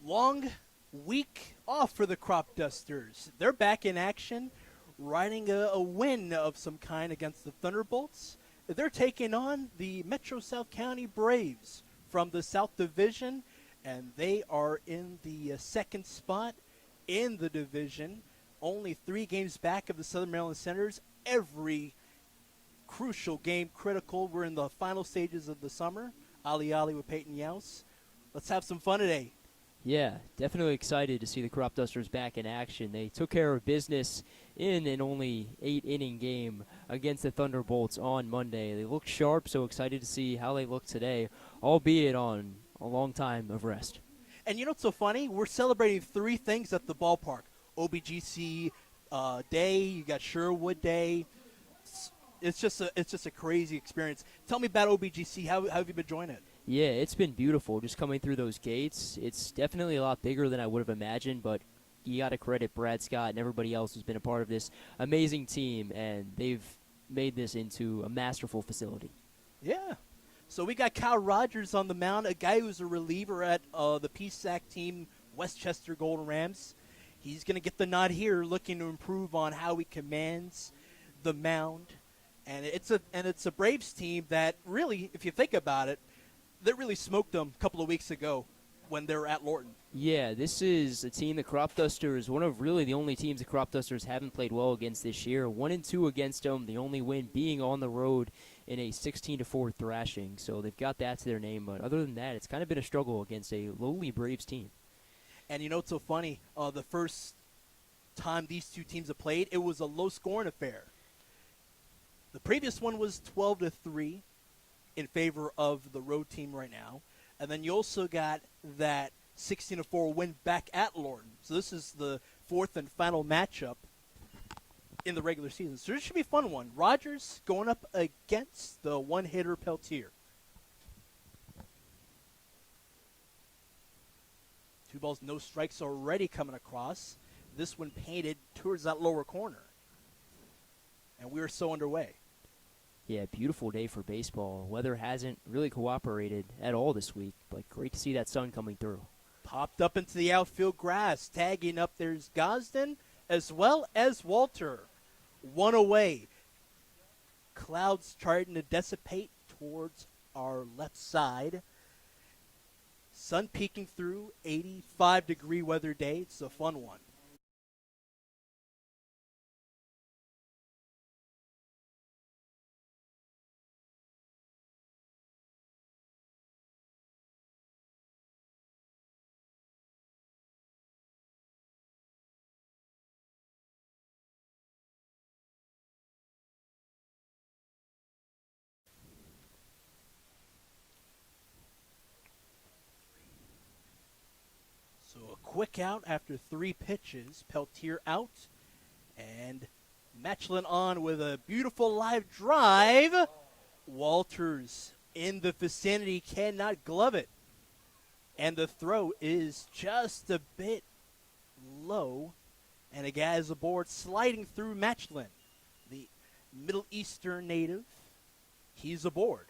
long week off for the Cropdusters. They're back in action, riding a win of some kind against the Thunderbolts. They're taking on the Metro South County Braves from the South Division, and they are in the second spot in the division, only 3 games back of the Southern Maryland Senators. Every crucial game critical. We're in the final stages of the summer. Ali Ali with Peyton Yaus. Let's have some fun today. Yeah, definitely excited to see the Cropdusters back in action. They took care of business in an only 8-inning game against the Thunderbolts on Monday. They looked sharp, so excited to see how they look today, albeit on a long time of rest. And you know what's so funny? We're celebrating 3 things at the ballpark. OBGC Day, you got Sherwood Day. It's just a crazy experience. Tell me about OBGC. How have you been enjoying it? Yeah, it's been beautiful just coming through those gates. It's definitely a lot bigger than I would have imagined, but you got to credit Brad Scott and everybody else who's been a part of this amazing team, and they've made this into a masterful facility. Yeah. So we got Kyle Rogers on the mound, a guy who's a reliever at the PSAC team, Westchester Golden Rams. He's going to get the nod here, looking to improve on how he commands the mound. And it's a Braves team that really, if you think about it, they really smoked them a couple of weeks ago when they were at Lorton. Yeah, this is a team, the Cropdusters, one of really the only teams the Cropdusters haven't played well against this year. 1-2 against them, the only win being on the road in a 16-4 thrashing. So they've got that to their name, but other than that, it's kind of been a struggle against a lowly Braves team. And you know what's so funny? The first time these two teams have played, it was a low-scoring affair. The previous one was 12-3 in favor of the road team right now. And then you also got that 16-4 win back at Lorton. So this is the 4th and final matchup in the regular season. So this should be a fun one. Rogers going up against the one-hitter Peltier. 2 balls, no strikes already coming across. This one painted towards that lower corner. And we are so underway. Yeah, beautiful day for baseball. Weather hasn't really cooperated at all this week, but great to see that sun coming through. Popped up into the outfield grass. Tagging up there's Gosden as well as Walter. 1 away. Clouds starting to dissipate towards our left side. Sun peeking through, 85-degree weather day. It's a fun one. So a quick out after 3 pitches. Peltier out. And Matchlin on with a beautiful live drive. Walters in the vicinity, cannot glove it. And the throw is just a bit low. And a guy is aboard, sliding through Matchlin, the Middle Eastern native. He's aboard.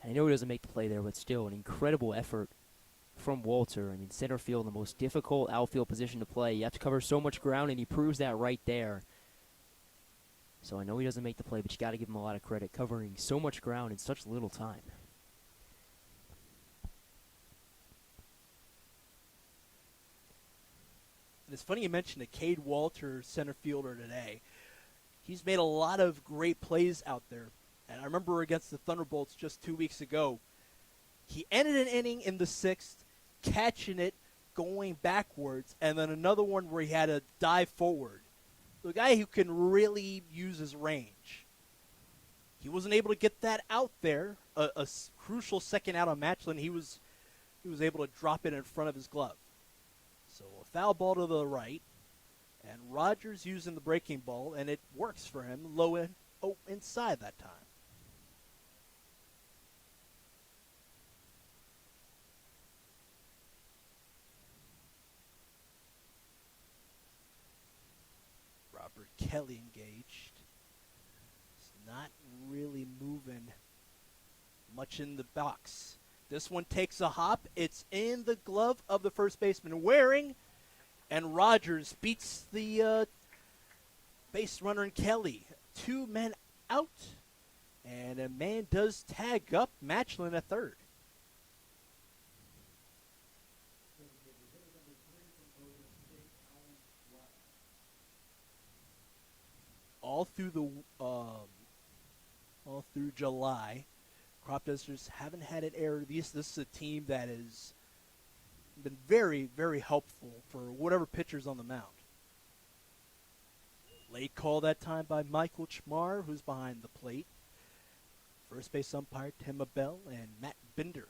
I know he doesn't make the play there, but still an incredible effort from Walter. I mean, center field, the most difficult outfield position to play. You have to cover so much ground, and he proves that right there. So I know he doesn't make the play, but you got to give him a lot of credit, covering so much ground in such little time. And it's funny you mentioned a Cade Walter center fielder today. He's made a lot of great plays out there. And I remember against the Thunderbolts just 2 weeks ago, he ended an inning in the 6th, catching it, going backwards, and then another one where he had a dive forward. So a guy who can really use his range. He wasn't able to get that out there, a crucial second out on Matchlin. He was able to drop it in front of his glove. So a foul ball to the right, and Rogers using the breaking ball, and it works for him, low in, inside that time. Robert Kelly engaged. It's not really moving much in the box. This one takes a hop. It's in the glove of the first baseman Waring, and Rogers beats the base runner in Kelly. 2 men out, and a man does tag up Matchlin at third. All through July, Cropdusters haven't had an error. This is a team that has been very, very helpful for whatever pitcher's on the mound. Late call that time by Michael Chmar, who's behind the plate. First base umpire Tim Abell and Matt Binder.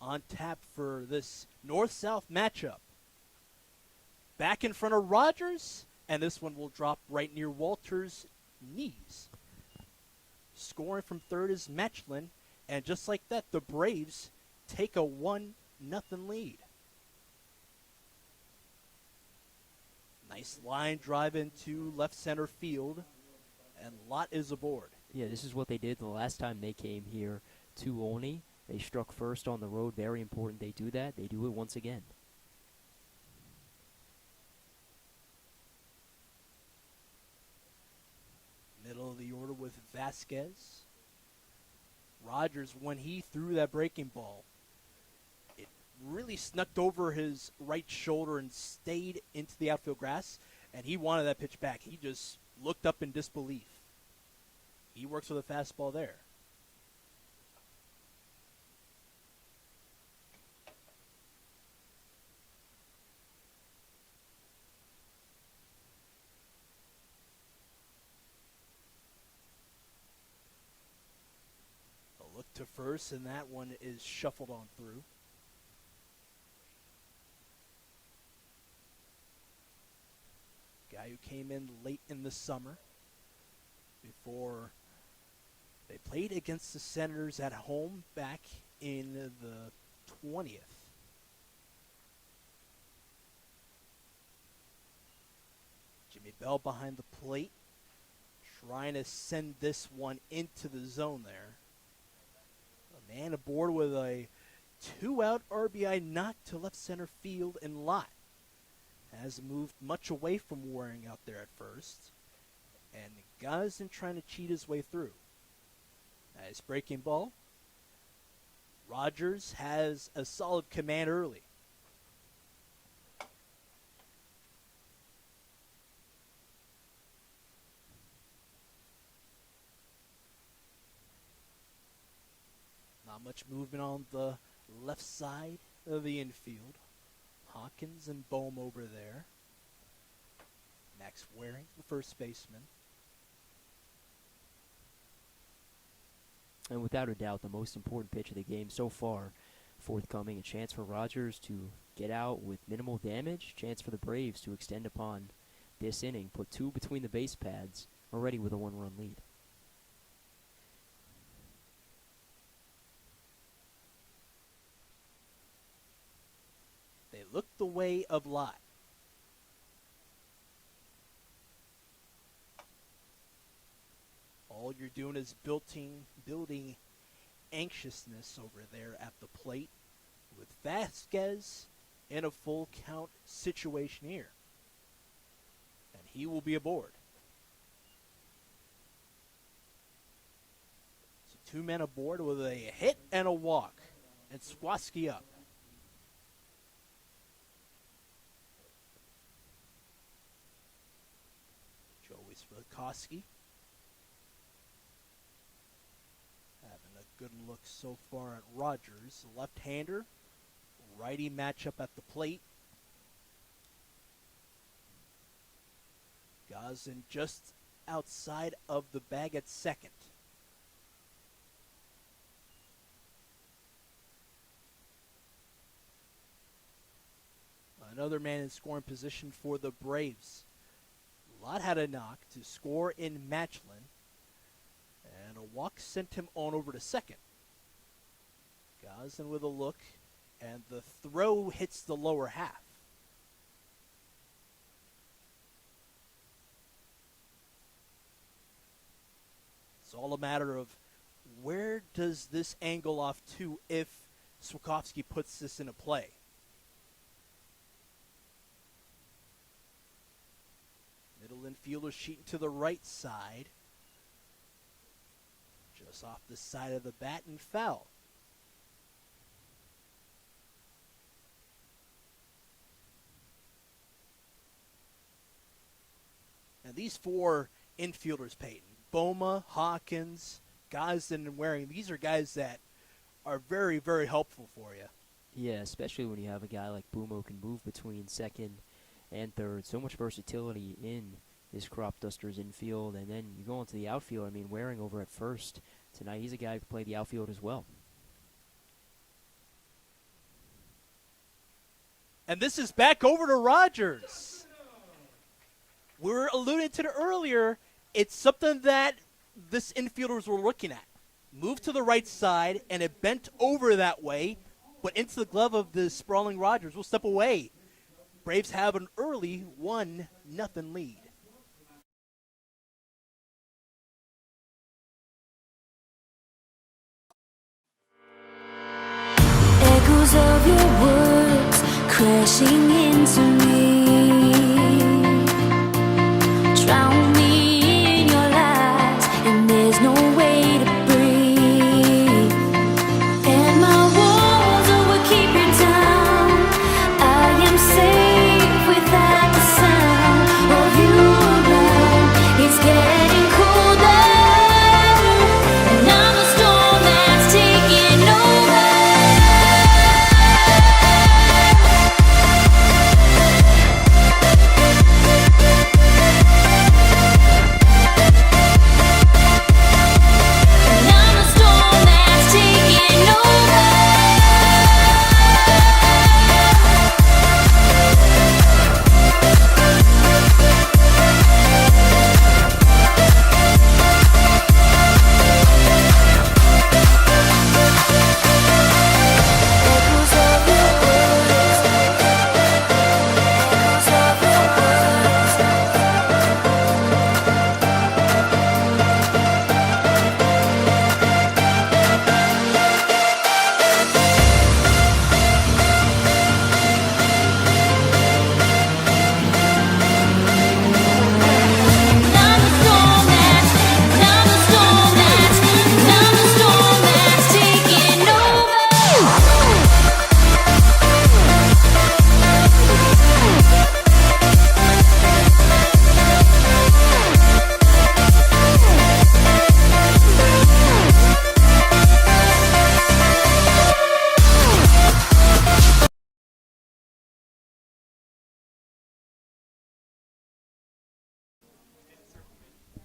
On tap for this north-south matchup. Back in front of Rogers, and this one will drop right near Walter's knees. Scoring from third is Matchlin, and just like that, the Braves take a 1-0 lead. Nice line drive into left center field, and Lott is aboard. Yeah, this is what they did the last time they came here to Olney. They struck first on the road. Very important they do that. They do it once again. Middle of the order with Vasquez. Rogers, when he threw that breaking ball, it really snuck over his right shoulder and stayed into the outfield grass, and he wanted that pitch back. He just looked up in disbelief. He works with a fastball there. A look to first, and that one is shuffled on through. Guy who came in late in the summer before they played against the Senators at home back in the 20th. Jimmy Bell behind the plate, trying to send this one into the zone there. A man aboard with a 2-out RBI knock to left center field, and Lott has moved much away from Waring out there at first, and Gazin trying to cheat his way through. Nice breaking ball. Rogers has a solid command early. Not much movement on the left side of the infield. Hawkins and Bohm over there. Max Waring, the first baseman. And without a doubt, the most important pitch of the game so far forthcoming. A chance for Rogers to get out with minimal damage. Chance for the Braves to extend upon this inning. Put 2 between the base pads, already with a 1-run lead. They look the way of Lott. All you're doing is building anxiousness over there at the plate with Vasquez in a full count situation here. And he will be aboard. So 2 men aboard with a hit and a walk. And Swaski up. Joey Swakoski. Having a good look so far at Rogers. Left-hander. Righty matchup at the plate. Gazin just outside of the bag at second. Another man in scoring position for the Braves. Lott had a knock to score in Matchlin, and a walk sent him on over to second. Gazin with a look, and the throw hits the lower half. It's all a matter of Where does this angle off to if Swakowski puts this into play? Middle infielder sheeting to the right side. Just off the side of the bat and foul. And these four infielders, Peyton, Boma, Hawkins, Gosden, and Waring, these are guys that are very, very helpful for you. Yeah, especially when you have a guy like Bumo can move between second and third. So much versatility in this Cropdusters infield. And then you go into the outfield. I mean, Waring over at first tonight, he's a guy who can play the outfield as well. And this is back over to Rogers. We were alluding to it earlier. It's something that this infielders were looking at. Moved to the right side, and it bent over that way, but into the glove of the sprawling Rogers. Will step away. Braves have an early 1-0 lead. Echoes of your words crashing into me. Drown me in your lies, and there's no way to breathe. And my walls will keep you down. I am safe without the sound of you around. It's getting colder, and I'm a storm that's taking over.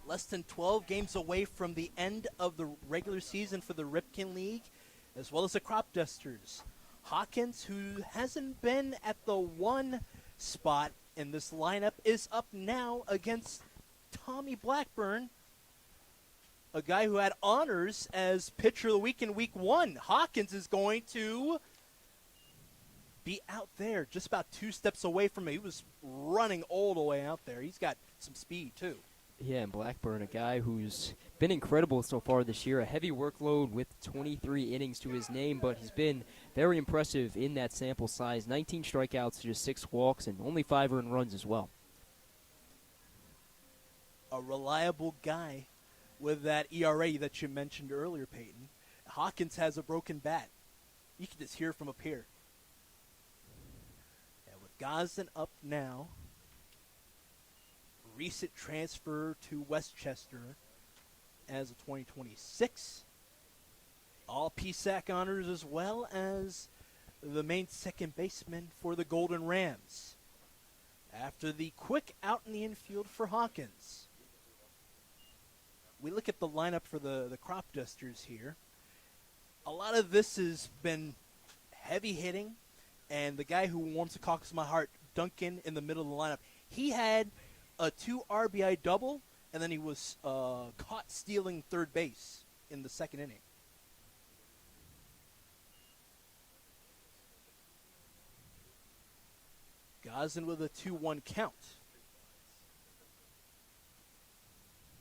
Less than 12 games away from the end of the regular season for the Ripken League, as well as the Cropdusters. Hawkins, who hasn't been at the one spot in this lineup, is up now against Tommy Blackburn, a guy who had honors as pitcher of the week in week 1. Hawkins is going to be out there just about 2 steps away from me. He was running all the way out there. He's got some speed, too. Yeah, and Blackburn, a guy who's been incredible so far this year. A heavy workload with 23 innings to his name, but he's been very impressive in that sample size. 19 strikeouts, just 6 walks, and only 5 earned runs as well. A reliable guy with that ERA that you mentioned earlier, Peyton. Hawkins has a broken bat. You can just hear from up here. And with Gosden up now, recent transfer to Westchester as a 2026. All PSAC honors as well as the main second baseman for the Golden Rams. After the quick out in the infield for Hawkins. We look at the lineup for the Cropdusters here. A lot of this has been heavy hitting, and the guy who warms the cockles of my heart, Duncan, in the middle of the lineup, he had a 2 RBI double, and then he was caught stealing third base in the second inning. Gosden with a 2-1 count.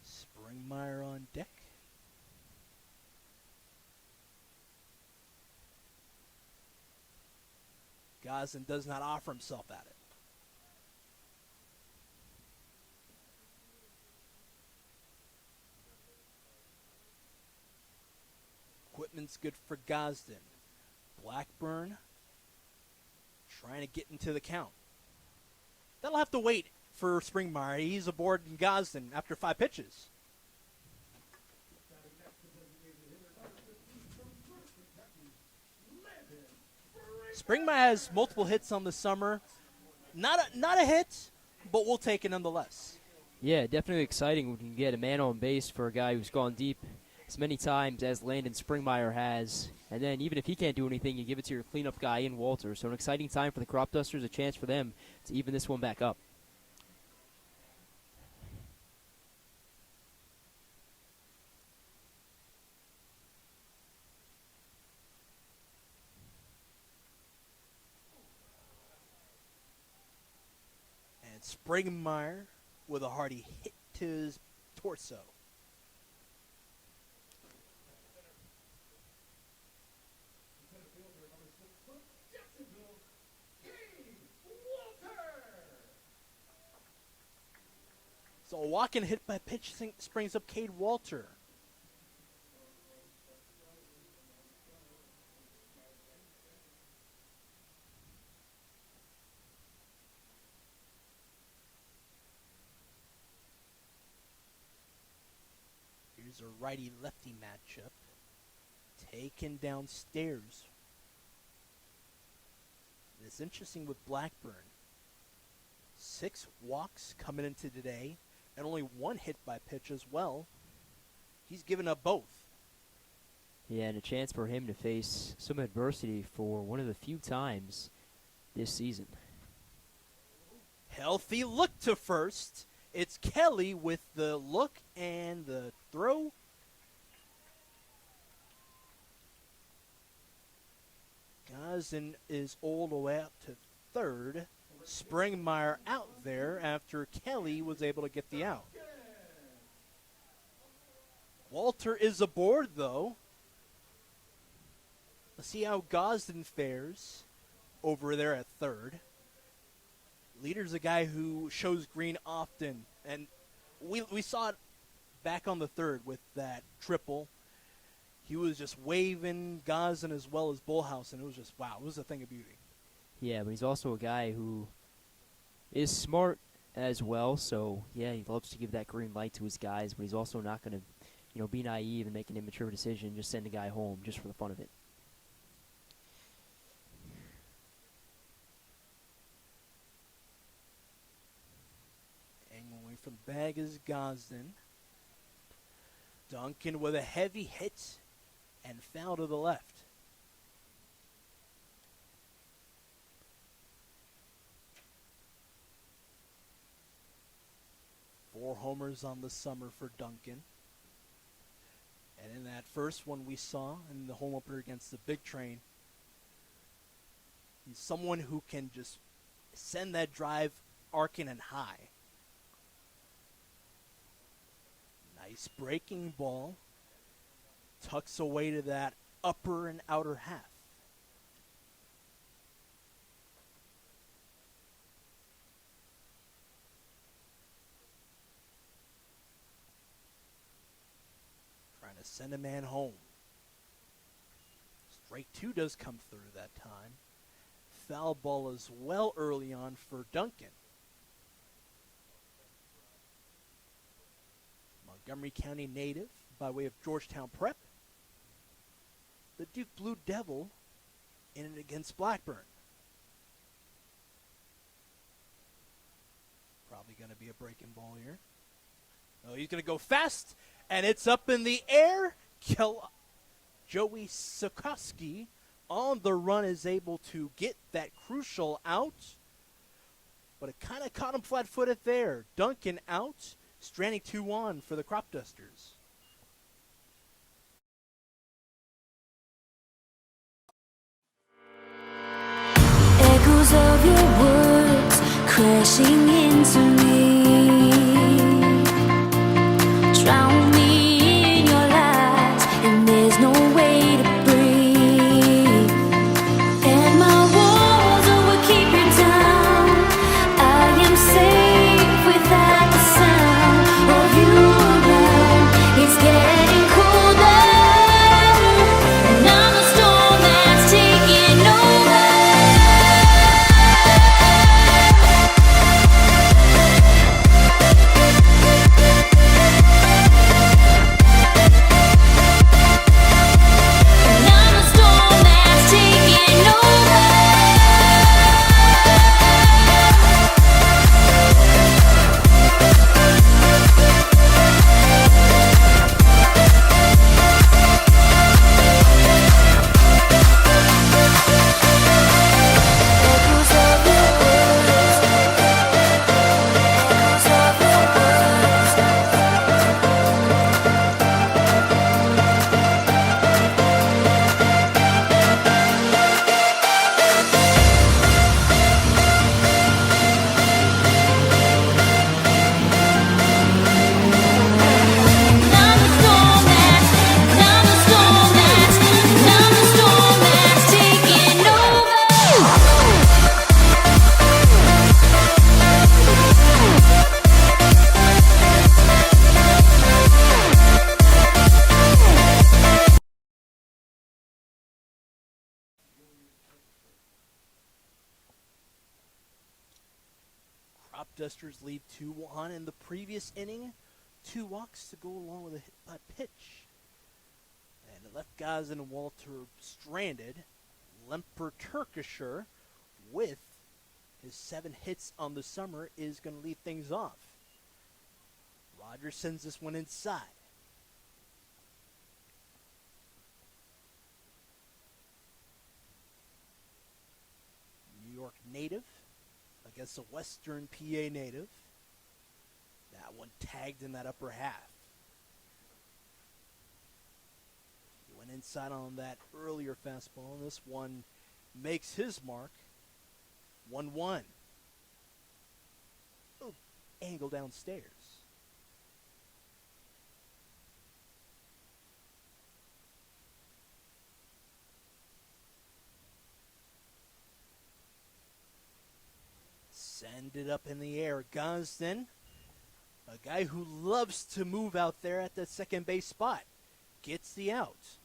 Springmeyer on deck. Gosden does not offer himself at it. Equipment's good for Gosden. Blackburn trying to get into the count. That'll have to wait for Springmeyer. He's aboard in Gosden after 5 pitches. Springmeyer has multiple hits on the summer. Not a hit, but we'll take it nonetheless. Yeah, definitely exciting when you can get a man on base for a guy who's gone deep as many times as Landon Springmeyer has. And then even if he can't do anything, you give it to your cleanup guy in Walter. So an exciting time for the Cropdusters, a chance for them to even this one back up. And Springmeyer with a hearty hit to his torso. So a walk-in hit by pitch springs up Cade Walter. Here's a righty-lefty matchup. Taken downstairs. And it's interesting with Blackburn. 6 walks coming into today, and only 1 hit by pitch as well. He's given up both. Yeah, and a chance for him to face some adversity for one of the few times this season. Healthy look to first. It's Kelly with the look and the throw. Gosden is all the way up to third. Springmeyer out there after Kelly was able to get the out. Walter is aboard, though. Let's see how Gosden fares over there at third. Leader's a guy who shows green often, and we saw it back on the third with that triple. He was just waving Gosden as well as Bullhouse, and it was just, wow, it was a thing of beauty. Yeah, but he's also a guy who is smart as well, so yeah, he loves to give that green light to his guys, but he's also not going to, be naive and make an immature decision, just send a guy home just for the fun of it. Angling away from the bag is Gosden. Duncan with a heavy hit and foul to the left. Four homers on the summer for Duncan. And in that first one we saw in the home opener against the Big Train, he's someone who can just send that drive arcing and high. Nice breaking ball. Tucks away to that upper and outer half. Trying to send a man home. Strike 2 does come through that time. Foul ball as well early on for Duncan. Montgomery County native by way of Georgetown Prep. The Duke Blue Devil in it against Blackburn. Probably going to be a breaking ball here. Oh, he's going to go fast, and it's up in the air. Joey Sikoski on the run is able to get that crucial out, but it kind of caught him flat-footed there. Duncan out, stranding 2 on for the Cropdusters. Echoes of your words crashing into me. Drown me in your lies, and there's no way to breathe. And my walls are Cropdusters lead 2-1 in the previous inning. 2 walks to go along with a hit by pitch. And it left Gaz and Walter stranded. Lemper Turkisher, with his 7 hits on the summer, is going to lead things off. Rogers sends this one inside. New York native against a Western PA native. That one tagged in that upper half. He went inside on that earlier fastball, and this one makes his mark. 1-1. Oh, angle downstairs. Send it up in the air. Gosden, a guy who loves to move out there at the second base spot, gets the out.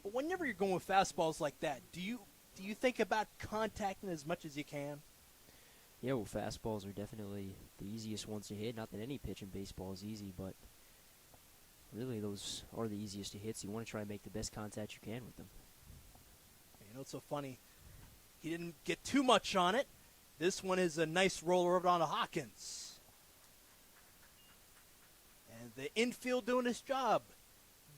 But whenever you're going with fastballs like that, do you think about contacting as much as you can? Yeah, well, fastballs are definitely the easiest ones to hit. Not that any pitch in baseball is easy, but really those are the easiest to hit, so you want to try and make the best contact you can with them. You know, it's so funny. He didn't get too much on it. This one is a nice roller over on Hawkins. And the infield doing his job.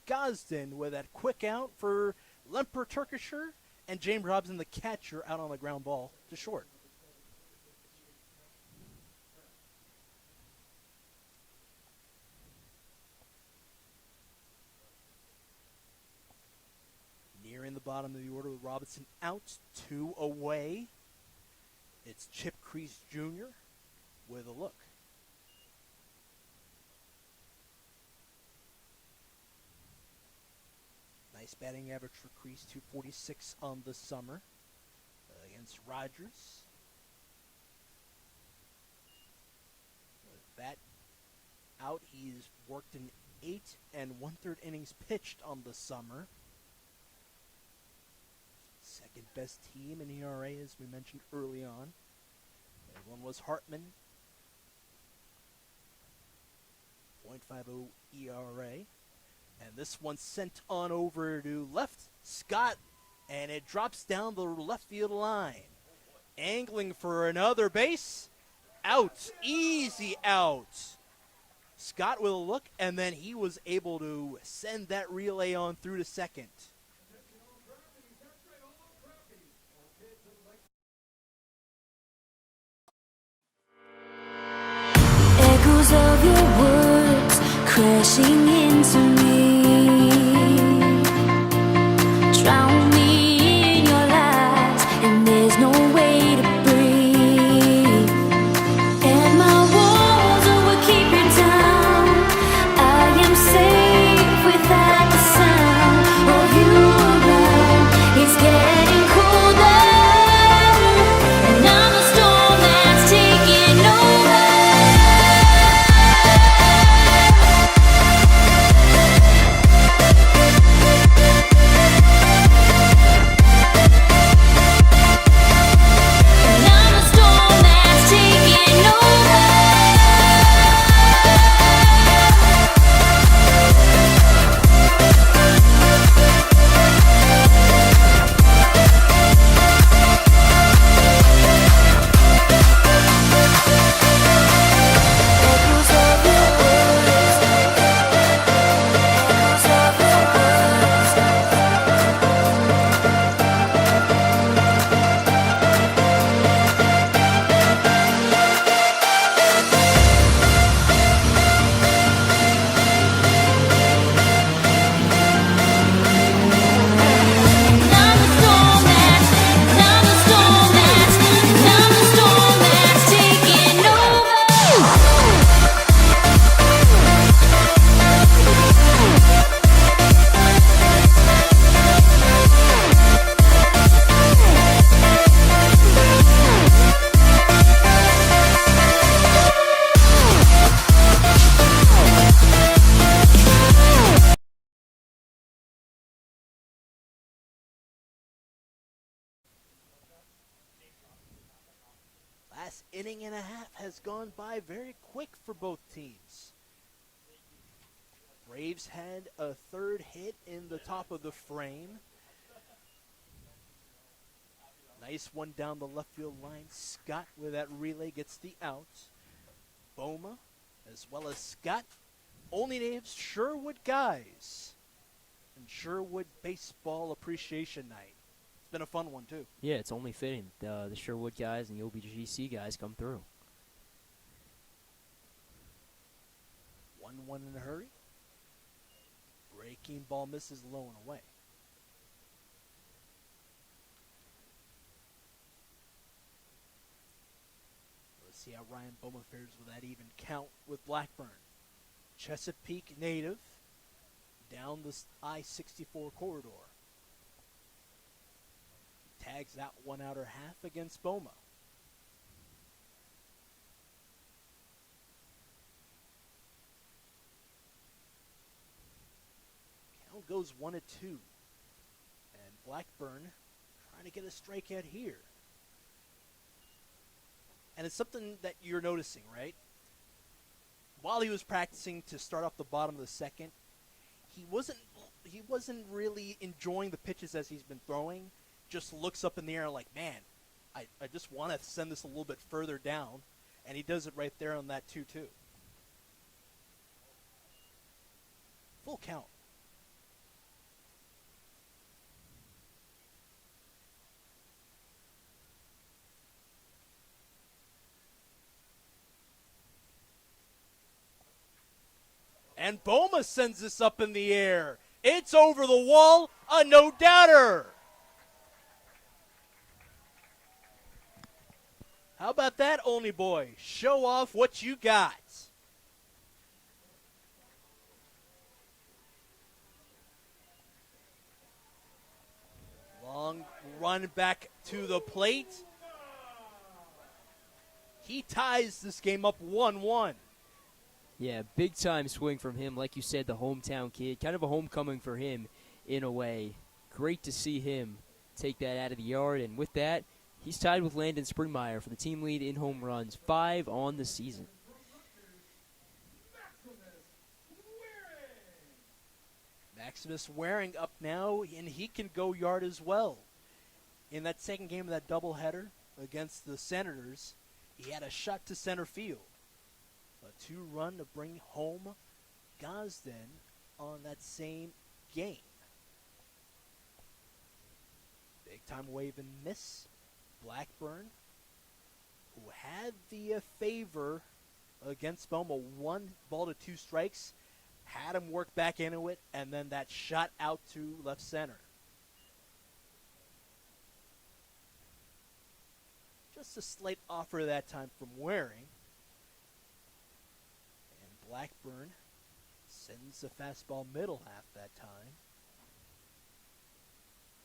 Gosden with that quick out for Lemper Turkisher, and James Robson, the catcher, out on the ground ball to short. Nearing the bottom of the order with Robinson out, 2 away. It's Chip Crease Jr. with a look. Nice batting average for Crease, 246 on the summer against Rogers. With that out, he's worked in 8 1/3 innings pitched on the summer. Second best team in ERA, as we mentioned early on. That one was Hartman. 0.50 ERA. And this one sent on over to left Scott, and it drops down the left field line. Angling for another base. Out. Easy out. Scott with a look, and then he was able to send that relay on through to second. Echoes of your words crashing into me. Drown me in your lies, and there's no way to breathe. And my walls will keep you down. I am safe without the sound of you around. It's getting colder, and I'm a storm that's taking over. inning and a half has gone by very quick for both teams. Braves had a third hit in the top of the frame. Nice one down the left field line. Scott with that relay gets the out. Boma, as well as Scott, Olney natives, Sherwood guys. And Sherwood Baseball Appreciation Night. It's been a fun one, too. Yeah, it's only fitting. The Sherwood guys and the OBGC guys come through. 1-1 in a hurry. Breaking ball misses low and away. Let's see how Ryan Boma fares with that even count with Blackburn. Chesapeake native down the I-64 corridor. Tags that one outer half against Boma. Count goes 1-2. And Blackburn trying to get a strikeout here. And it's something that you're noticing, right? While he was practicing to start off the bottom of the second, he wasn't really enjoying the pitches as he's been throwing. Just looks up in the air like, man, I just want to send this a little bit further down. And he does it right there on that 2-2. Full count. And Boma sends this up in the air. It's over the wall, a no-doubter. How about that, Olney boy? Show off what you got. Long run back to the plate. He ties this game up 1-1. Yeah, big time swing from him. Like you said, the hometown kid. Kind of a homecoming for him in a way. Great to see him take that out of the yard. And with that, he's tied with Landon Springmeyer for the team lead in home runs. 5 on the season. Maximus Waring up now, and he can go yard as well. In that second game of that doubleheader against the Senators, he had a shot to center field. A 2-run to bring home Gosden on that same game. Big time wave and miss. Blackburn, who had the favor against Boma, 1 ball to 2 strikes, had him work back into it, and then that shot out to left center. Just a slight offer that time from Waring. Blackburn sends the fastball middle half that time.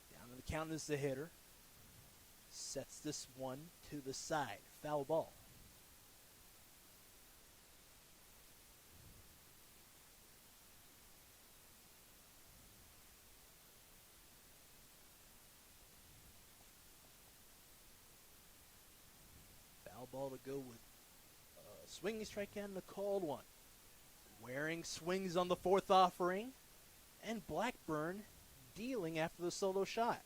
Down to the count is the hitter. Sets this one to the side. Foul ball. Foul ball to go with a swinging strikeout and a called one. Waring swings on the 4th offering, and Blackburn dealing after the solo shot.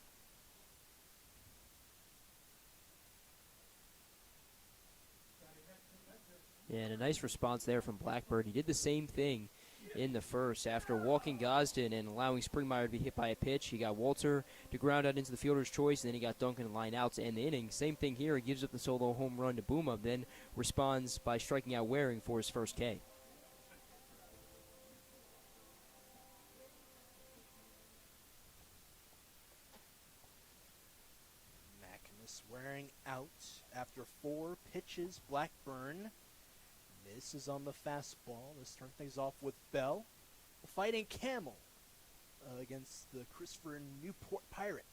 Yeah, and a nice response there from Blackburn. He did the same thing in the first. After walking Gosden and allowing Springmeyer to be hit by a pitch, he got Walter to ground out into the fielder's choice, and then he got Duncan to line out to end the inning. Same thing here. He gives up the solo home run to Boma, then responds by striking out Waring for his first K. Waring out after 4 pitches. Blackburn misses on the fastball. Let's turn things off with Bell. Fighting Camel against the Christopher Newport Pirate.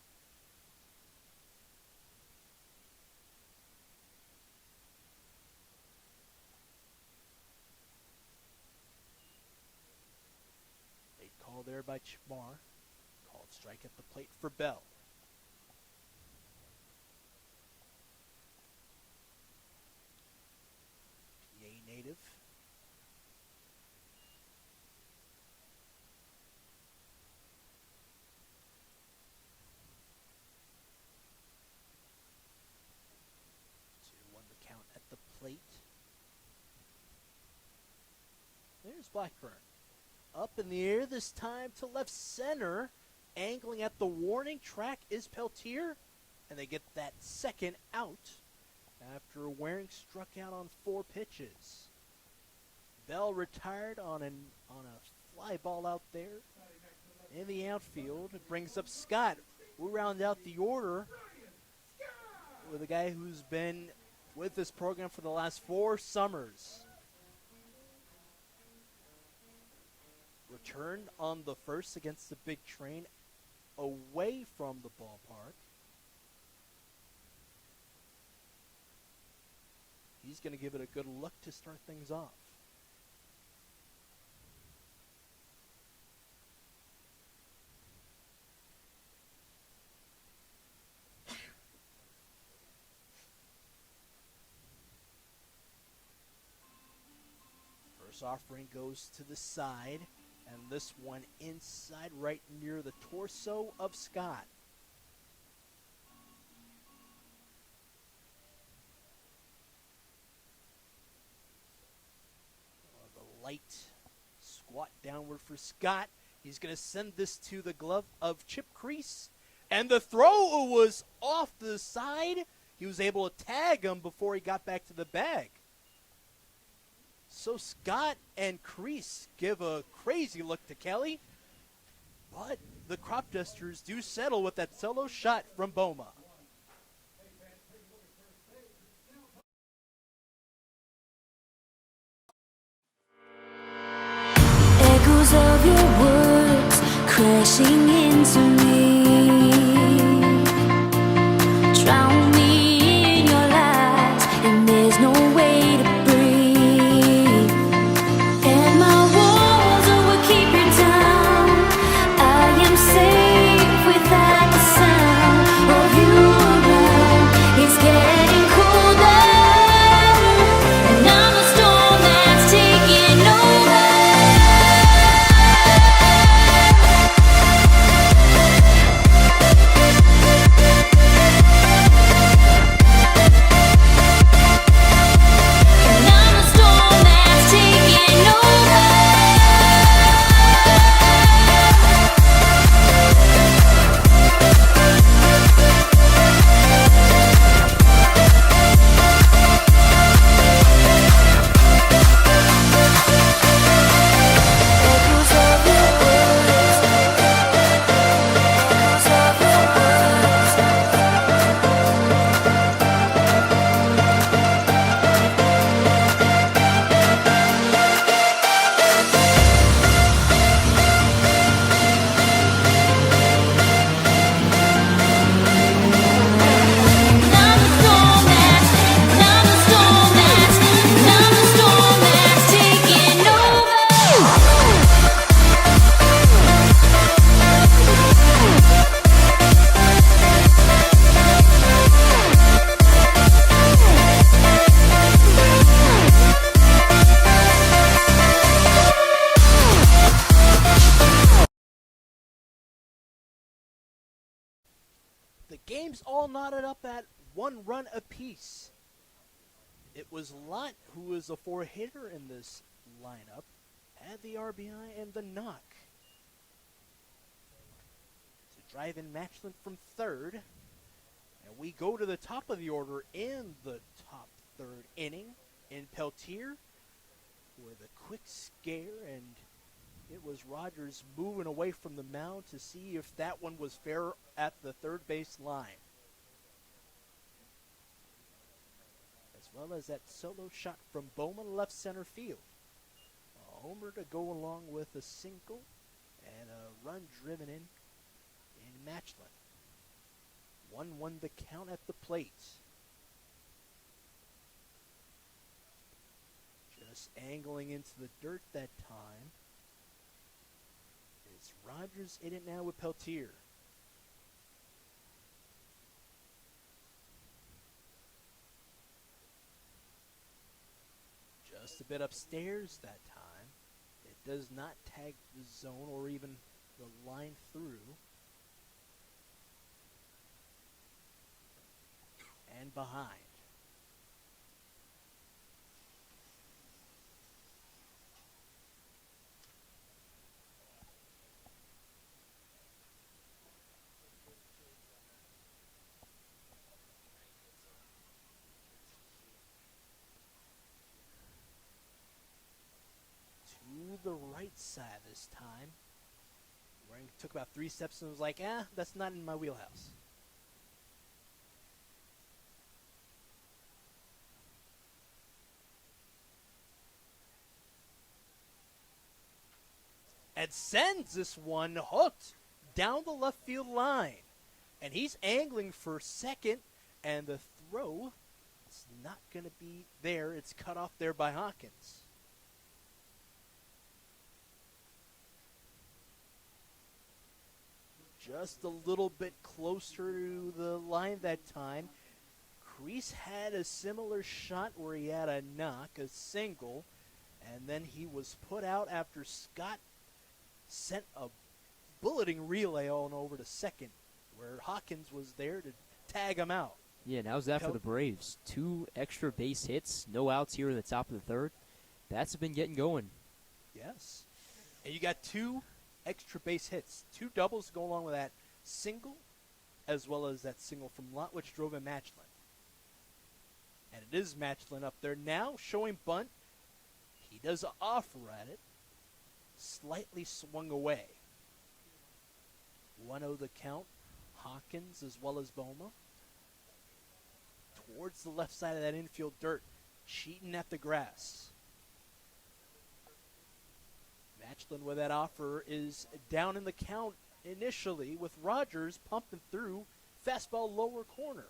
Late call there by Chimar. Called strike at the plate for Bell. native. Won the count at the plate. There's Blackburn. Up in the air this time to left center. Angling at the warning track is Peltier. And they get that second out after Waring struck out on 4 pitches. Bell retired on a fly ball out there in the outfield. It brings up Scott. We'll round out the order with a guy who's been with this program for the last 4 summers. Returned on the first against the big train away from the ballpark. He's going to give it a good look to start things off. First offering goes to the side, and this one inside right near the torso of Scott. The light squat downward for Scott. He's going to send this to the glove of Chip Crease, and the throw was off the side. He was able to tag him before he got back to the bag. So Scott and Crease give a crazy look to Kelly, but the Cropdusters do settle with that solo shot from Boma. Echoes of your words crashing into me, drown me in your lies, and there's no way to breathe. And my walls will keep you down. I am safe without the sound of you around. It's getting colder, and I'm a storm that's taking over. And I'm a storm that's taking over. Echoes of your words, echoes of your words. I'm a storm that's taking over. The game's all knotted up at 1 run apiece. It was Lott, who was a 4-hitter in this lineup, had the RBI and the knock. To drive in Matchland from third. And we go to the top of the order in the top 3rd inning in Peltier with a quick scare, and it was Rogers moving away from the mound to see if that one was fair at the third base line. As well as that solo shot from Bowman left center field. A homer to go along with a single and a run driven in Matchland. 1-1 the count at the plate. Just angling into the dirt that time. It's Rogers in it now with Peltier. Just a bit upstairs that time. It does not tag the zone or even the line through. And behind. To the right side this time. Waring took about 3 steps and was like, that's not in my wheelhouse. And sends this one hooked down the left field line. And he's angling for second, and the throw is not going to be there. It's cut off there by Hawkins. Just a little bit closer to the line that time. Kreese had a similar shot where he had a knock, a single, and then he was put out after Scott sent a bulleting relay on over to second, where Hawkins was there to tag him out. Yeah, and how's that for the Braves? 2 extra base hits, no outs here in the top of the third. Bats have been getting going. Yes. And you got 2 extra base hits, 2 doubles to go along with that single, as well as that single from Lott, which drove in Matchlin. And it is Matchlin up there now, showing bunt. He does offer at it. Slightly swung away. 1-0 the count. Hawkins as well as Boma. Towards the left side of that infield dirt. Cheating at the grass. Matchlin with that offer is down in the count initially with Rogers pumping through. Fastball lower corner.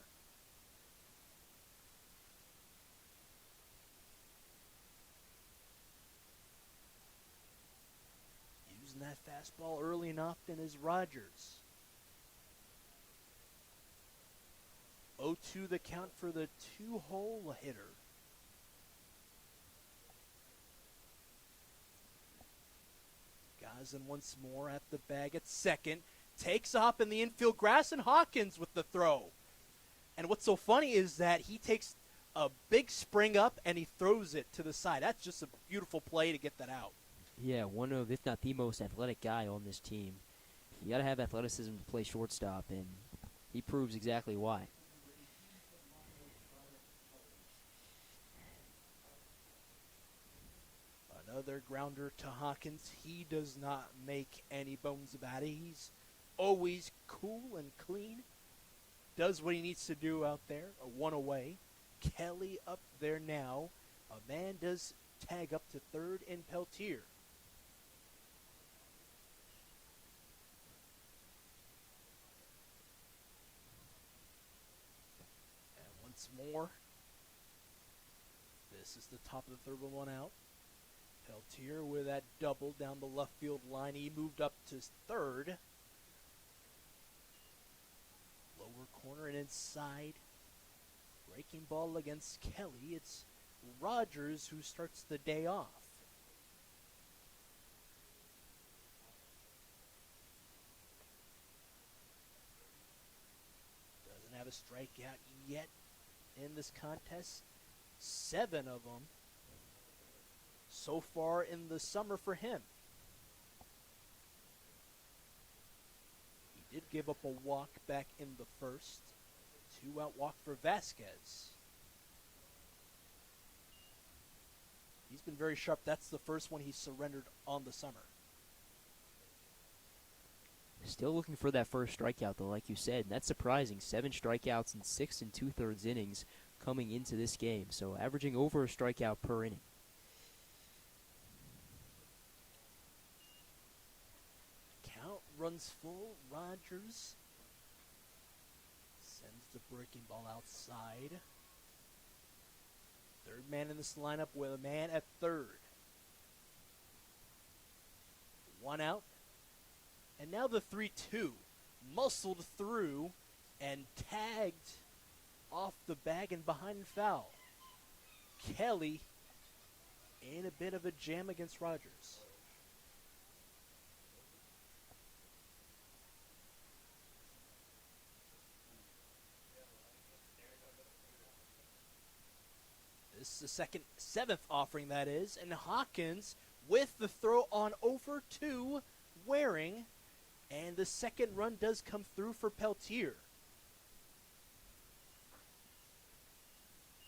That fastball early and often is Rogers. 0-2 the count for the 2-hole hitter. Gazin once more at the bag at second. Takes off in the infield grass, and Hawkins with the throw. And what's so funny is that he takes a big spring up and he throws it to the side. That's just a beautiful play to get that out. Yeah, one of, if not the most athletic guy on this team. You got to have athleticism to play shortstop, and he proves exactly why. Another grounder to Hawkins. He does not make any bones about it. He's always cool and clean. Does what he needs to do out there. A 1 away. Kelly up there now. A man does tag up to third in Peltier. Once more, this is the top of the third with 1 out. Peltier with that double down the left field line. He moved up to third. Lower corner and inside. Breaking ball against Kelly. It's Rogers who starts the day off. Doesn't have a strikeout yet in this contest. 7 of them so far in the summer for him. He did give up a walk back in the first. 2-out walk for Vasquez. He's been very sharp. That's the first one he surrendered on the summer. Still looking for that first strikeout, though, like you said. And that's surprising. 7 strikeouts in 6 2/3 innings coming into this game. So averaging over a strikeout per inning. Count runs full. Rogers sends the breaking ball outside. Third man in this lineup with a man at third. 1 out. And now the 3-2. Muscled through and tagged off the bag and behind foul. Kelly in a bit of a jam against Rogers. This is the seventh offering, that is, and Hawkins with the throw on over to Waring, and the second run does come through for Peltier.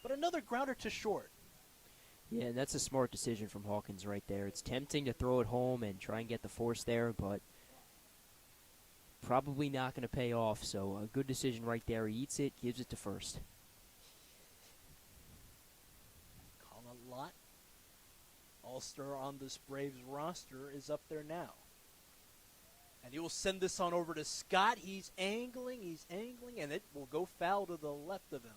But another grounder to short. Yeah, and that's a smart decision from Hawkins right there. It's tempting to throw it home and try and get the force there, but probably not going to pay off. So a good decision right there. He eats it, gives it to first. Colin Lott, all-star on this Braves roster, is up there now. And he will send this on over to Scott. He's angling, and it will go foul to the left of him.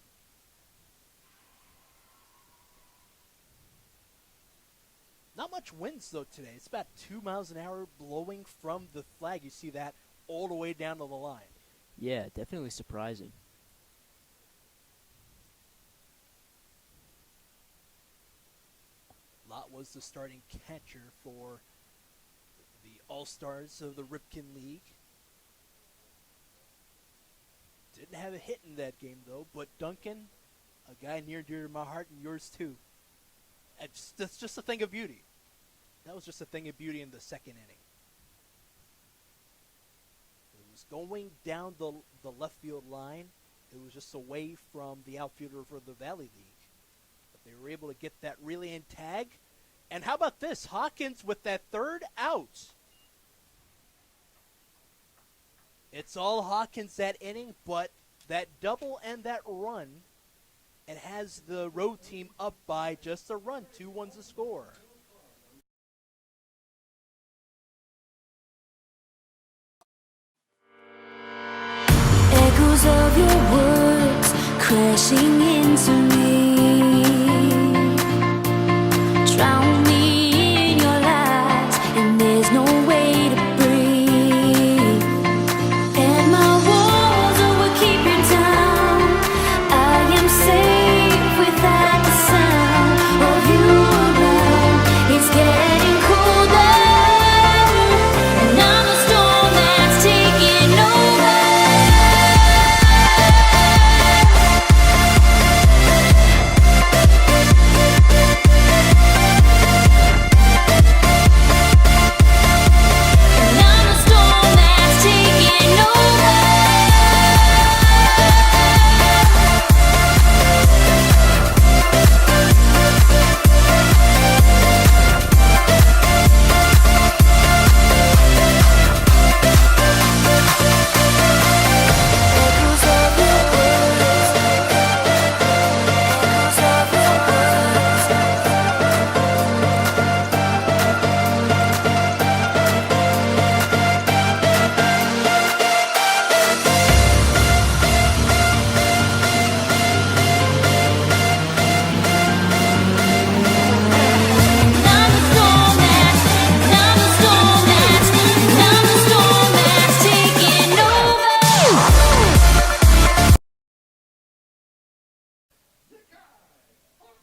Not much winds, though, today. It's about 2 miles an hour blowing from the flag. You see that all the way down to the line. Yeah, definitely surprising. Lott was the starting catcher for the All-Stars of the Ripken League. Didn't have a hit in that game, though, but Duncan, a guy near and dear to my heart and yours, too. That's just a thing of beauty. That was just a thing of beauty in the second inning. It was going down the left field line. It was just away from the outfielder for the Valley League. But they were able to get that relay and tag. And how about this? Hawkins with that third out. It's all Hawkins that inning, but that double and that run, it has the road team up by just a run. 2-1's the score. Echoes of your words crashing into me, drown me in your lies, and there's no way to breathe. And my walls will keep you down. I am safe without the sound of you around. It's getting colder, and I'm a storm that's taking over.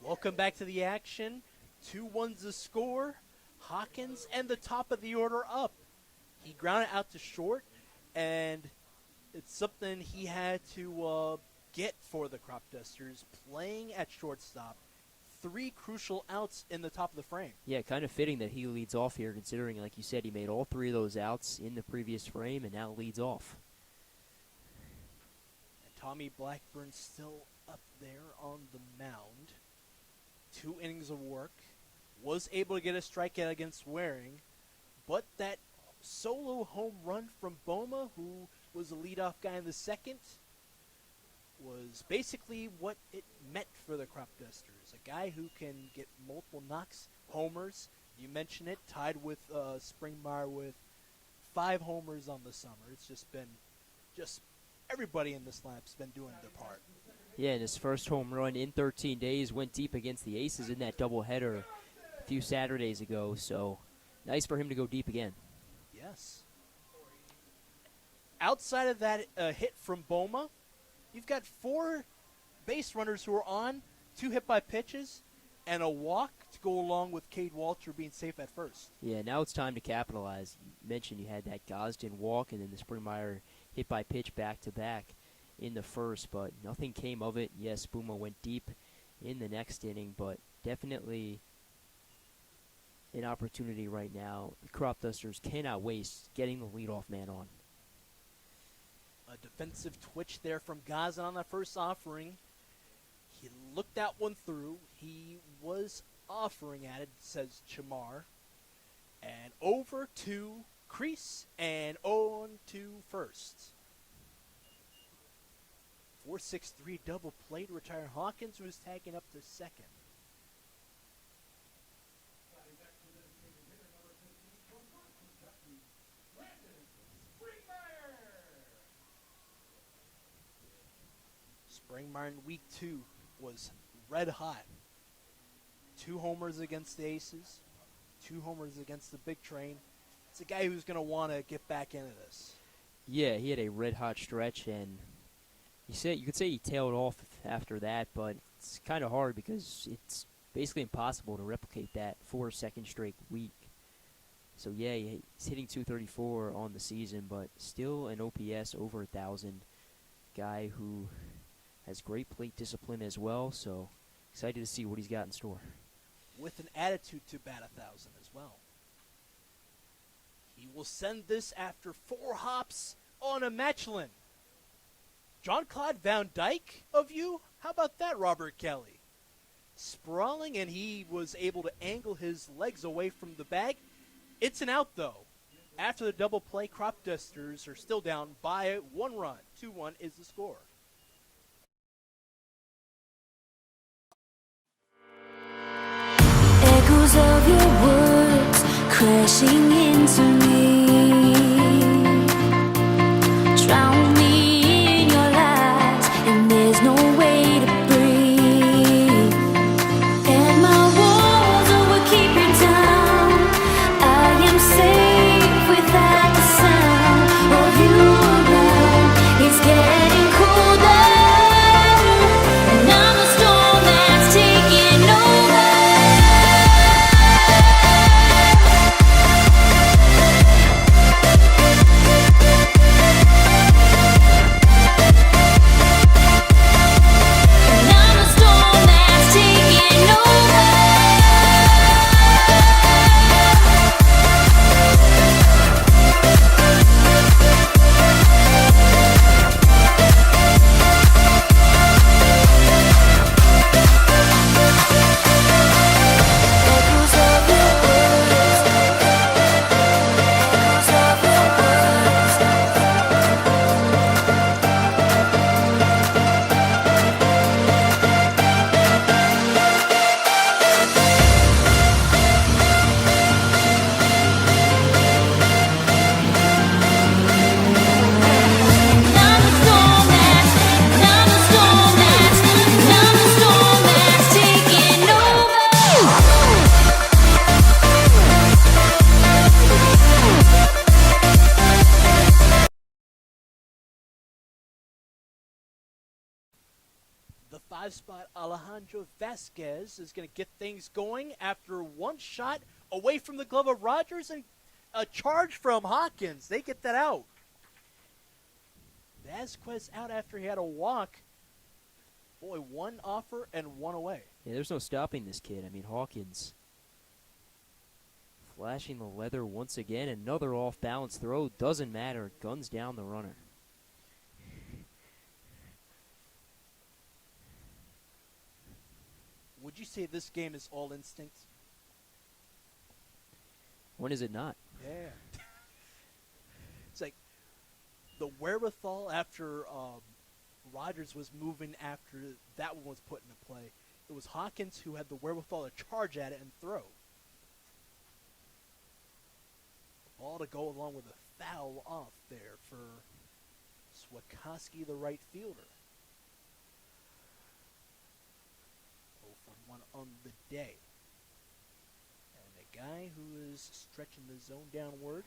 Welcome back to the action. 2-1's the score. Hawkins and the top of the order up. He grounded out to short, and it's something he had to get for the Cropdusters, playing at shortstop. 3 crucial outs in the top of the frame. Yeah, kind of fitting that he leads off here, considering, like you said, he made all 3 of those outs in the previous frame and now leads off. And Tommy Blackburn still up there on the mound. 2 innings of work. Was able to get a strikeout against Waring, but that solo home run from Boma, who was the leadoff guy in the second, was basically what it meant for the Cropdusters. A guy who can get multiple knocks, homers. You mentioned it, tied with Springmeyer with 5 homers on the summer. It's just been everybody in this lineup's been doing their part. Yeah, and his first home run in 13 days went deep against the Aces in that doubleheader a few Saturdays ago. So nice for him to go deep again. Yes. Outside of that hit from Boma, you've got 4 base runners who are on, 2 hit by pitches, and a walk to go along with Cade Walter being safe at first. Yeah, now it's time to capitalize. You mentioned you had that Gosden walk and then the Springmeyer hit by pitch back-to-back in the first, but nothing came of it. Yes, Boomer went deep in the next inning, but definitely an opportunity right now. The Cropdusters cannot waste getting the leadoff man on. A defensive twitch there from Gosden on that first offering. He looked that one through. He was offering at it, says Chamar. And over to crease and on to first. 4-6-3 double play to retire Hawkins, who is tagging up to second. Springmeyer in week 2 was red hot. 2 homers against the Aces, 2 homers against the Big Train. It's a guy who's going to want to get back into this. Yeah, he had a red-hot stretch, and you could say he tailed off after that, but it's kind of hard because it's basically impossible to replicate that for a second straight week. So, yeah, he's hitting .234 on the season, but still an OPS over 1,000. Guy who has great plate discipline as well, so excited to see what he's got in store. With an attitude to bat 1,000 as well. He will send this after 4 hops on a Mechlin. John Claude Van Dyke of you? How about that, Robert Kelly? Sprawling, and he was able to angle his legs away from the bag. It's an out, though. After the double play, Cropdusters are still down by 1 run. 2-1 is the score. Echoes of your words crashing into me, drown me in your lies, and there's no way to breathe. And my walls will keep you down. I am safe without the sound of you around. It's getting colder, and I'm the storm that's taking over. The 5-spot Alejandro Vasquez is going to get things going after one shot away from the glove of Rogers and a charge from Hawkins. They get that out. Vasquez out after he had a walk. Boy, 1 offer and 1 away. Yeah, there's no stopping this kid. I mean, Hawkins flashing the leather once again. Another off-balance throw. Doesn't matter. Guns down the runner. Would you say this game is all instinct? When is it not? Yeah. It's like the wherewithal after Rogers was moving after that one was put into play. It was Hawkins who had the wherewithal to charge at it and throw. Ball to go along with a foul off there for Swakowski, the right fielder. 0 for 1 on the day. And a guy who is stretching the zone downward.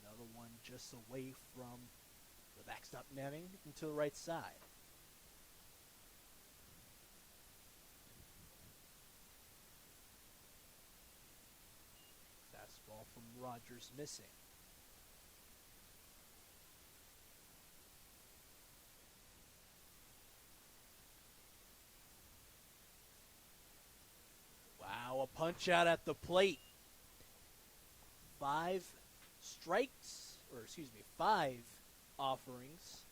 Another one just away from the backstop netting into the right side. Rogers missing. Wow, a punch out at the plate. 5 strikes, or excuse me, 5 offerings,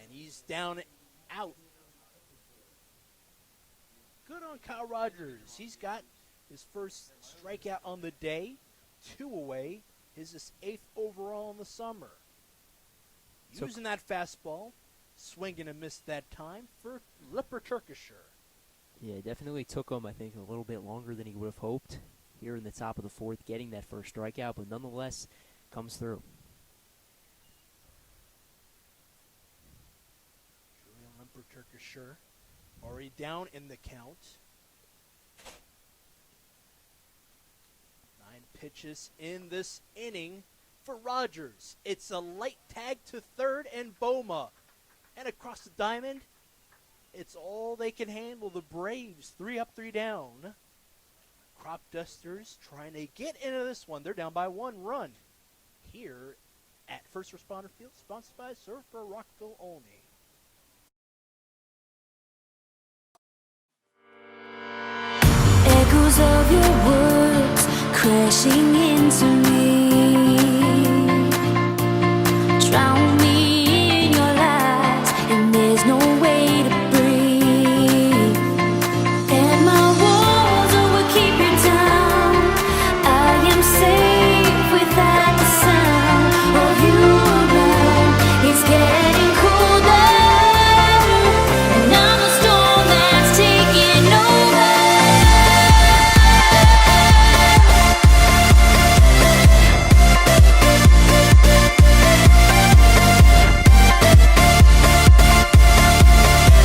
and he's down out. Good on Kyle Rogers. He's got his first strikeout on the day, 2 away. His 8th overall in the summer. So Using that fastball, swinging and missed that time for Lipper Turkisher. Yeah, it definitely took him, I think, a little bit longer than he would have hoped here in the top of the 4th, getting that first strikeout, but nonetheless comes through. Julian Limper Turkisher already down in the count. 9 pitches in this inning for Rogers. It's a light tag to third and Boma. And across the diamond, it's all they can handle. The Braves, 3 up, 3 down. Cropdusters trying to get into this one. They're down by 1 run here at First Responder Field, sponsored by Surfer Rockville Olney. Echoes of your words crashing into me. Drown me in your lies, and there's no way to breathe. And my walls will keep you down. I am safe without the sound of you around. It's getting colder, and I'm the storm that's taking over.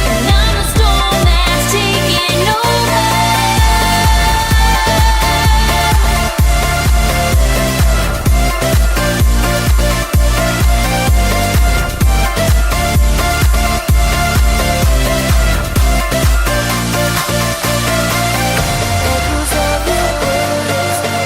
And I'm the storm that's taking over. Echoes of your words. Echoes of your words. I'm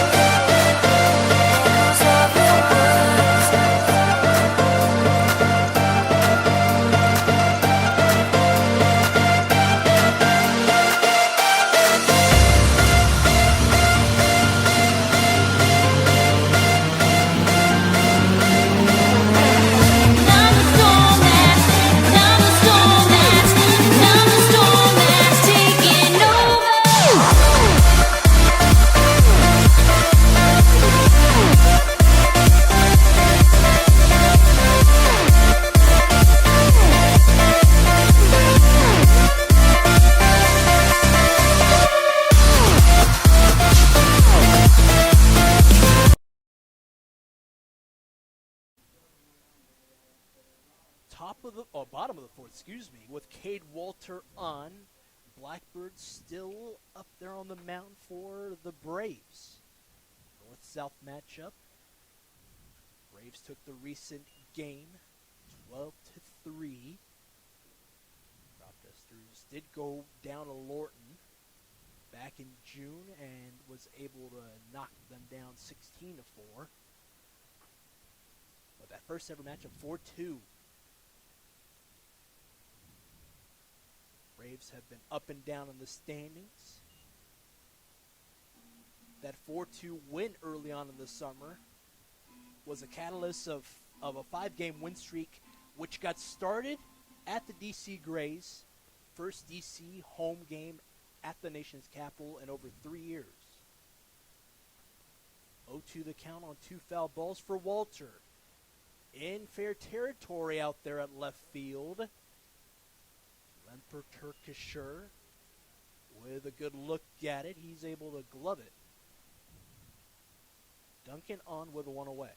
the storm that's taking over. Bottom of the 4th, excuse me, with Cade Walter on. Blackbirds still up there on the mound for the Braves. North-South matchup. Braves took the recent game, 12-3. Cropdusters did go down to Lorton back in June and was able to knock them down 16-4. But that first ever matchup, 4-2. Braves have been up and down in the standings. That 4-2 win early on in the summer was a catalyst of a 5-game win streak, which got started at the DC Grays. First DC home game at the nation's capital in over 3 years. 0-2 the count on 2 foul balls for Walter. In fair territory out there at left field. Lemper Turkisher with a good look at it. He's able to glove it. Duncan on with a 1 away.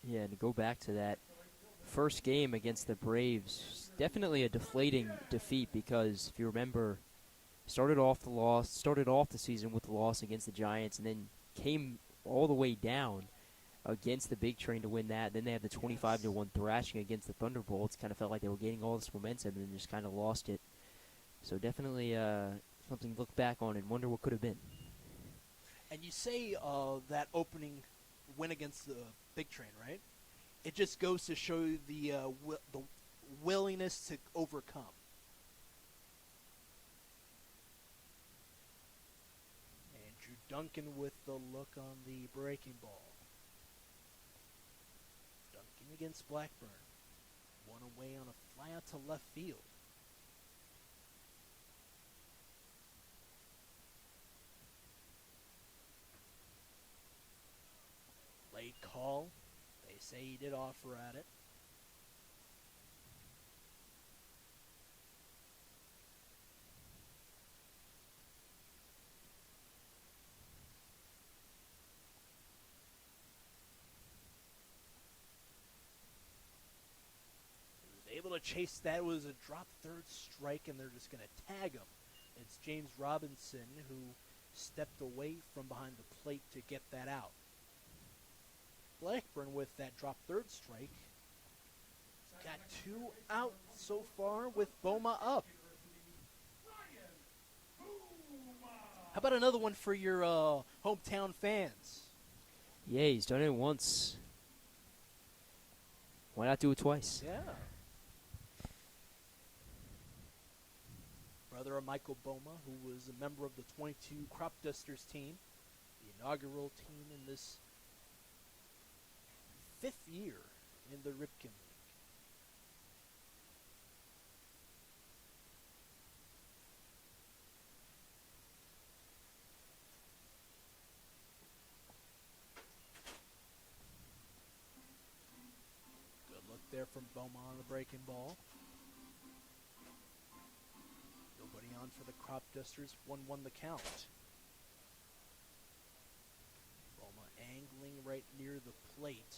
Yeah, and to go back to that first game against the Braves, definitely a deflating defeat because if you remember, started off the season with the loss against the Giants and then came all the way down against the Big Train to win that. Then they had the 25-1 thrashing against the Thunderbolts. Kind of felt like they were gaining all this momentum and then just kind of lost it. So definitely something to look back on and wonder what could have been. And you say that opening win against the Big Train, right? It just goes to show you the willingness to overcome. Andrew Duncan with the look on the breaking ball. Duncan against Blackburn. One away on a fly out to left field. Late call. They say he did offer at it. Able to chase that. It was a drop third strike, and they're just going to tag him. It's James Robinson who stepped away from behind the plate to get that out. Blackburn with that drop third strike. Got 2 out so far with Boma up. How about another one for your hometown fans? Yeah, he's done it once. Why not do it twice? Yeah. Brother of Michael Boma, who was a member of the 22 Cropdusters team, the inaugural team in this 5th year in the Ripken League. Good look there from Boma on the breaking ball. Nobody on for the Cropdusters. 1-1 the count. Boma angling right near the plate.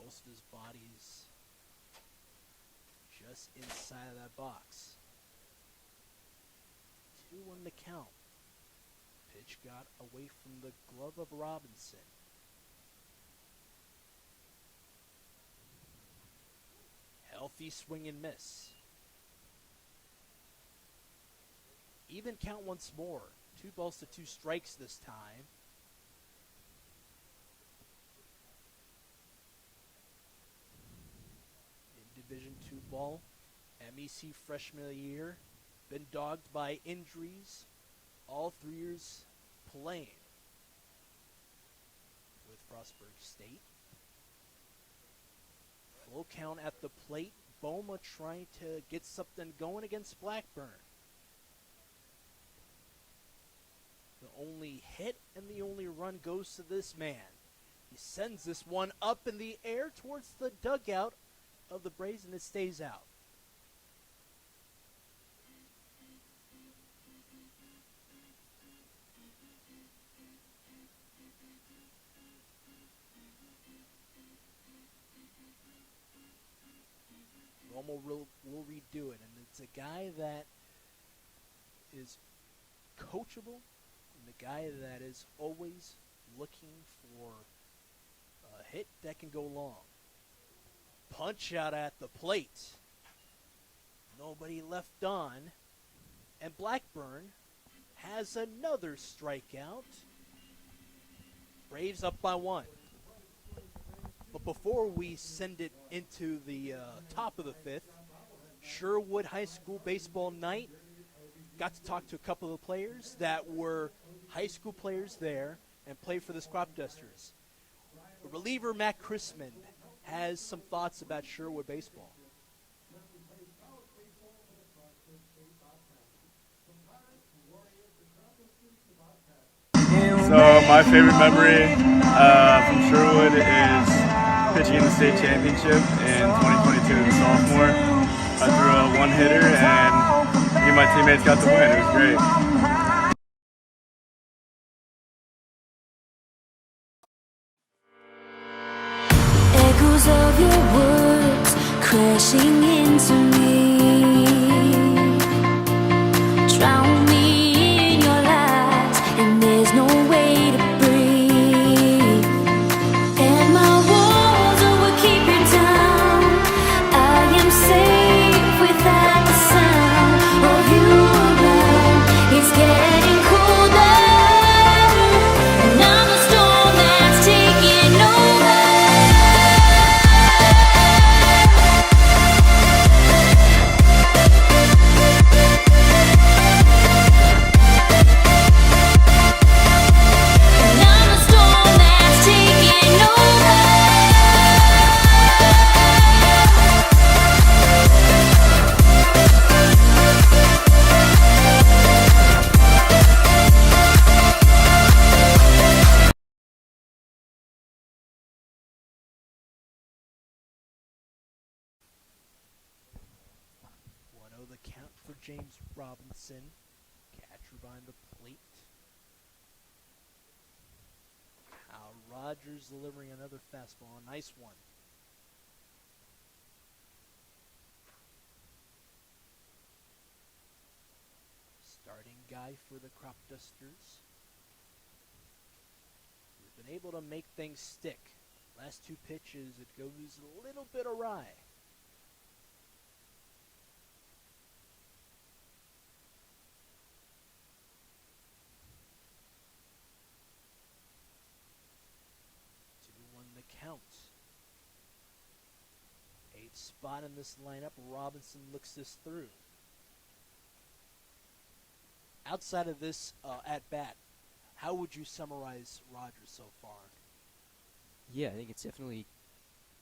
Most of his body's just inside of that box. 2-1 the count. Pitch got away from the glove of Robinson. Healthy swing and miss. Even count once more. 2 balls to 2 strikes this time. In Division II ball, MEC freshman of the year. Been dogged by injuries all 3 years playing with Frostburg State. Full count at the plate. Boma trying to get something going against Blackburn. The only hit and the only run goes to this man. He sends this one up in the air towards the dugout of the Braves, and it stays out. Boma will redo it, and it's a guy that is coachable, and a guy that is always looking for a hit that can go long. Punch out at the plate. Nobody left on, and Blackburn has another strikeout. Braves up by 1. But before we send it into the top of the 5th, Sherwood High School baseball night. Got to talk to a couple of the players that were high school players there and played for the Cropdusters. Reliever Matt Chrisman has some thoughts about Sherwood baseball. So my favorite memory from Sherwood is pitching in the state championship in 2022 as a sophomore. I threw a one-hitter and me and my teammates got the win. It was great. Echoes of your words crashing into me. Drown me in your lies, and there's no way to breathe. And my walls will keep you down. I am safe without the sound of you around. It's for James Robinson. Catcher behind the plate. Kyle Rogers delivering another fastball. Nice one. Starting guy for the Cropdusters. We've been able to make things stick. Last two pitches, it goes a little bit awry. The count. 8th spot in this lineup. Robinson looks this through. Outside of this at bat, how would you summarize Rogers so far? Yeah, I think it's definitely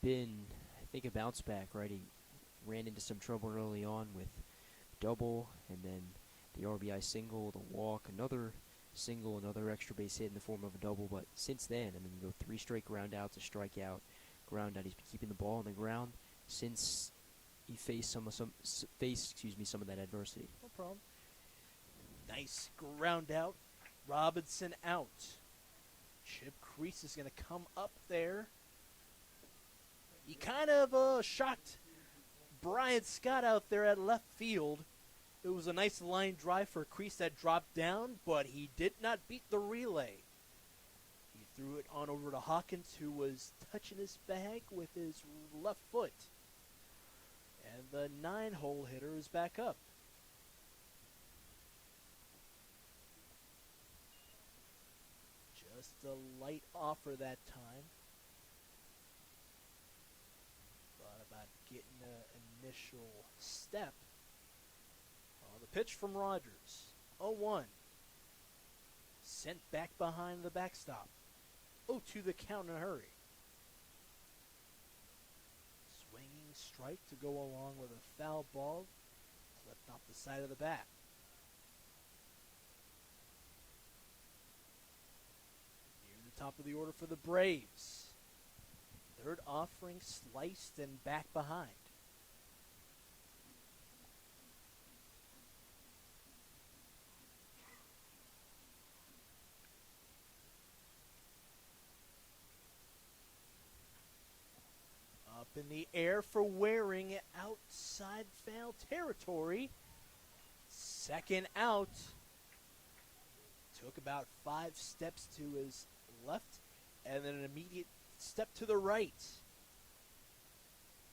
been, a bounce back, right? He ran into some trouble early on with double, and then the RBI single, the walk, another single, another extra base hit in the form of a double. But since then, you go 3 straight ground outs, a strikeout, ground out. He's been keeping the ball on the ground since he faced some of that adversity. No problem. Nice ground out. Robinson out. Chip Crease is going to come up there. He kind of shocked Brian Scott out there at left field. It was a nice line drive for Crease that dropped down, but he did not beat the relay. He threw it on over to Hawkins, who was touching his bag with his left foot. And the 9-hole hitter is back up. Just a light offer that time. Thought about getting an initial step. The pitch from Rogers. 0-1. Sent back behind the backstop. 0-2 the count in a hurry. Swinging strike to go along with a foul ball. Flipped off the side of the bat. Near the top of the order for the Braves. Third offering sliced and back behind. Up in the air for Waring, outside foul territory. Second out. Took about 5 steps to his left and then an immediate step to the right.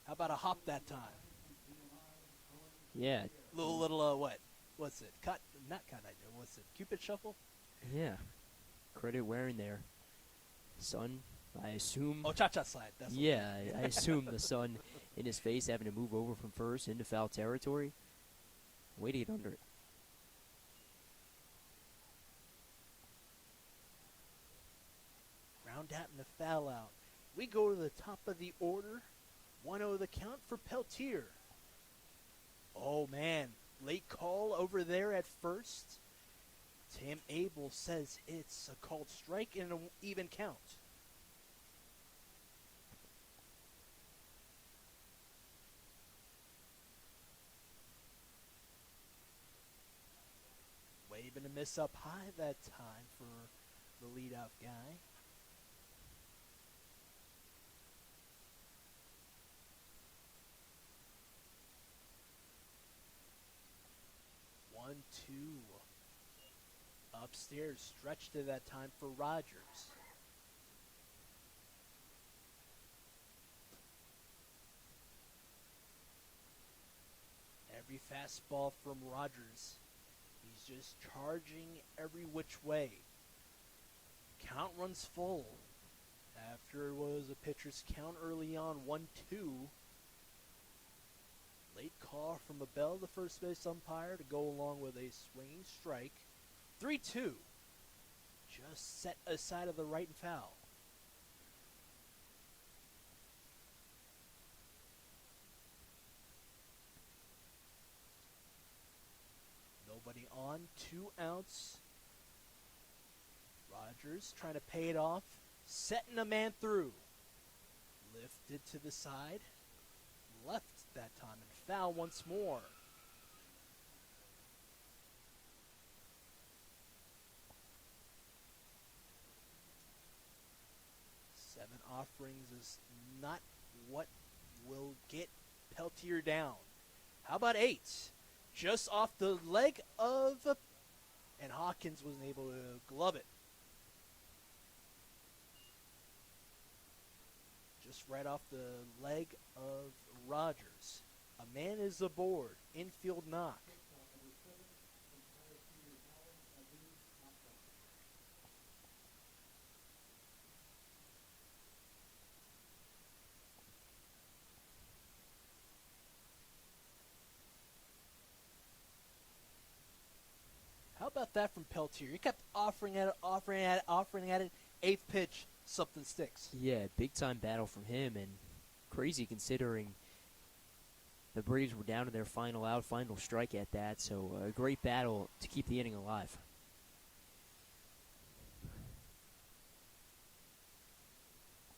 How about a hop that time? Yeah. Little what? What's it? Not cut, I know. What's it? Cupid shuffle? Yeah. Credit Waring there. Sun, I assume. Oh, cha-cha slide. That's yeah, I assume the sun in his face having to move over from first into foul territory. Way to get under it. Ground out and a foul out. We go to the top of the order. 1-0 the count for Peltier. Oh, man. Late call over there at first. Tim Abel says it's a called strike and an even count. Waving a miss up high that time for the leadoff guy. One, two. Upstairs, stretched at that time for Rogers. Every fastball from Rogers. He's just charging every which way. Count runs full. After it was a pitcher's count early on, 1-2. Late call from Abel, the first base umpire, to go along with a swinging strike. 3-2. Just set aside of the right and foul. Nobody on. 2 outs. Rogers trying to pay it off. Setting a man through. Lifted to the side. Left that time and foul once more. offerings is not what will get Peltier down. How about 8? Just off the leg of, and Hawkins wasn't able to glove it. Just right off the leg of Rogers. A man is aboard. Infield knock. How about that from Peltier? He kept offering at it. 8th pitch, something sticks. Yeah, big time battle from him, and crazy considering the Braves were down to their final out, final strike at that. So a great battle to keep the inning alive.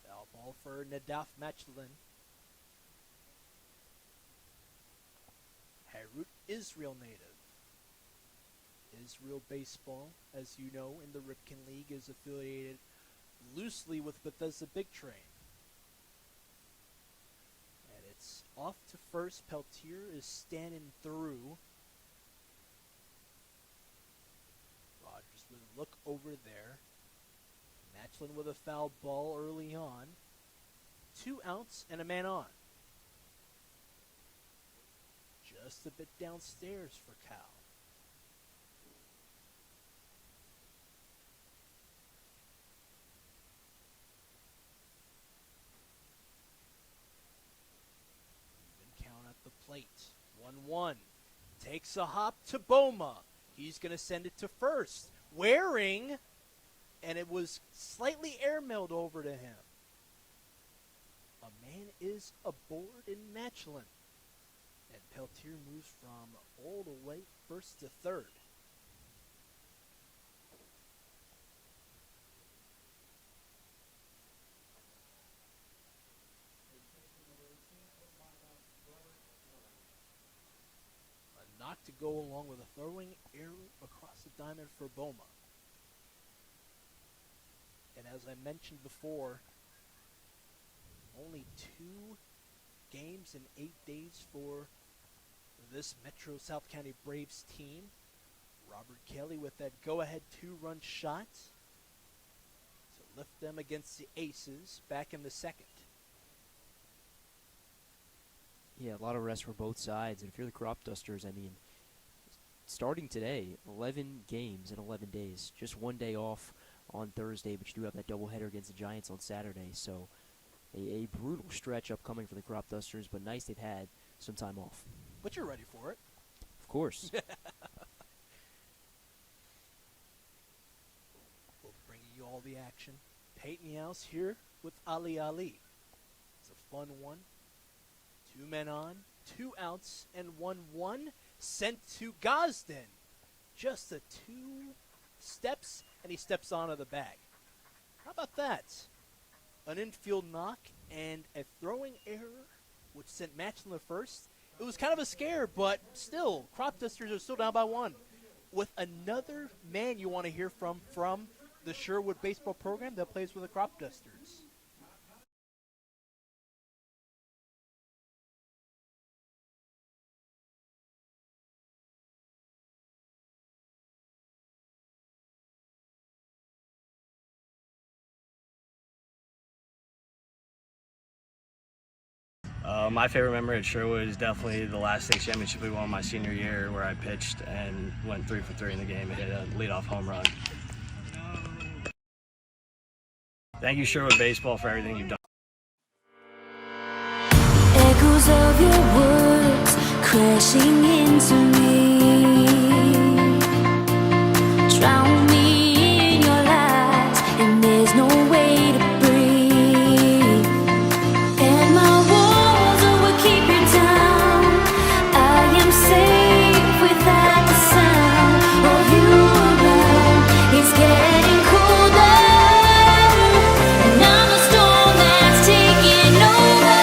Foul ball for Nadaf Machlin. Harut Israel native. Israel Baseball, as you know, in the Ripken League, is affiliated loosely with Bethesda Big Train. And it's off to first. Peltier is standing through. Rogers with a look over there. Machlin with a foul ball early on. 2 outs and a man on. Just a bit downstairs for Cal. Plate. 1-1. Takes a hop to Boma. He's going to send it to first. Wearing, and it was slightly airmailed over to him. A man is aboard in Machlin. And Peltier moves from all the way first to third. Knock to go along with a throwing arrow across the diamond for Boma. And as I mentioned before, only 2 games in 8 days for this Metro South County Braves team. Robert Kelly with that go-ahead 2-run shot to lift them against the Aces back in the second. Yeah, a lot of rest for both sides. And if you're the Cropdusters, I mean, starting today, 11 games in 11 days. Just 1 day off on Thursday, but you do have that doubleheader against the Giants on Saturday. So a brutal stretch upcoming for the Cropdusters, but nice they've had some time off. But you're ready for it. Of course. We'll bring you all the action. Peyton House here with Ali Ali. It's a fun one. 2 men on, 2 outs, and 1-1 sent to Gosden. Just a 2 steps, and he steps onto the bag. How about that? An infield knock and a throwing error, which sent Machlin to first. It was kind of a scare, but still, Cropdusters are still down by 1. With another man you want to hear from the Sherwood baseball program that plays with the Cropdusters. My favorite memory at Sherwood is definitely the last state championship we won my senior year, where I pitched and went 3 for 3 in the game and hit a leadoff home run. Thank you, Sherwood Baseball, for everything you've done. Echoes of your words crashing into me, drown me in your lies, and there's no way to breathe. And my walls are what keep you down. I am safe without the sound of you around. It's getting colder, and I'm the storm that's taking over.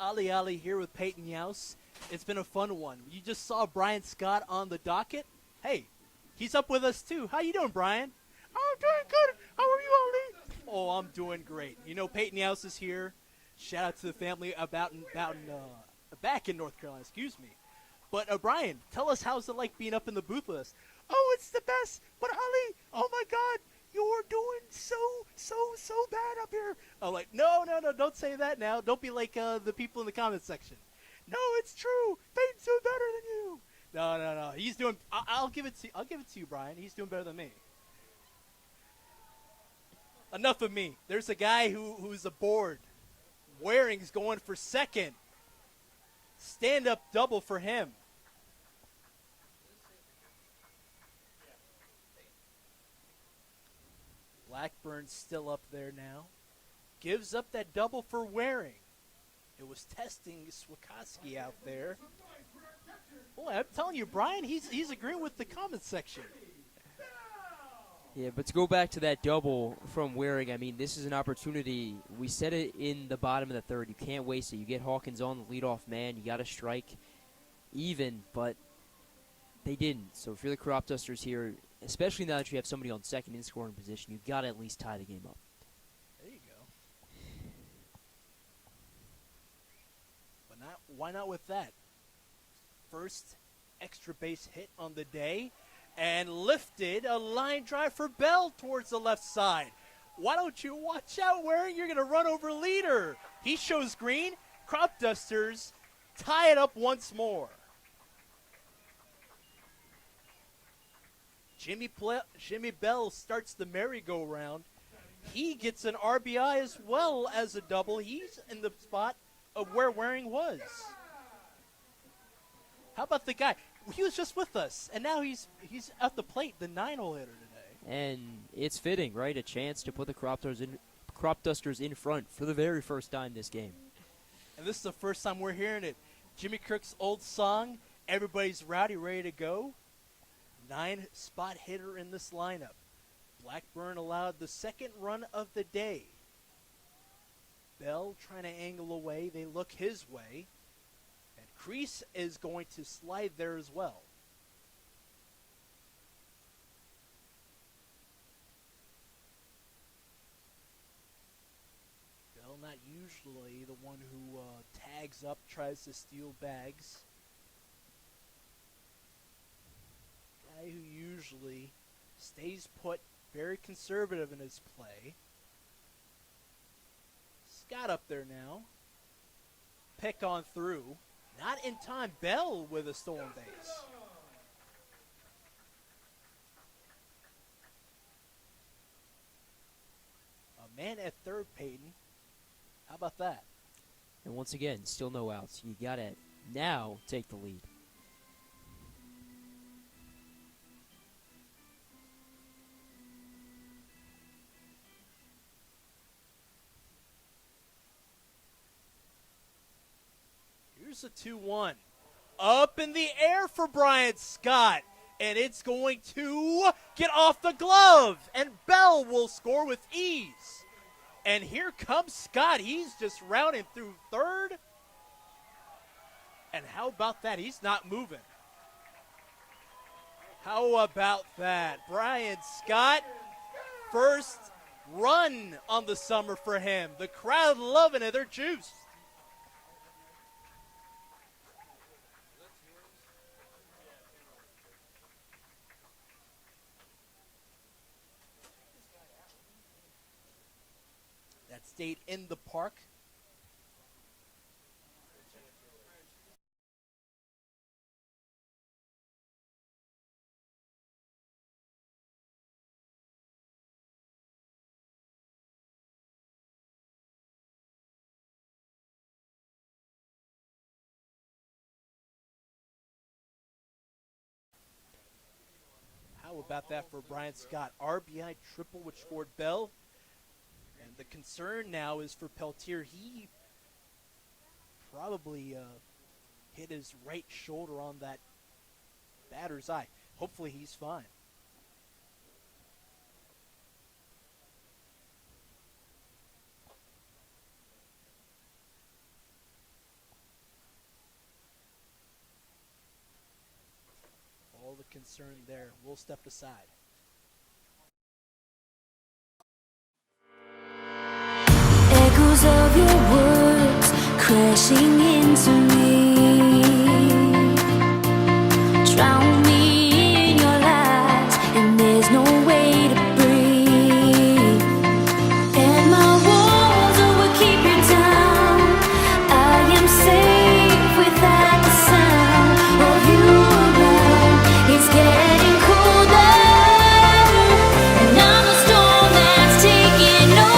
Ali Ali here with Peyton Youse. It's been a fun one. You just saw Brian Scott on the docket. Hey, he's up with us too. How you doing, Brian? I'm doing good. How are you, Ali? Oh, I'm doing great. You know, Peyton Youse is here. Shout out to the family back in North Carolina. Excuse me. But Brian, tell us how's it like being up in the booth with us? Oh, it's the best. But Ali, oh my God, you're doing so bad up here. I'm like, no, don't say that now. Don't be like the people in the comments section. No, it's true. Peyton's doing better than you. No. He's doing. I'll give it to you, Brian. He's doing better than me. Enough of me. There's a guy who's aboard. Waring's going for second. Stand-up double for him. Blackburn's still up there now. Gives up that double for Waring. It was testing Swikoski out there. Boy, I'm telling you, Brian, he's agreeing with the comments section. Yeah, but to go back to that double from Waring, I mean, this is an opportunity. We said it in the bottom of the third. You can't waste it. You get Hawkins on the leadoff man. You got to strike even, but they didn't. So if you're the Cropdusters here, especially now that you have somebody on second in scoring position, you've got to at least tie the game up. There you go. But why not with that? First extra base hit on the day. And lifted a line drive for Bell towards the left side. Why don't you watch out, Waring? You're going to run over leader. He shows green. Cropdusters tie it up once more. Jimmy Bell starts the merry-go-round. He gets an RBI as well as a double. He's in the spot of where Waring was. How about the guy? He was just with us, and now he's at the plate, the 9-hole hitter today. And it's fitting, right? A chance to put the Cropdusters in front for the very first time this game. And this is the first time we're hearing it. Jimmy Crook's old song, Everybody's Rowdy, Ready to Go. 9-spot hitter in this lineup. Blackburn allowed the second run of the day. Bell trying to angle away. They look his way. Crease is going to slide there as well. Bell not usually the one who tags up, tries to steal bags. Guy who usually stays put, very conservative in his play. Scott up there now. Pick on through. Not in time. Bell with a stolen base. A man at third, Peyton. How about that? And once again, still no outs. You got to now take the lead. Here's a 2-1. Up in the air for Brian Scott. And it's going to get off the glove. And Bell will score with ease. And here comes Scott. He's just rounding through third. And how about that? He's not moving. How about that? Brian Scott, first run on the summer for him. The crowd loving it. They're juiced. That stayed in the park. How about that for Brian Scott? RBI triple, which scored Bell. And the concern now is for Peltier. He probably hit his right shoulder on that batter's eye. Hopefully he's fine. concern there. We'll step aside. Echoes of your words crashing into me. Drown me in your lies, and there's no way to breathe. And my walls will keep you down. I am safe without the sound of you around. It's getting colder, and I'm the storm that's taking over.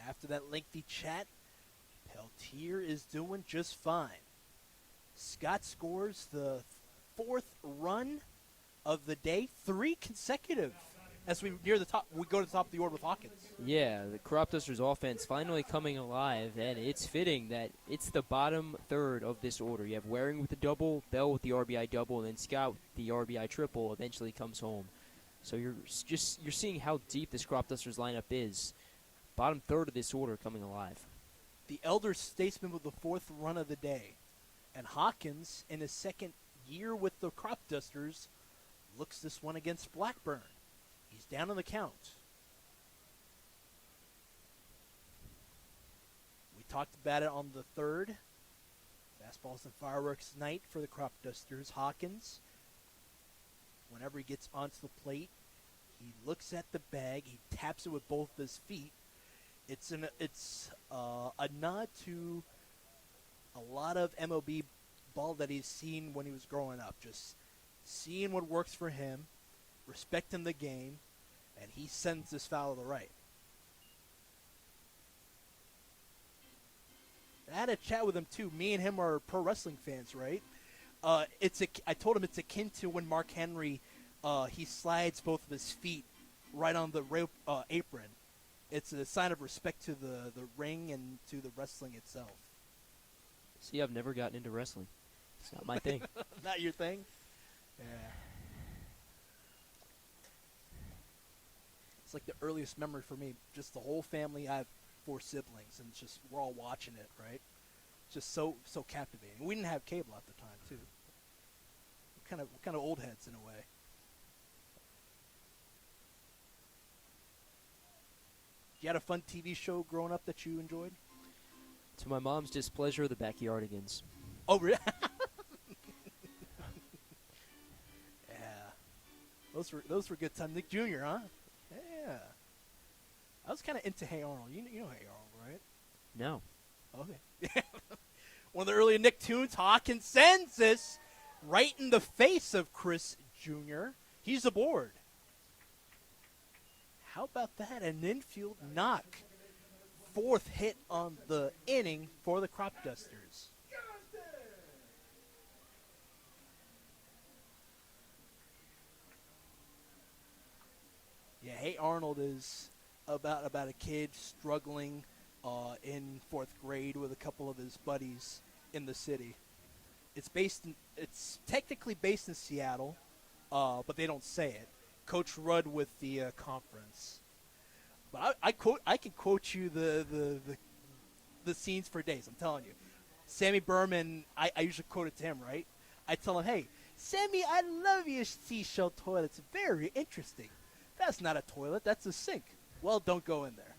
After that lengthy chat, Peltier is doing just fine. Scott scores the fourth run of the day, 3 consecutive. As we near the top, we go to the top of the order with Hawkins. Yeah, the Cropdusters offense finally coming alive, and it's fitting that it's the bottom third of this order. You have Waring with the double, Bell with the RBI double, and then Scott with the RBI triple eventually comes home. So you're seeing how deep this Cropdusters lineup is. Bottom third of this order coming alive. The elder statesman with the fourth run of the day. And Hawkins, in his second year with the Cropdusters, looks this one against Blackburn. He's down on the count. We talked about it on the third. Fastballs and fireworks night for the Cropdusters. Hawkins, whenever he gets onto the plate, he looks at the bag. He taps it with both of his feet. It's a nod to a lot of MLB football that he's seen when he was growing up. Just seeing what works for him, respecting the game, and he sends this foul to the right. I had a chat with him too. Me and him are pro wrestling fans, right? I told him it's akin to when Mark Henry, he slides both of his feet right on the apron. It's a sign of respect to the ring and to the wrestling itself. See, I've never gotten into wrestling. It's not my thing. Not your thing? Yeah. It's like the earliest memory for me. Just the whole family. I have 4 siblings, and it's just we're all watching it, right? Just so captivating. We didn't have cable at the time, too. We're kind of old heads in a way. You had a fun TV show growing up that you enjoyed? To my mom's displeasure, the Backyardigans. Oh, really? Yeah. Those were good times. Nick Jr., huh? Yeah. I was kind of into Hey Arnold. You know Hey Arnold, right? No. Okay. One of the early Nicktoons, Hawkins sends this right in the face of Chris Jr. He's aboard. How about that? An infield knock. 4th hit on the inning for the Cropdusters. Yeah, Hey Arnold is about a kid struggling in 4th grade with a couple of his buddies in the city. It's technically based in Seattle, but they don't say it. Coach Rudd with the conference. But I can quote you the scenes for days. I'm telling you, Sammy Berman. I usually quote it to him, right? I tell him, "Hey, Sammy, I love your seashell toilet. It's very interesting. That's not a toilet. That's a sink. Well, don't go in there."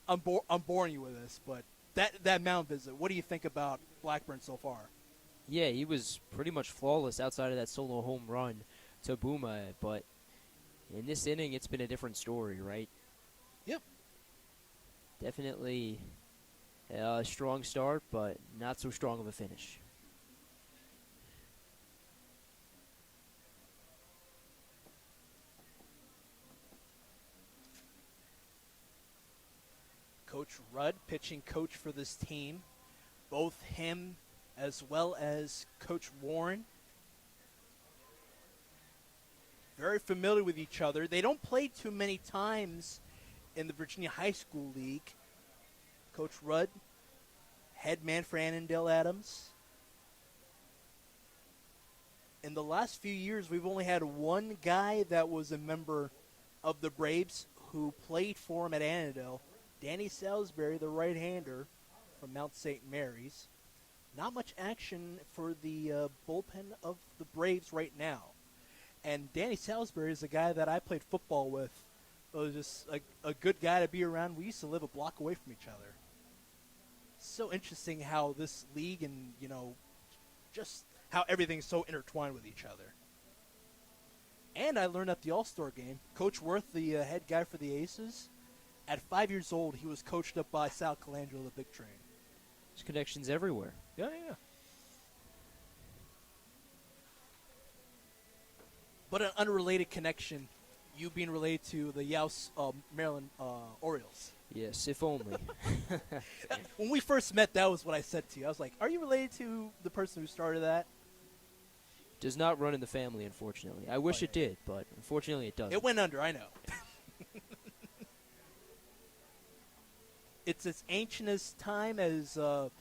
I'm boring you with this, but that mound visit. What do you think about Blackburn so far? Yeah, he was pretty much flawless outside of that solo home run to Booma, but in this inning, it's been a different story, right? Yep. Definitely a strong start, but not so strong of a finish. Coach Rudd, pitching coach for this team. Both him as well as Coach Warren. Very familiar with each other. They don't play too many times in the Virginia High School League. Coach Rudd, head man for Annandale Adams. In the last few years, we've only had one guy that was a member of the Braves who played for him at Annandale. Danny Salisbury, the right-hander from Mount St. Mary's. Not much action for the bullpen of the Braves right now. And Danny Salisbury is a guy that I played football with. It was just a good guy to be around. We used to live a block away from each other. So interesting how this league and, just how everything's so intertwined with each other. And I learned at the All-Star game, Coach Worth, the head guy for the Aces, at 5 years old, he was coached up by Sal Colangelo, the Big Train. There's connections everywhere. Yeah. But an unrelated connection, you being related to the Yaos Maryland Orioles. Yes, if only. When we first met, that was what I said to you. I was like, are you related to the person who started that? Does not run in the family, unfortunately. I wish it did, but unfortunately it doesn't. It went under, I know. It's as ancient as time as the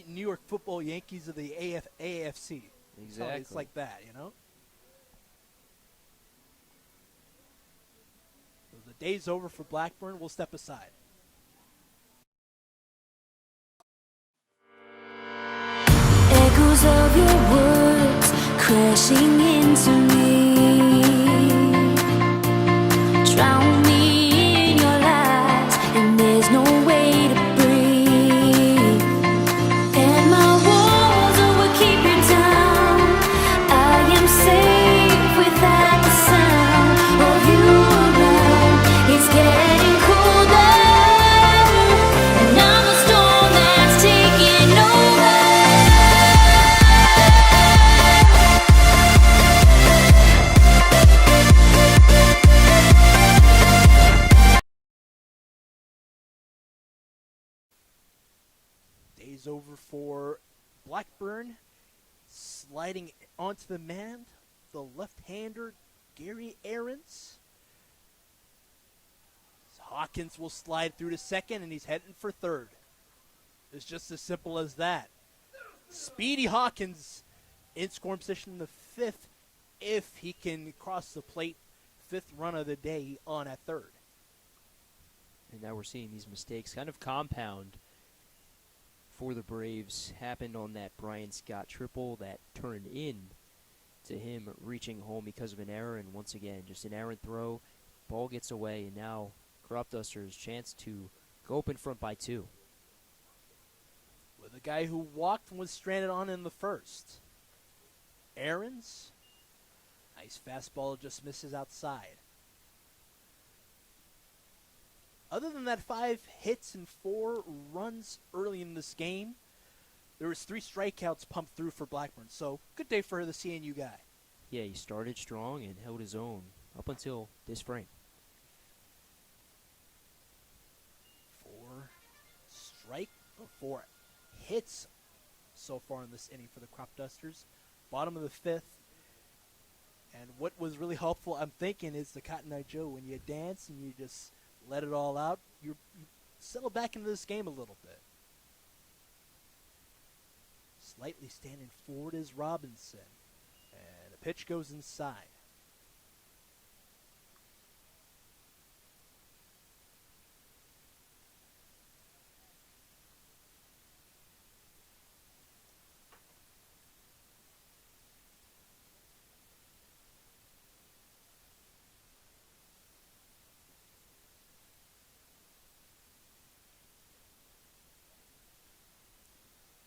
New York Football Yankees of the AFC. Exactly. It's like that, So the day's over for Blackburn. We'll step aside. Echoes of your words crashing into me. Drown me in your lies, and there's no way to breathe. And my walls will keep you down. I am safe without the sound of you around. It's getting colder, and I'm a storm that's taking over. Stays over for Blackburn. Sliding onto the man, the left-hander, Gary Aarons. Hawkins will slide through to second, and he's heading for third. It's just as simple as that. Speedy Hawkins in scoring position in the fifth if he can cross the plate. Fifth run of the day on at third. And now we're seeing these mistakes kind of compound for the Braves. Happened on that Brian Scott triple that turned in to him reaching home because of an error. And once again, just an errant throw. Ball gets away, and now Cropdusters chance to go up in front by 2. With a guy who walked and was stranded on in the first. Aarons. Nice fastball, just misses outside. Other than that 5 hits and 4 runs early in this game, there was 3 strikeouts pumped through for Blackburn. So good day for the CNU guy. Yeah, he started strong and held his own up until this frame. 4 hits so far in this inning for the Cropdusters. Bottom of the 5th. And what was really helpful, I'm thinking, is the Cotton Eye Joe. When you dance and you just let it all out, you settle back into this game a little bit. Slightly standing forward is Robinson. And the pitch goes inside.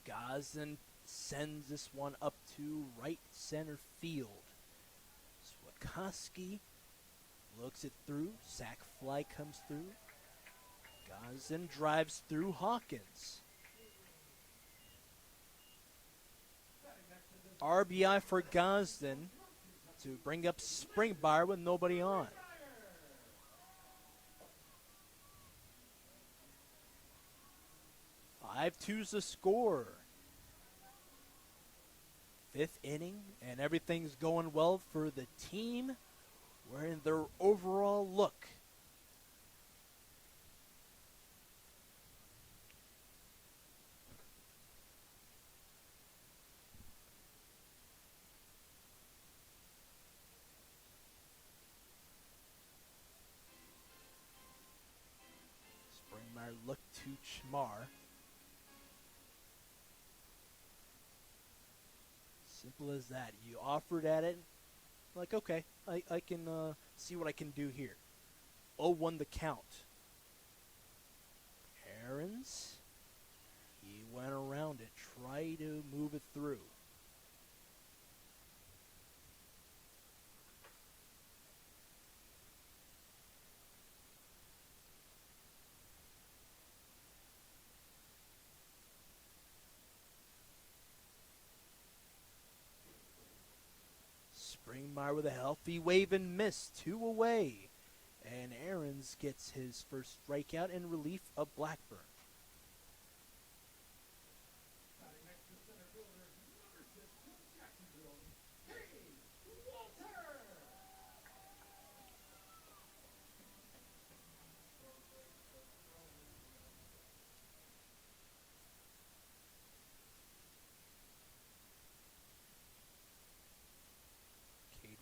Gosden sends this one up to right center field. Swakowski looks it through. Sac fly comes through. Gosden drives through Hawkins. RBI for Gosden to bring up Springbar with nobody on. Five two's the score. 5th inning, and everything's going well for the team. We're in their overall look. Springmeyer looked to Chmar. Simple as that. You offered at it, like, okay, I can see what I can do here. 0-1 the count. Aarons, he went around it, tried to move it through. Springmeyer with a healthy wave and miss. 2 away. And Aarons gets his first strikeout in relief of Blackburn.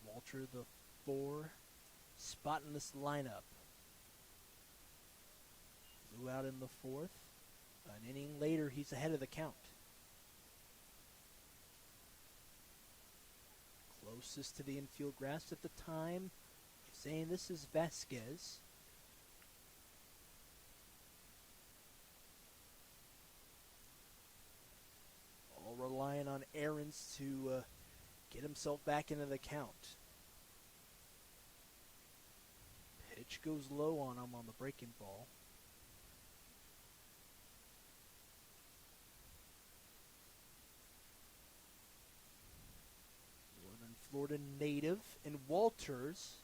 Walter, the 4 spot in this lineup. Flew out in the 4th. An inning later, he's ahead of the count. Closest to the infield grass at the time, saying this is Vasquez. All relying on Aarons to get himself back into the count. Pitch goes low on him on the breaking ball. Northern Florida native and Walters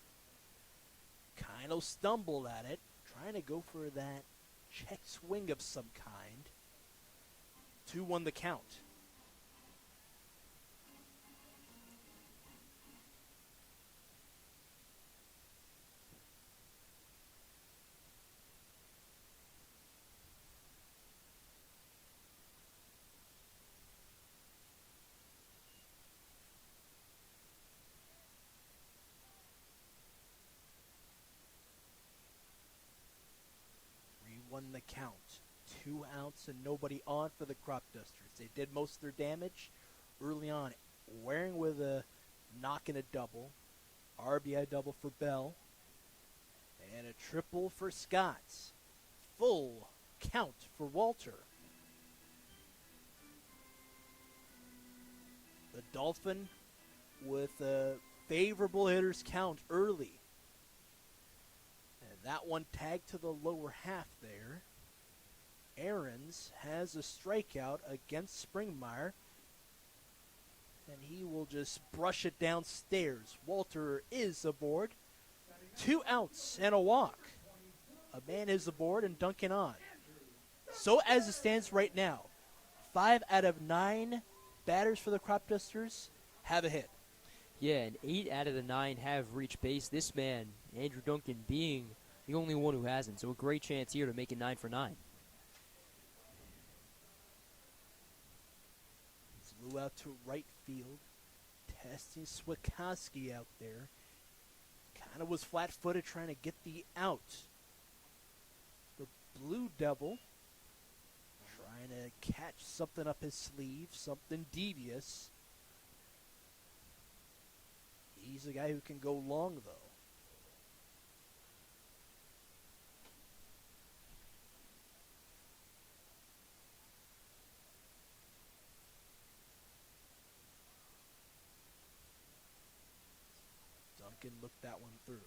kind of stumbled at it, trying to go for that check swing of some kind. 2-1 the count. Won the count. 2 outs and nobody on for the Cropdusters. They did most of their damage early on, wearing with a knock and a double, RBI double for Bell, and a triple for Scott. Full count for Walter. The Dolphin with a favorable hitter's count early. That one tagged to the lower half there. Aarons has a strikeout against Springmeyer, and he will just brush it downstairs. Walter is aboard. 2 outs and a walk. A man is aboard and Duncan on. So as it stands right now, 5 out of 9 batters for the Cropdusters have a hit. Yeah, and 8 out of the 9 have reached base. This man, Andrew Duncan, being the only one who hasn't. So a great chance here to make it 9 for 9. Flew out to right field, testing Swikowski out there. Kind of was flat-footed trying to get the out. The Blue Devil trying to catch something up his sleeve, something devious. He's a guy who can go long, though. Duncan looked that one through.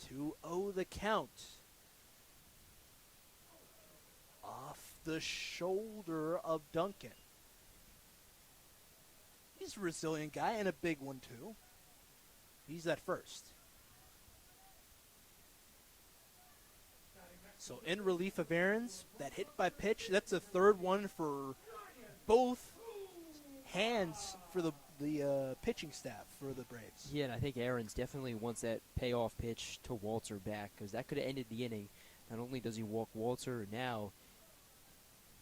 To 2-0 the count. Off the shoulder of Duncan. He's a resilient guy and a big one too. He's at first. So in relief of Aarons, that hit by pitch, that's a third one for both hands for the pitching staff for the Braves. Yeah, and I think Aarons definitely wants that payoff pitch to Walter back, because that could have ended the inning. Not only does he walk Walter, now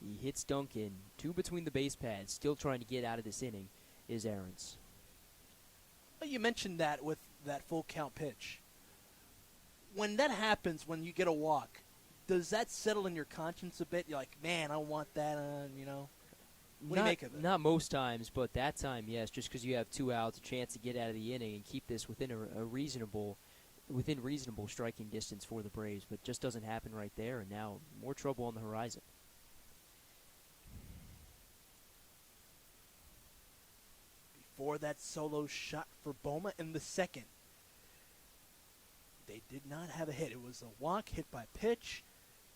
he hits Duncan, 2 between the base pads, still trying to get out of this inning is Aarons. Well, you mentioned that with that full count pitch. When that happens, when you get a walk, does that settle in your conscience a bit? You're like, man, I want that on, you know? What do you make of it? Not most times, but that time, yes, just because you have 2 outs, a chance to get out of the inning and keep this within within reasonable striking distance for the Braves, but just doesn't happen right there, and now more trouble on the horizon. Before that solo shot for Boma in the second, they did not have a hit. It was a walk hit by pitch,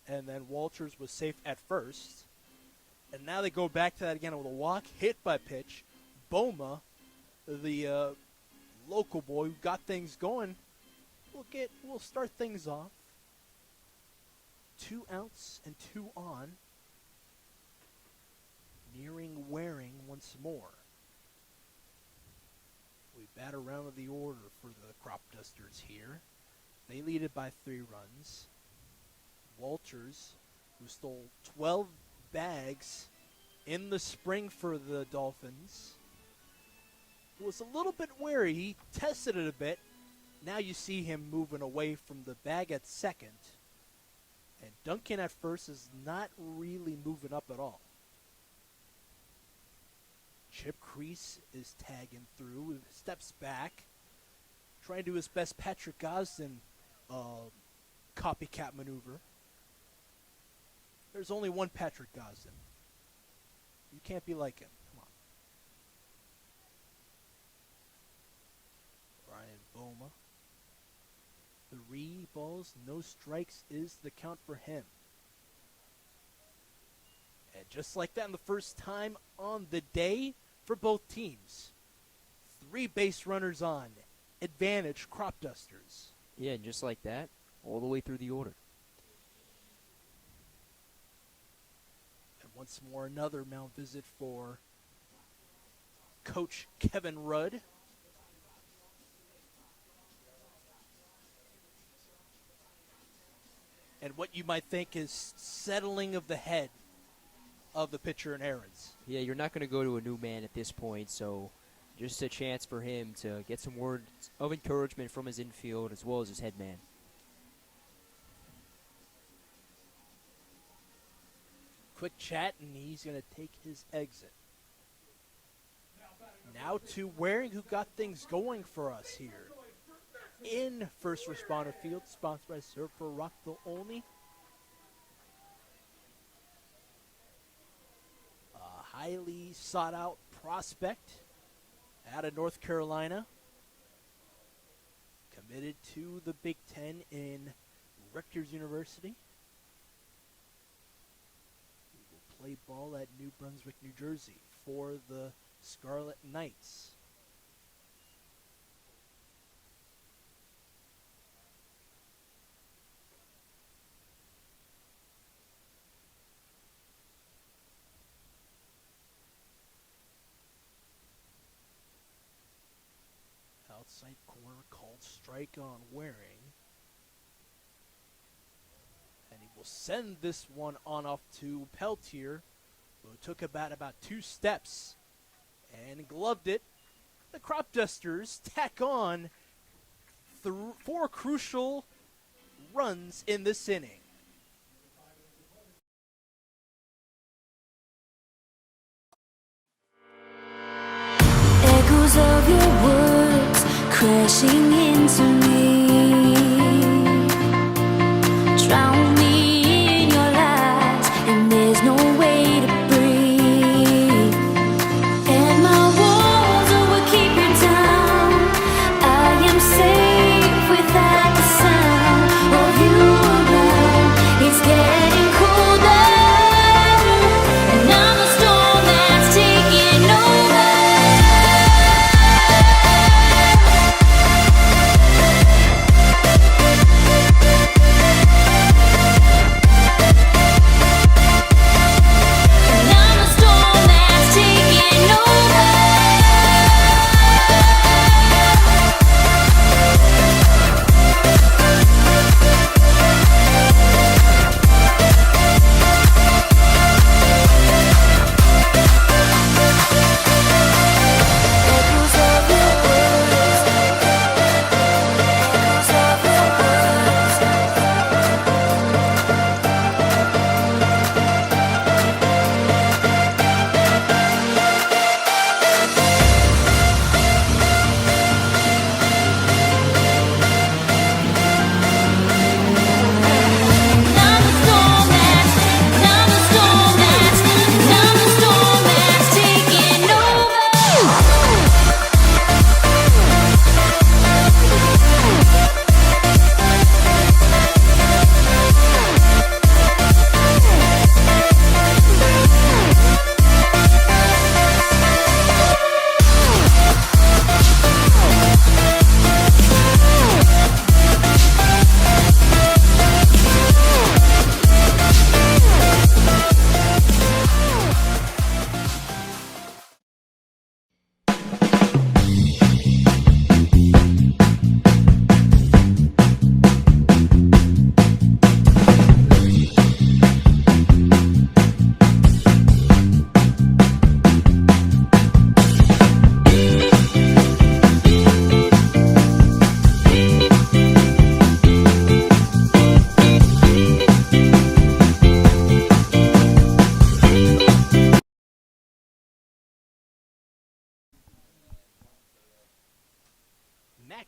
and then Walters was safe at first. And now they go back to that again with a walk hit by pitch. Boma, the local boy who got things going, will start things off. 2 outs and 2 on. Nearing Waring once more. We bat around with the order for the Cropdusters here. They lead it by 3 runs. Walters, who stole 12 bags in the spring for the Dolphins, was a little bit wary. He tested it a bit. Now you see him moving away from the bag at second. And Duncan at first is not really moving up at all. Chip Crease is tagging through, steps back, trying to do his best Patrick Gosden copycat maneuver. There's only one Patrick Gosden. You can't be like him. Come on. Brian Boma. 3 balls, no strikes is the count for him. And just like that, in the first time on the day for both teams, 3 base runners on. Advantage Cropdusters. Yeah, just like that, all the way through the order. And once more, another mound visit for Coach Kevin Rudd. And what you might think is settling of the head of the pitcher and Aaron's. Yeah, you're not going to go to a new man at this point, so just a chance for him to get some words of encouragement from his infield as well as his head man. Quick chat, and he's going to take his exit. Now to Waring, who got things going for us here in First Responder Field, sponsored by Surfer Rockville Olney. A highly sought out prospect out of North Carolina, committed to the Big Ten in Rutgers University. He will play ball at New Brunswick, New Jersey for the Scarlet Knights. Outside corner called strike on Waring. And he will send this one on off to Peltier, who took about 2 steps and gloved it. The Cropdusters tack on 4 crucial runs in this inning. Echoes of your words crashing into me, drown me in your lies, and there's no way to breathe. And my walls will keep you down. I am safe without the sound of you around. It's getting colder, and I'm a storm that's taking over.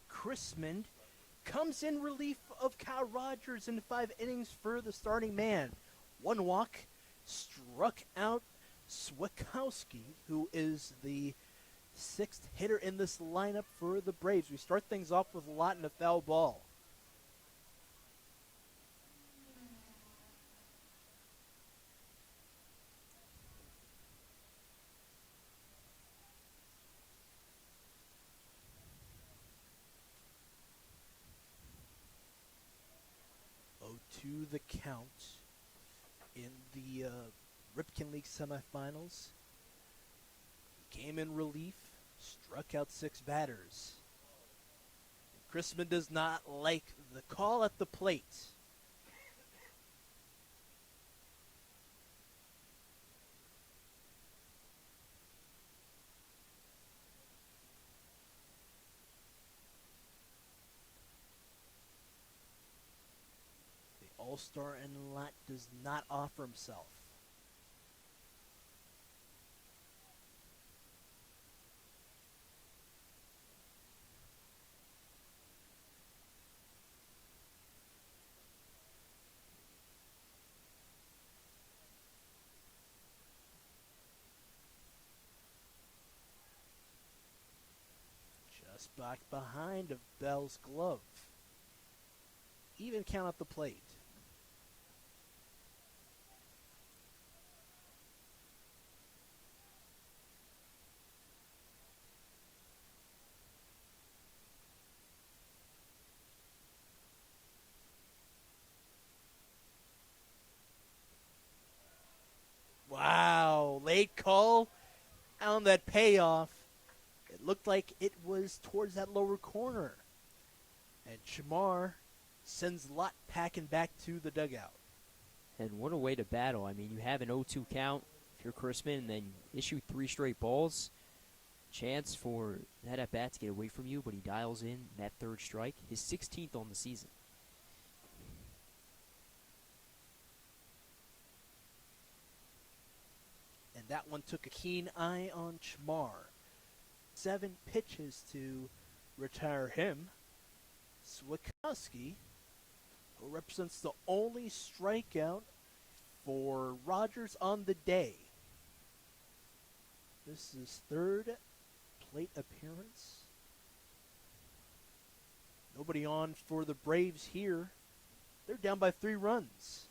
Chrismond comes in relief of Kyle Rogers in 5 innings for the starting man. 1 walk, struck out Swakowski, who is the 6th hitter in this lineup for the Braves. We start things off with Lott and a foul ball. to the count in the Ripken League semifinals. Came in relief, struck out 6 batters. Chrisman does not like the call at the plate. The All-Star in lot does not offer himself. Just back behind of Bell's glove. Even count at the plate. Wow, late call on that payoff. It looked like it was towards that lower corner. And Shamar sends Lott packing back to the dugout. And what a way to battle. I mean, you have an 0-2 count if you're Chrisman, and then issue 3 straight balls. Chance for that at-bat to get away from you, but he dials in that 3rd strike. His 16th on the season. And that one took a keen eye on Shamar. 7 pitches to retire him. Swakowski, who represents the only strikeout for Rogers on the day. This is his 3rd plate appearance. Nobody on for the Braves here. They're down by 3 runs.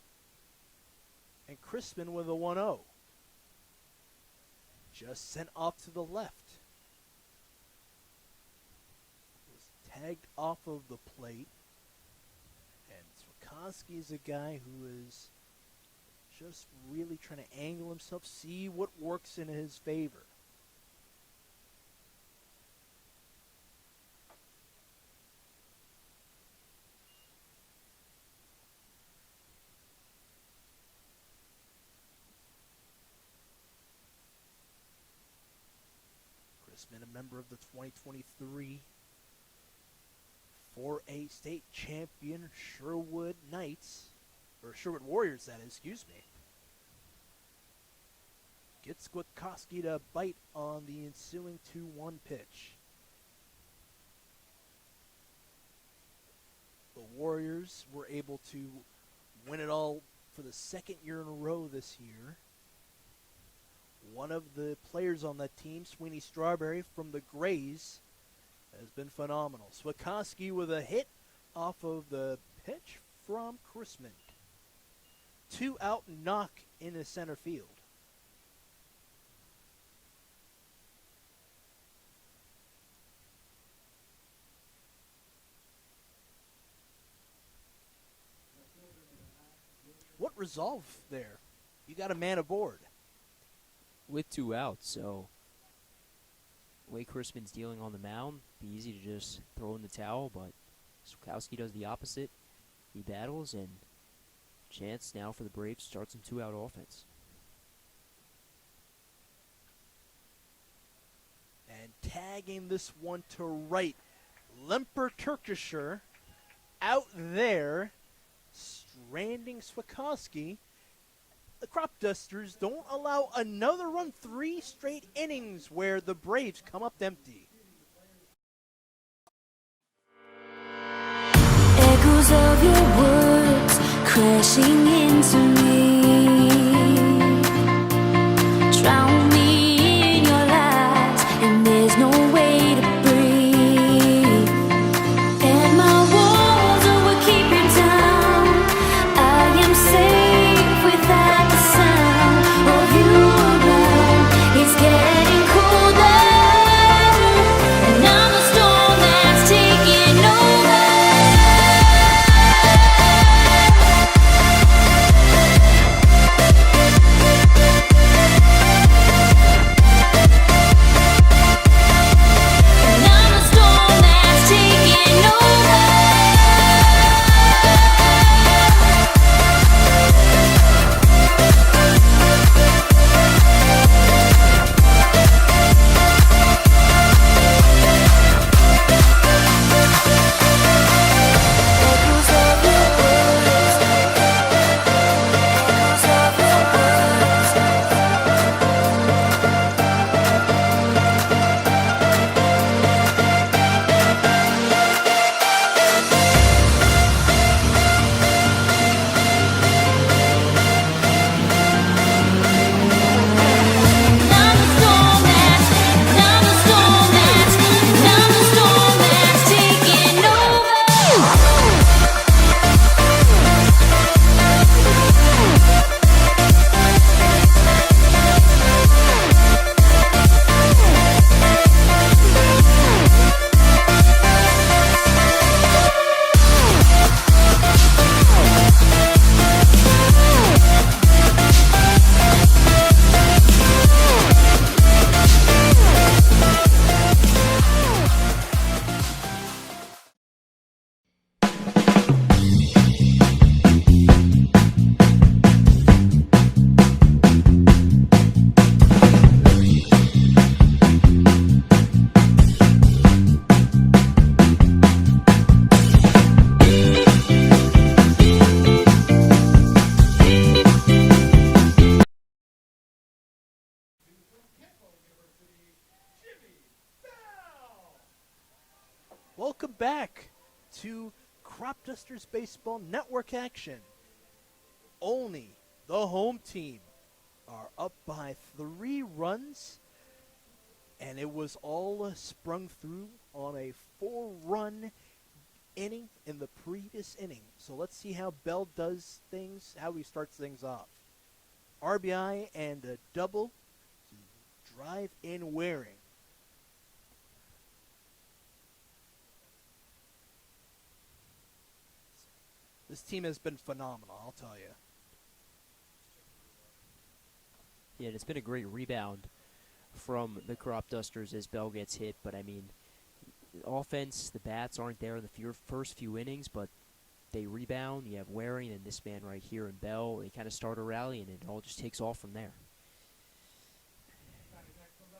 And Chrisman with a 1-0. Just sent off to the left. Tagged off of the plate, and Swakowski is a guy who is just really trying to angle himself, see what works in his favor. Chrisman, a member of the 2023 4A state champion Sherwood Knights, or Sherwood Warriors, that is, excuse me. Gets Swakowski to bite on the ensuing 2-1 pitch. The Warriors were able to win it all for the 2nd year in a row this year. One of the players on that team, Sweeney Strawberry from the Grays, has been phenomenal. Swakowski with a hit off of the pitch from Chrisman. 2-out knock in the center field. What resolve there? You got a man aboard. With 2 outs, so the way Chrisman's dealing on the mound, be easy to just throw in the towel, but Swakowski does the opposite. He battles, and chance now for the Braves starts some 2-out offense. And tagging this one to right, Lemper Turkisher out there, stranding Swakowski. The Cropdusters don't allow another run, 3 straight innings where the Braves come up empty. Echoes of your words crashing into me. Drown me in your lies, and there's no way to breathe. And my walls will keep you down. I am safe without the sound of you around. It's getting colder, and I'm the storm that's taking over. Cropdusters Baseball Network action. Olney, the home team, are up by 3 runs, and it was all sprung through on a 4-run inning in the previous inning. So let's see how Bell does things, how he starts things off. RBI and a double to drive in Waring. This team has been phenomenal, I'll tell you. Yeah, and it's been a great rebound from the Cropdusters as Bell gets hit. But, I mean, offense, the bats aren't there in the first few innings, but they rebound. You have Waring and this man right here in Bell. They kind of start a rally, and it all just takes off from there.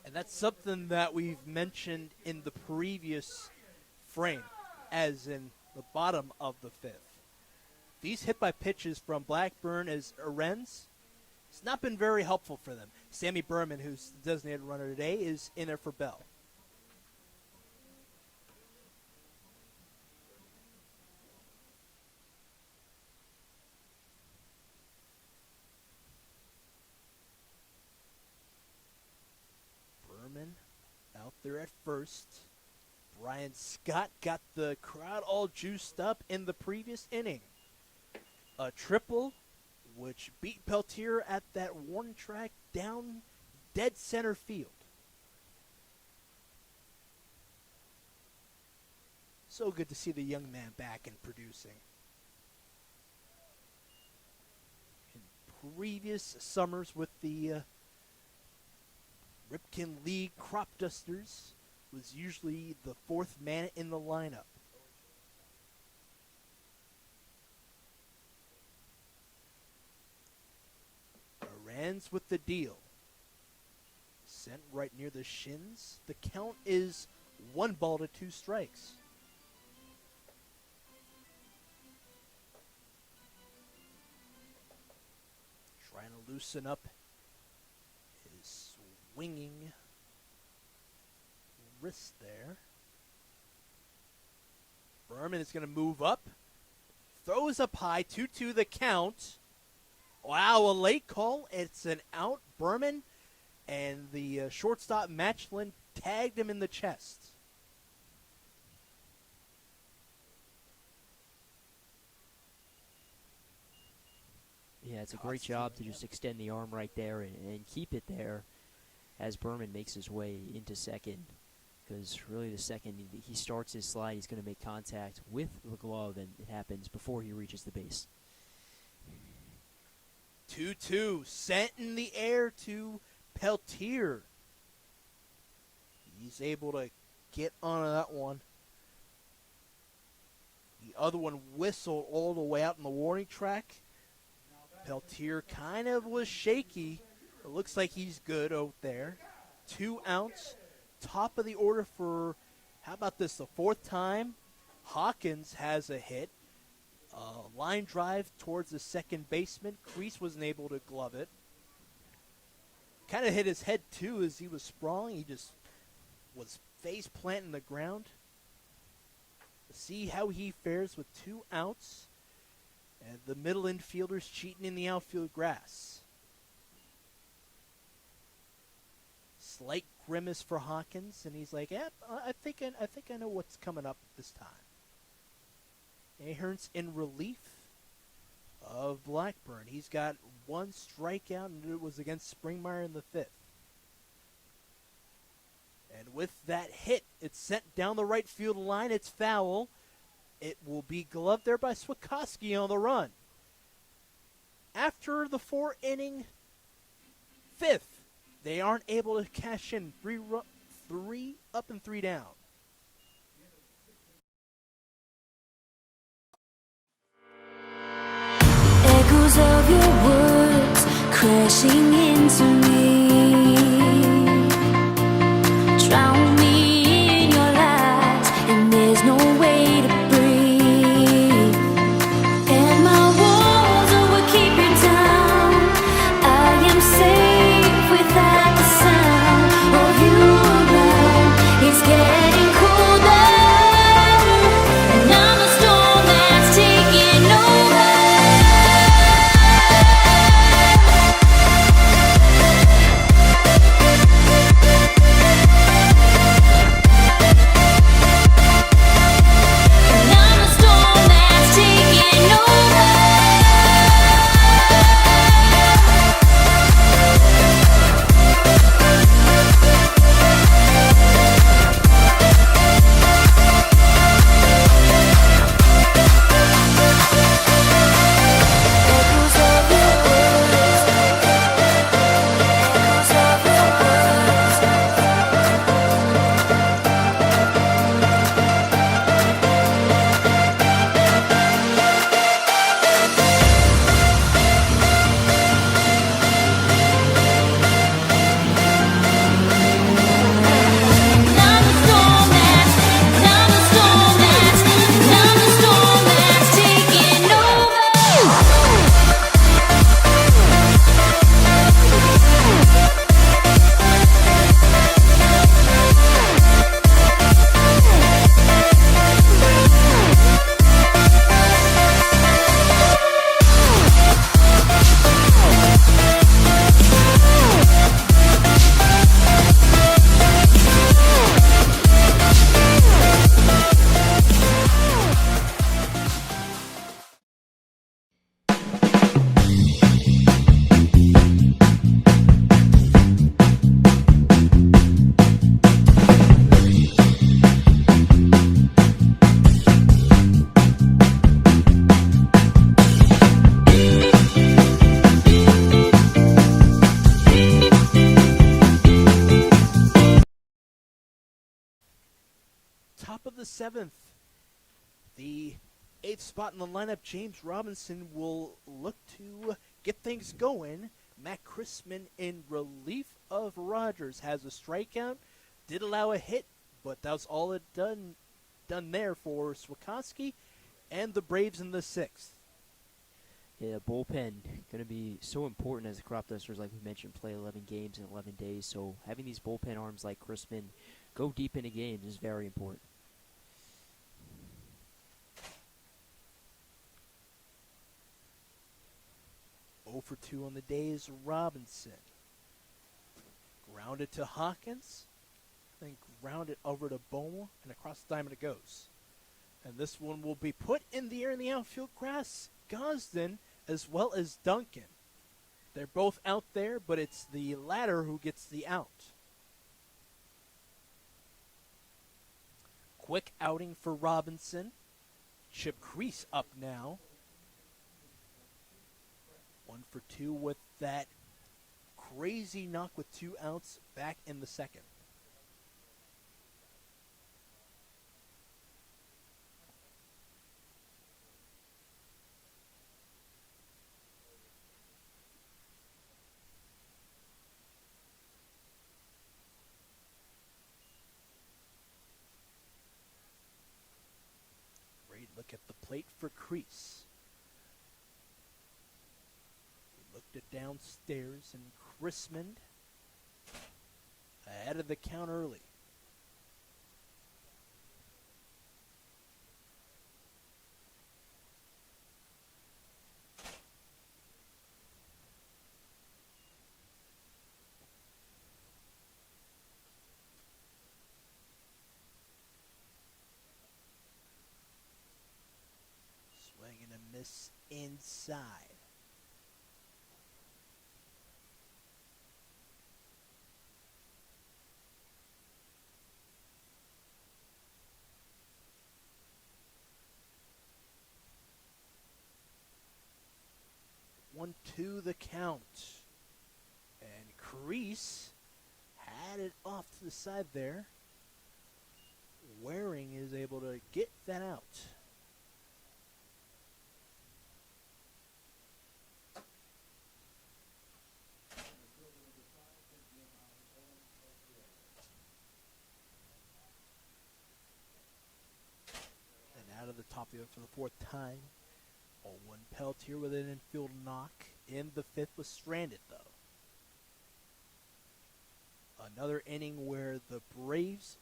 And that's something that we've mentioned in the previous frame, as in the bottom of the 5th. These hit by pitches from Blackburn as Arends, it's not been very helpful for them. Sammy Berman, who's the designated runner today, is in there for Bell. Berman out there at first. Brian Scott got the crowd all juiced up in the previous inning. A triple, which beat Peltier at that warning track down dead center field. So good to see the young man back and producing. In previous summers with the Ripken League Cropdusters, was usually the 4th man in the lineup. Ends with the deal. Sent right near the shins. The count is 1 ball to 2 strikes. Trying to loosen up his swinging wrist there. Berman is going to move up. Throws up high. 2-2 the count. Wow, a late call. It's an out. Berman and the shortstop Matchlin tagged him in the chest. Yeah, it's a great job to just extend the arm right there and keep it there as Berman makes his way into second. Because really the second he starts his slide, he's going to make contact with the glove, and it happens before he reaches the base. 2-2, sent in the air to Peltier. He's able to get onto that one. The other one whistled all the way out in the warning track. Peltier kind of was shaky. It looks like he's good out there. 2 outs. Top of the order for, how about this, the 4th time? Hawkins has a hit. Line drive towards the second baseman. Crease wasn't able to glove it. Kind of hit his head, too, as he was sprawling. He just was face planting the ground. Let's see how he fares with 2 outs. And the middle infielders cheating in the outfield grass. Slight grimace for Hawkins, and he's like, "Yeah, I think I know what's coming up this time." Ahern's in relief of Blackburn. He's got 1 strikeout, and it was against Springmeyer in the 5th. And with that hit, it's sent down the right field line. It's foul. It will be gloved there by Swikoski on the run. After the 4-inning 5th, they aren't able to cash in. 3 up and 3 down. Echoes of your words crashing into me. Drown me in your lies, and there's no way to breathe. And my walls will keep you down. I am safe without the sound of you around. It's getting colder, and I'm a storm that's taking 7th. The 8th spot in the lineup, James Robinson will look to get things going. Matt Chrisman, in relief of Rogers, has a strikeout. Did allow a hit, but that was all it done there for Swakowski and the Braves in the 6th. Yeah, bullpen going to be so important as the Cropdusters, like we mentioned, play 11 games in 11 days. So having these bullpen arms like Chrisman go deep into games is very important. 0 for 2 on the day is Robinson. Grounded to Hawkins, then grounded over to Boma, and across the diamond it goes. And this one will be put in the air in the outfield grass. Gosden as well as Duncan. They're both out there, but it's the latter who gets the out. Quick outing for Robinson. Chip Crease up now. 1 for 2 with that crazy knock with 2 outs back in the 2nd. Great look at the plate for Crease. Looked it downstairs, and Chrisman ahead of the count early. Swing and a miss inside. One, two, the count. And Crease had it off to the side there. Waring is able to get that out. And out of the top of it for the 4th time. 0-1 Peltier with an infield knock. In the 5th was stranded, though. Another inning where the Braves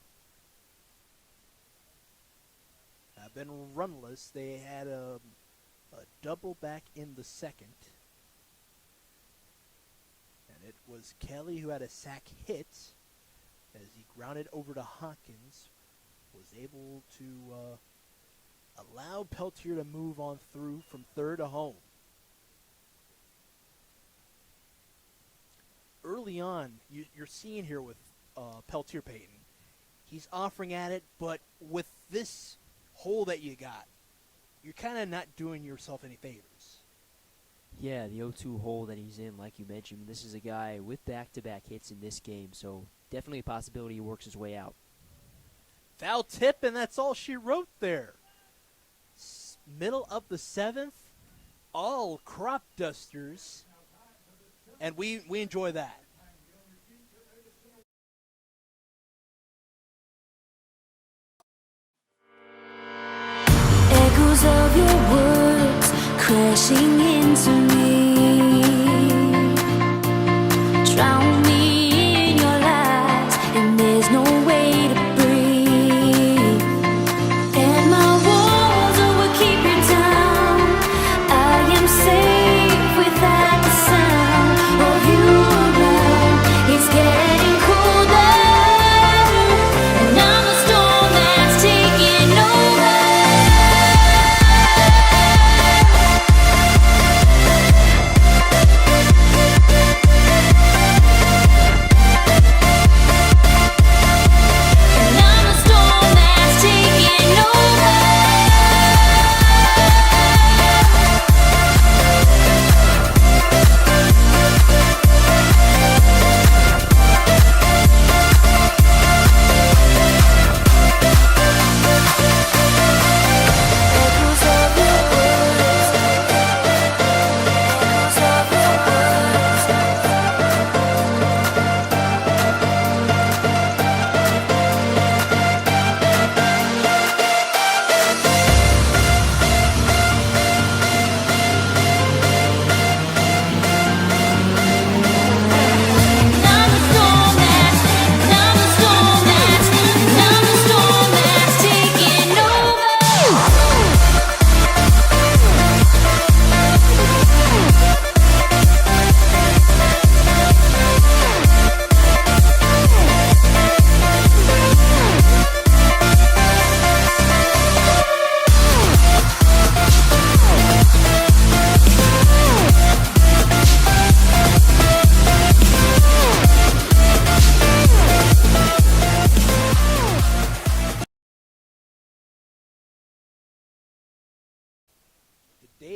have been runless. They had a double back in the 2nd. And it was Kelly who had a sac hit as he grounded over to Hawkins. Was able to allow Peltier to move on through from 3rd to home. Early on, you're seeing here with Peltier Peyton, he's offering at it, but with this hole that you got, you're kind of not doing yourself any favors. Yeah, the 0-2 hole that he's in, like you mentioned, this is a guy with back-to-back hits in this game, so definitely a possibility he works his way out. Foul tip, and that's all she wrote there. Middle of the 7th, all Cropdusters, and we enjoy that. Echoes of your words crashing into me, drown me in your lies, and there's no way to breathe. And my walls will keep you down. I am safe without the sound of you around. It's getting colder, and I'm the storm that's taking over.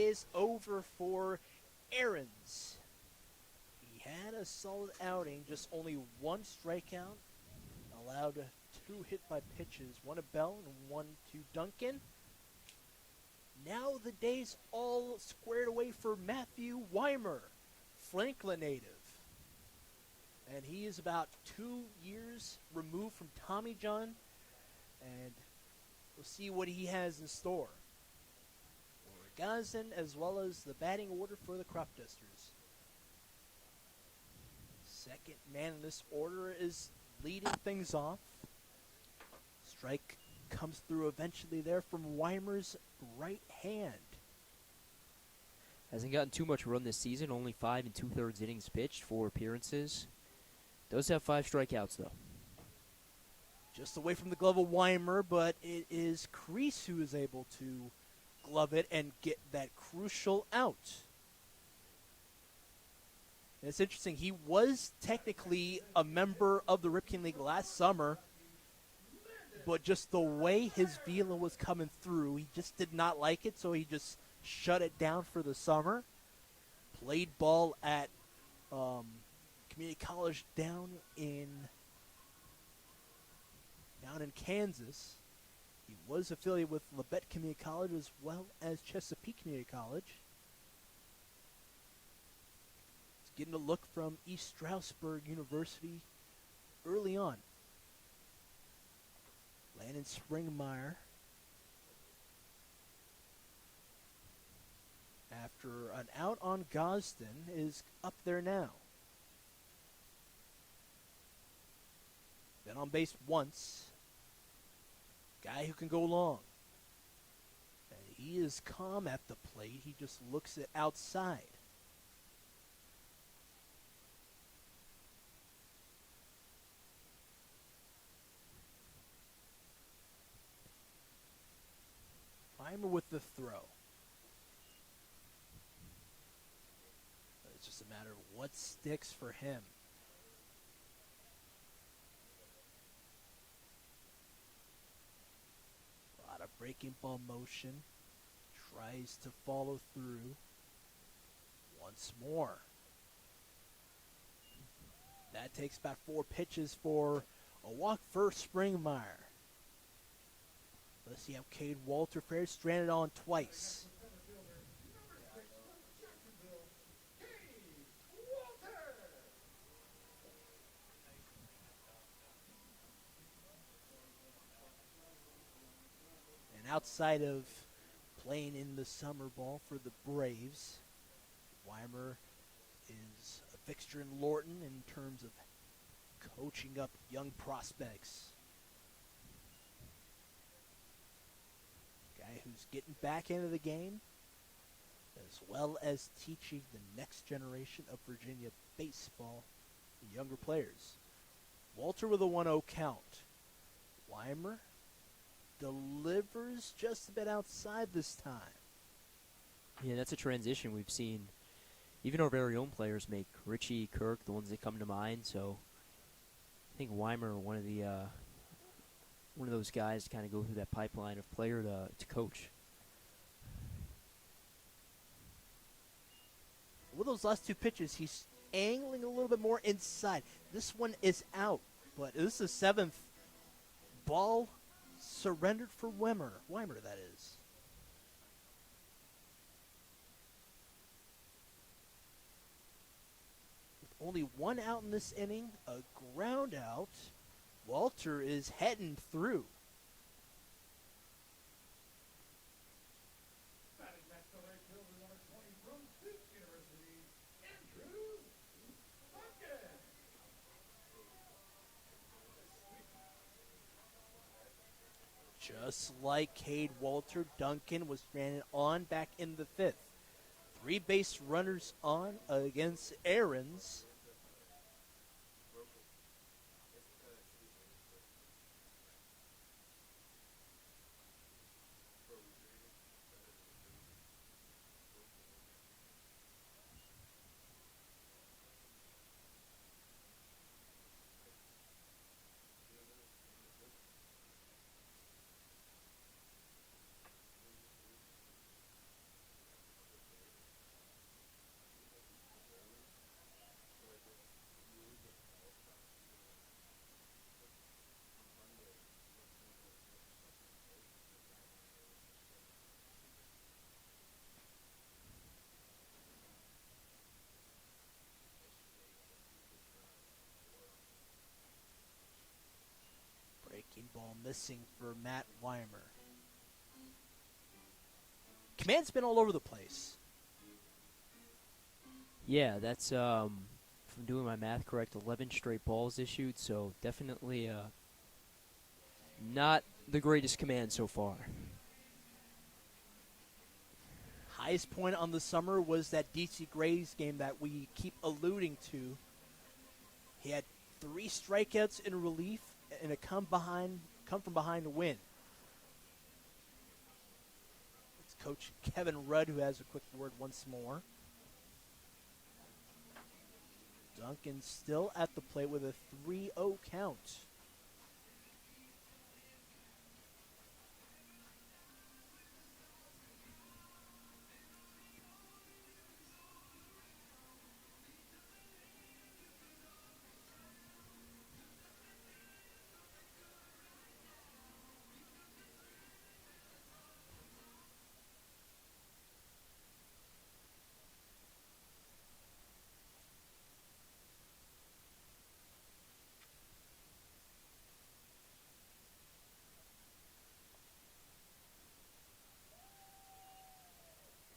is over for Aarons. He had a solid outing, just only one strikeout, allowed 2 hit by pitches, 1 to Bell and 1 to Duncan. Now the day's all squared away for Matthew Weimer, Franklin native. And he is about 2 years removed from Tommy John, and we'll see what he has in store for Gazin, as well as the batting order for the Cropdusters. Second man in this order is leading things off. Strike comes through eventually there from Weimer's right hand. Hasn't gotten too much run this season, only 5 2/3 innings pitched, 4 appearances. Does have 5 strikeouts, though. Just away from the glove of Weimer, but it is Kreese who is able to glove it and get that crucial out. And it's interesting, he was technically a member of the Ripken League last summer, but just the way his velo was coming through, he just did not like it, so he just shut it down for the summer. Played ball at community college down in Kansas. He was affiliated with Labette Community College as well as Chesapeake Community College. He's getting a look from East Stroudsburg University early on. Landon Springmeyer, after an out on Gosden, is up there now. Been on base once. Guy who can go long. And he is calm at the plate. He just looks it outside. Weimer with the throw. It's just a matter of what sticks for him. A lot of breaking ball motion. Tries to follow through. Once more. That takes about 4 pitches for a walk for Springmeyer. Let's see how Cade Walter fares. Stranded on twice. And outside of playing in the summer ball for the Braves, Weimer is a fixture in Lorton in terms of coaching up young prospects. Guy who's getting back into the game, as well as teaching the next generation of Virginia baseball, the younger players. Walter with a 1-0 count. Weimer delivers just a bit outside this time. Yeah, that's a transition we've seen even our very own players make. Richie, Kirk, the ones that come to mind. So I think Weimer, one of those guys to kind of go through that pipeline of player to coach. With those last 2 pitches, he's angling a little bit more inside. This one is out, but this is the 7th ball surrendered for Weimer, that is. With only 1 out in this inning, a ground out, Walter is heading through. Just like Cade Walter, Duncan was stranded on back in the 5th. 3 base runners on against Aarons. Ball missing for Matt Weimer. Command's been all over the place. Yeah, that's, if I'm doing my math correct, 11 straight balls issued, so definitely not the greatest command so far. Highest point on the summer was that DC Grays game that we keep alluding to. He had 3 strikeouts in relief and a come from behind win. It's Coach Kevin Rudd who has a quick word once more. Duncan still at the plate with a 3-0 count.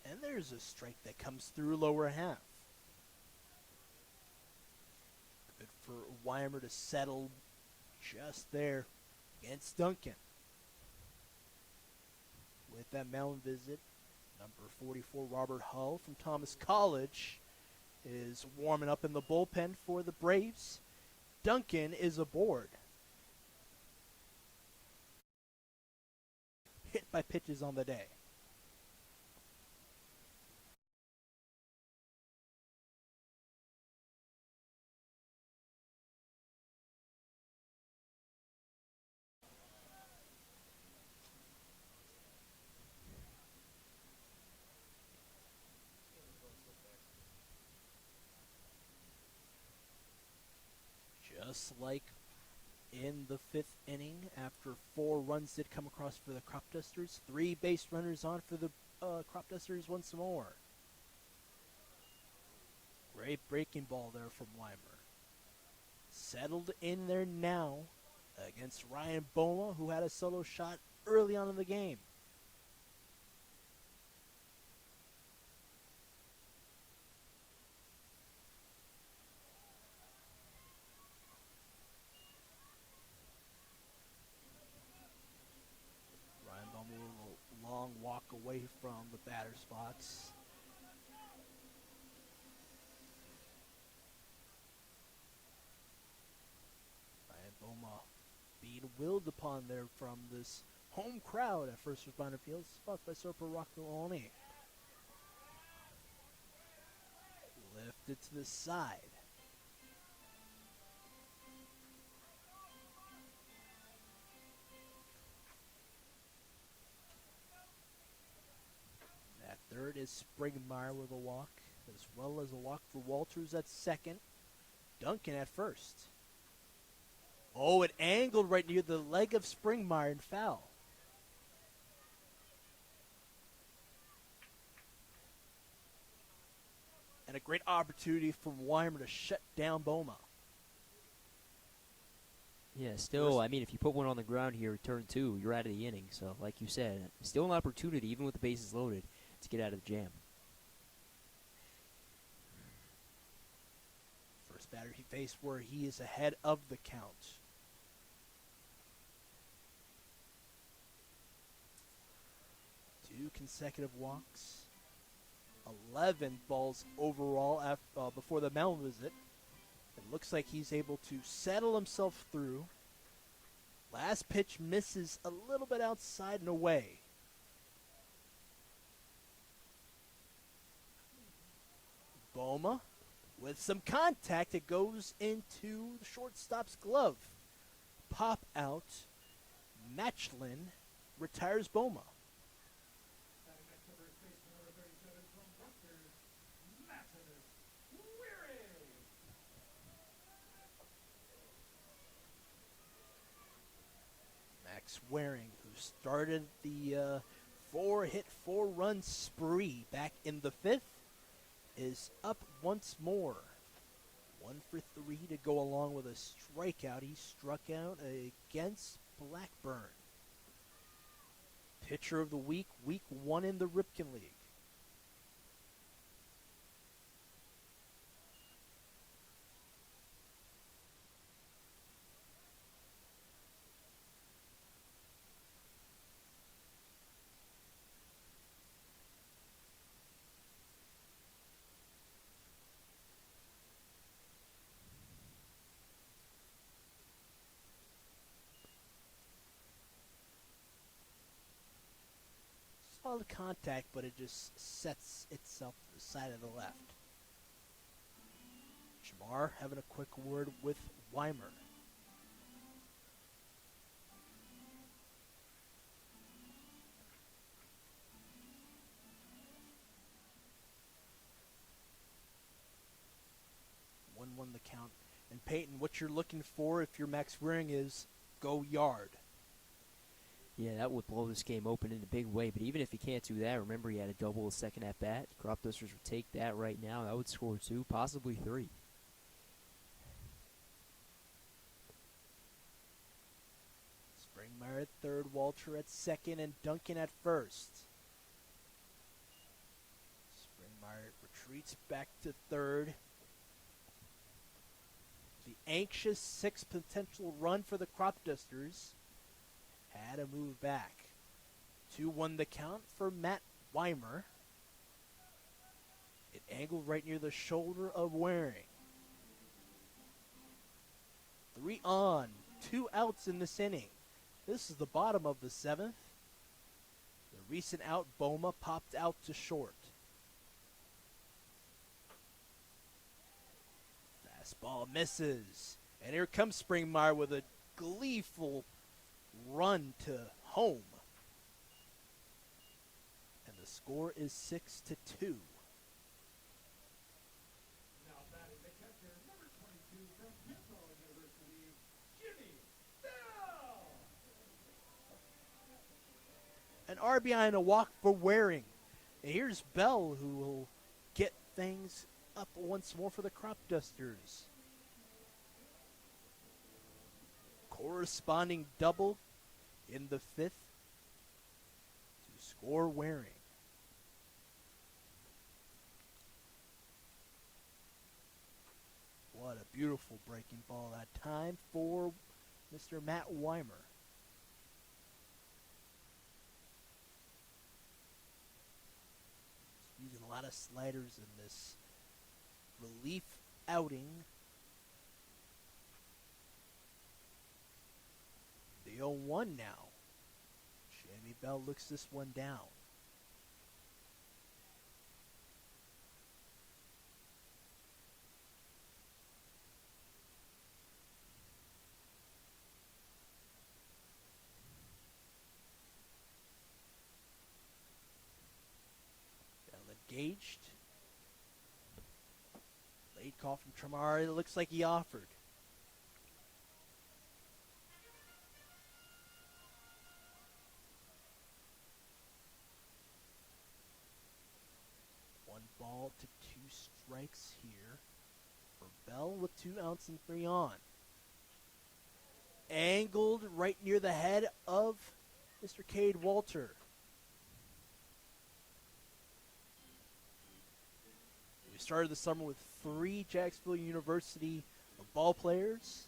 And there's a strike that comes through lower half. Good for Weimer to settle just there against Duncan. With that mound visit, number 44 Robert Hull from Thomas College is warming up in the bullpen for the Braves. Duncan is aboard. Hit by pitches on the day. Just like in the 5th inning, after 4 runs did come across for the Cropdusters, 3 base runners on for the Cropdusters once more. Great breaking ball there from Weimer. Settled in there now against Ryan Boma, who had a solo shot early on in the game. Long walk away from the batter spots. Ryan Boma being willed upon there from this home crowd at First Responder Field, sponsored by Super Rockville Olney. Lifted to the side. Third is Springmeyer with a walk, as well as a walk for Walters at second. Duncan at first. Oh, it angled right near the leg of Springmeyer and foul. And a great opportunity from Weimer to shut down Boma. Yeah, still, I mean, if you put one on the ground here, turn 2, you're out of the inning. So, like you said, still an opportunity, even with the bases loaded, to get out of the jam. First batter he faced where he is ahead of the count. Two consecutive walks. 11 balls overall before the mound visit. It looks like he's able to settle himself through. Last pitch misses a little bit outside and away. Boma with some contact. It goes into the shortstop's glove. Pop out. Matchlin retires Boma. Max Waring, who started the 4-hit, 4-run spree back in the 5th, is up once more. 1 for 3 to go along with a strikeout. He struck out against Blackburn. Pitcher of the week, week 1 in the Ripken League. Saw the contact, but it just sets itself to the side of the left. Jamar having a quick word with Weimer. Won the count. And Peyton, what you're looking for if you're Max Waring is go yard. Yeah, that would blow this game open in a big way. But even if he can't do that, remember he had a double a second at bat. Cropdusters would take that right now. That would score 2, possibly 3. Springmeyer at third, Walter at second, and Duncan at first. Springmeyer retreats back to third. The anxious 6th potential run for the Cropdusters had to move back. 2-1 the count for Matt Weimer. It angled right near the shoulder of Waring. 3 on, 2 outs in this inning. This is the bottom of the 7th. The recent out, Boma, popped out to short. Fastball misses. And here comes Springmeyer with a gleeful run to home. And the score is 6-2. An RBI and a walk for Waring. And here's Bell, who will get things up once more for the Cropdusters. Corresponding double in the 5th to score Waring. What a beautiful breaking ball that time for Mr. Matt Weimer. Using a lot of sliders in this relief outing. The 0-1 now. Jamie Bell looks this one down. Engaged. Late call from Tremar. It looks like he offered. One ball to 2 strikes here for Bell with 2 outs and 3 on. Angled right near the head of Mr. Cade Walter. Started the summer with 3 Jacksonville University ball players.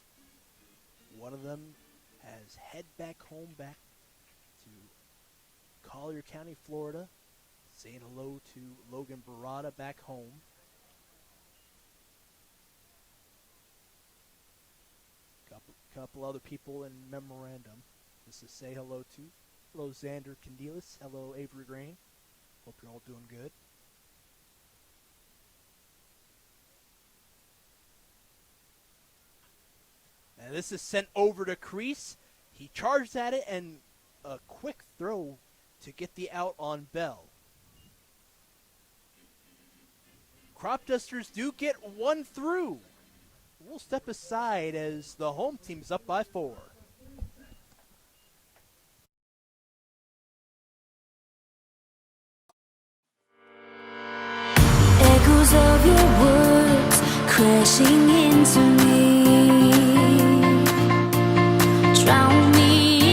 One of them has head back home, back to Collier County, Florida. Saying hello to Logan Barada back home. Couple other people in memorandum. Just to say hello to. Hello Xander Candelas. Hello Avery Grain. Hope you're all doing good. And this is sent over to crease. He charged at it and a quick throw to get the out on Bell. Cropdusters do get 1 through. We'll step aside as the home team's up by 4. Echoes of your words crashing into me. Drown me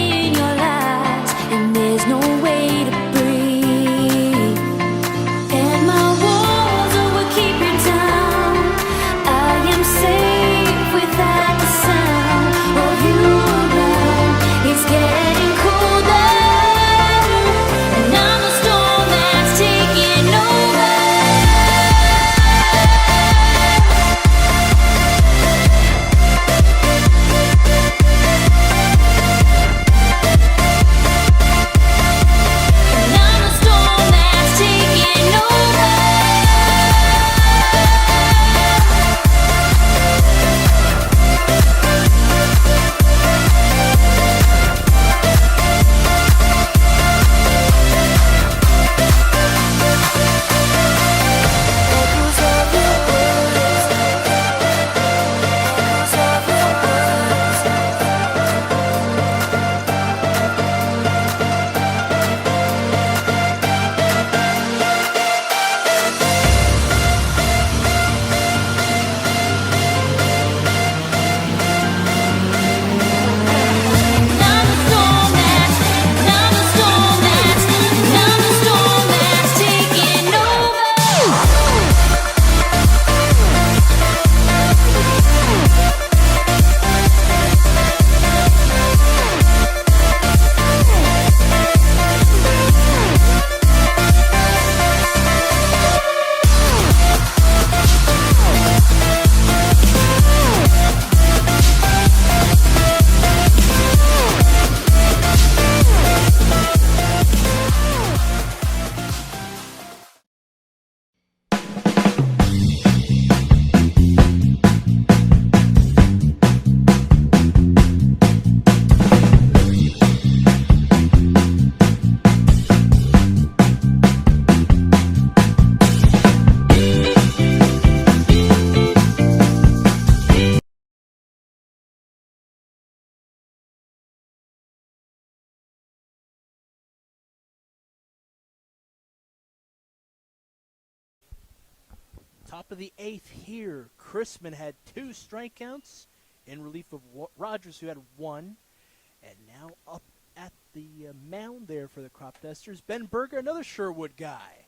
Top of the 8th here. Chrisman had 2 strikeouts in relief of Rogers, who had 1. And now up at the mound there for the Cropdusters, Ben Berger, another Sherwood guy.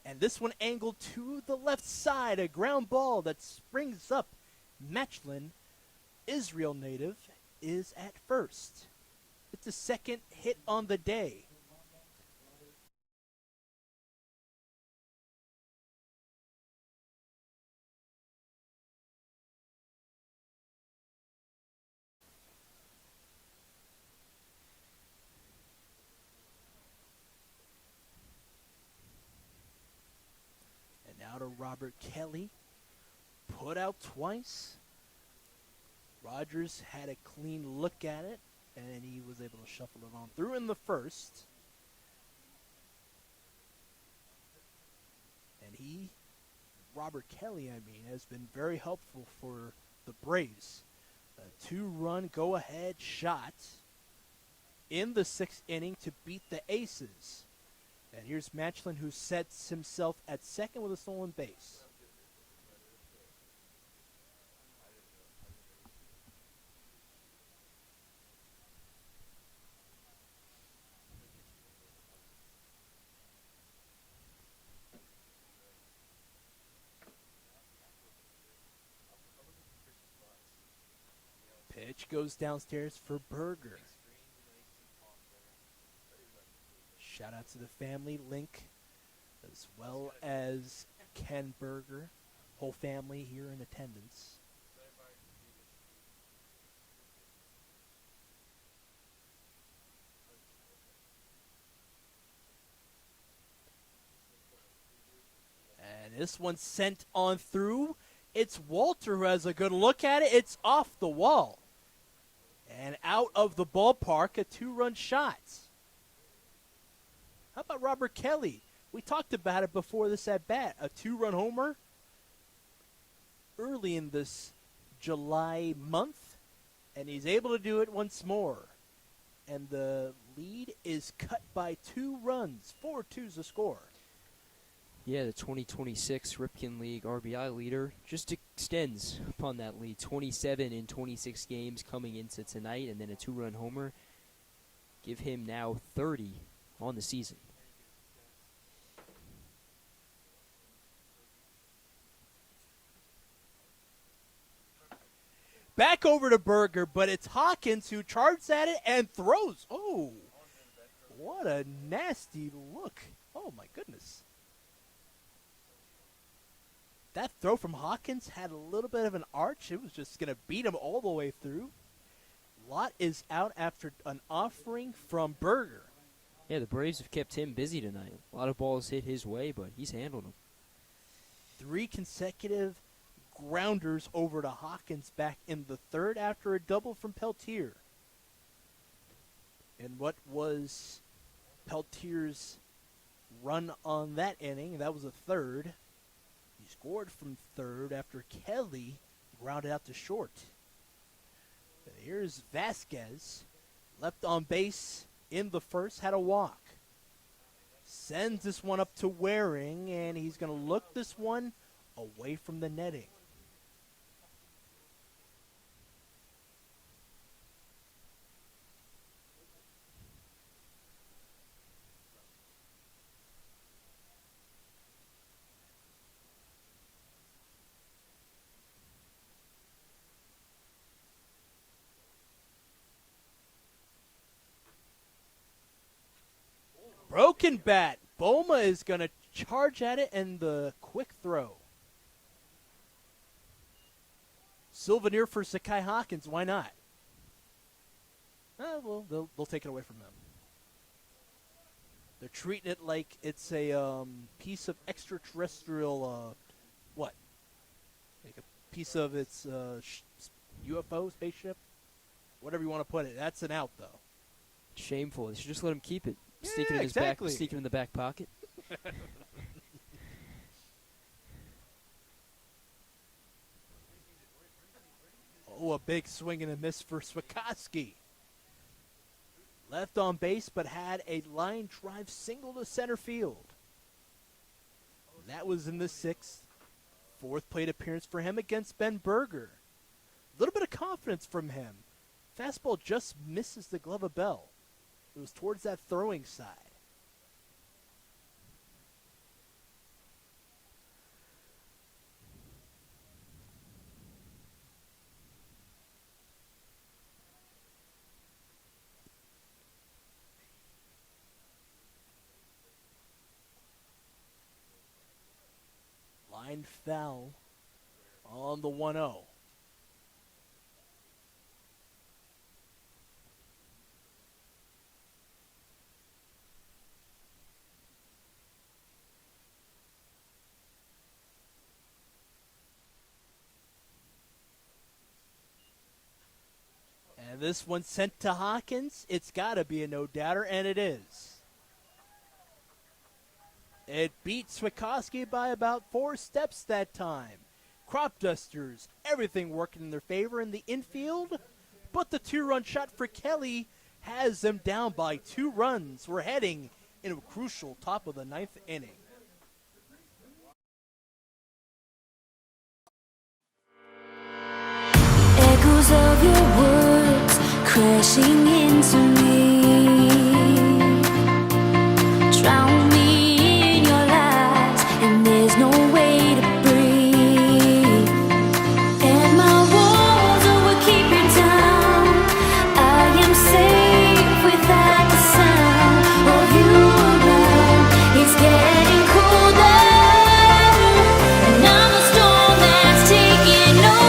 And this one angled to the left side, a ground ball that springs up. Matchlin, Israel native, is at first. It's the second hit on the day. And now to Robert Kelly. Put out twice. Rogers had a clean look at it, and he was able to shuffle it on through in the first. And Robert Kelly, has been very helpful for the Braves. A 2-run go-ahead shot in the 6th inning to beat the Aces. And here's Matchlin, who sets himself at second with a stolen base. Pitch goes downstairs for Berger. Shout out to the family, Link, as well as Ken Berger. Whole family here in attendance. And this one sent on through. It's Walter who has a good look at it. It's off the wall. And out of the ballpark, a 2-run shot. How about Robert Kelly? We talked about it before this at-bat. A 2-run homer early in this July month, and he's able to do it once more. And the lead is cut by 2 runs. 4-2's the score. Yeah, the 2026 Ripken League RBI leader just extends upon that lead. 27 in 26 games coming into tonight, and then a 2-run homer. Give him now 30 on the season. Back over to Berger, but it's Hawkins who charges at it and throws. Oh, what a nasty look. Oh, my goodness. That throw from Hawkins had a little bit of an arch. It was just going to beat him all the way through. Lott is out after an offering from Berger. Yeah, the Braves have kept him busy tonight. A lot of balls hit his way, but he's handled them. 3 consecutive grounders over to Hawkins back in the 3rd after a double from Peltier. And what was Peltier's run on that inning? That was a 3rd. He scored from 3rd after Kelly grounded out to short. And here's Vasquez, left on base in the 1st, had a walk. Sends this one up to Waring, and he's going to look this one away from the netting. Broken bat. Boma is going to charge at it, and the quick throw. Souvenir for Sakai Hawkins. Why not? Well, they'll take it away from them. They're treating it like it's a piece of extraterrestrial, what? Like a piece of its UFO, spaceship? Whatever you want to put it. That's an out, though. Shameful. They should just let him keep it. Sneak it Yeah, in his exactly. back. Sneak it in the back pocket. Oh, a big swing and a miss for Swikoski. Left on base, but had a line drive single to center field. That was in the 6th. Fourth plate appearance for him against Ben Berger. A little bit of confidence from him. Fastball just misses the glove of Bell. It was towards that throwing side. Line foul on the 1-0. And this one sent to Hawkins. It's got to be a no-doubter, and it is. It beat Switkowski by about 4 steps that time. Cropdusters, everything working in their favor in the infield, but the 2-run shot for Kelly has them down by 2 runs. We're heading into a crucial top of the 9th inning. Echoes of your words crashing into me, drown me in your lies, and there's no way to breathe. And my walls will keep you down. I am safe without the sound of you around. It's getting colder, and I'm the storm that's taking over.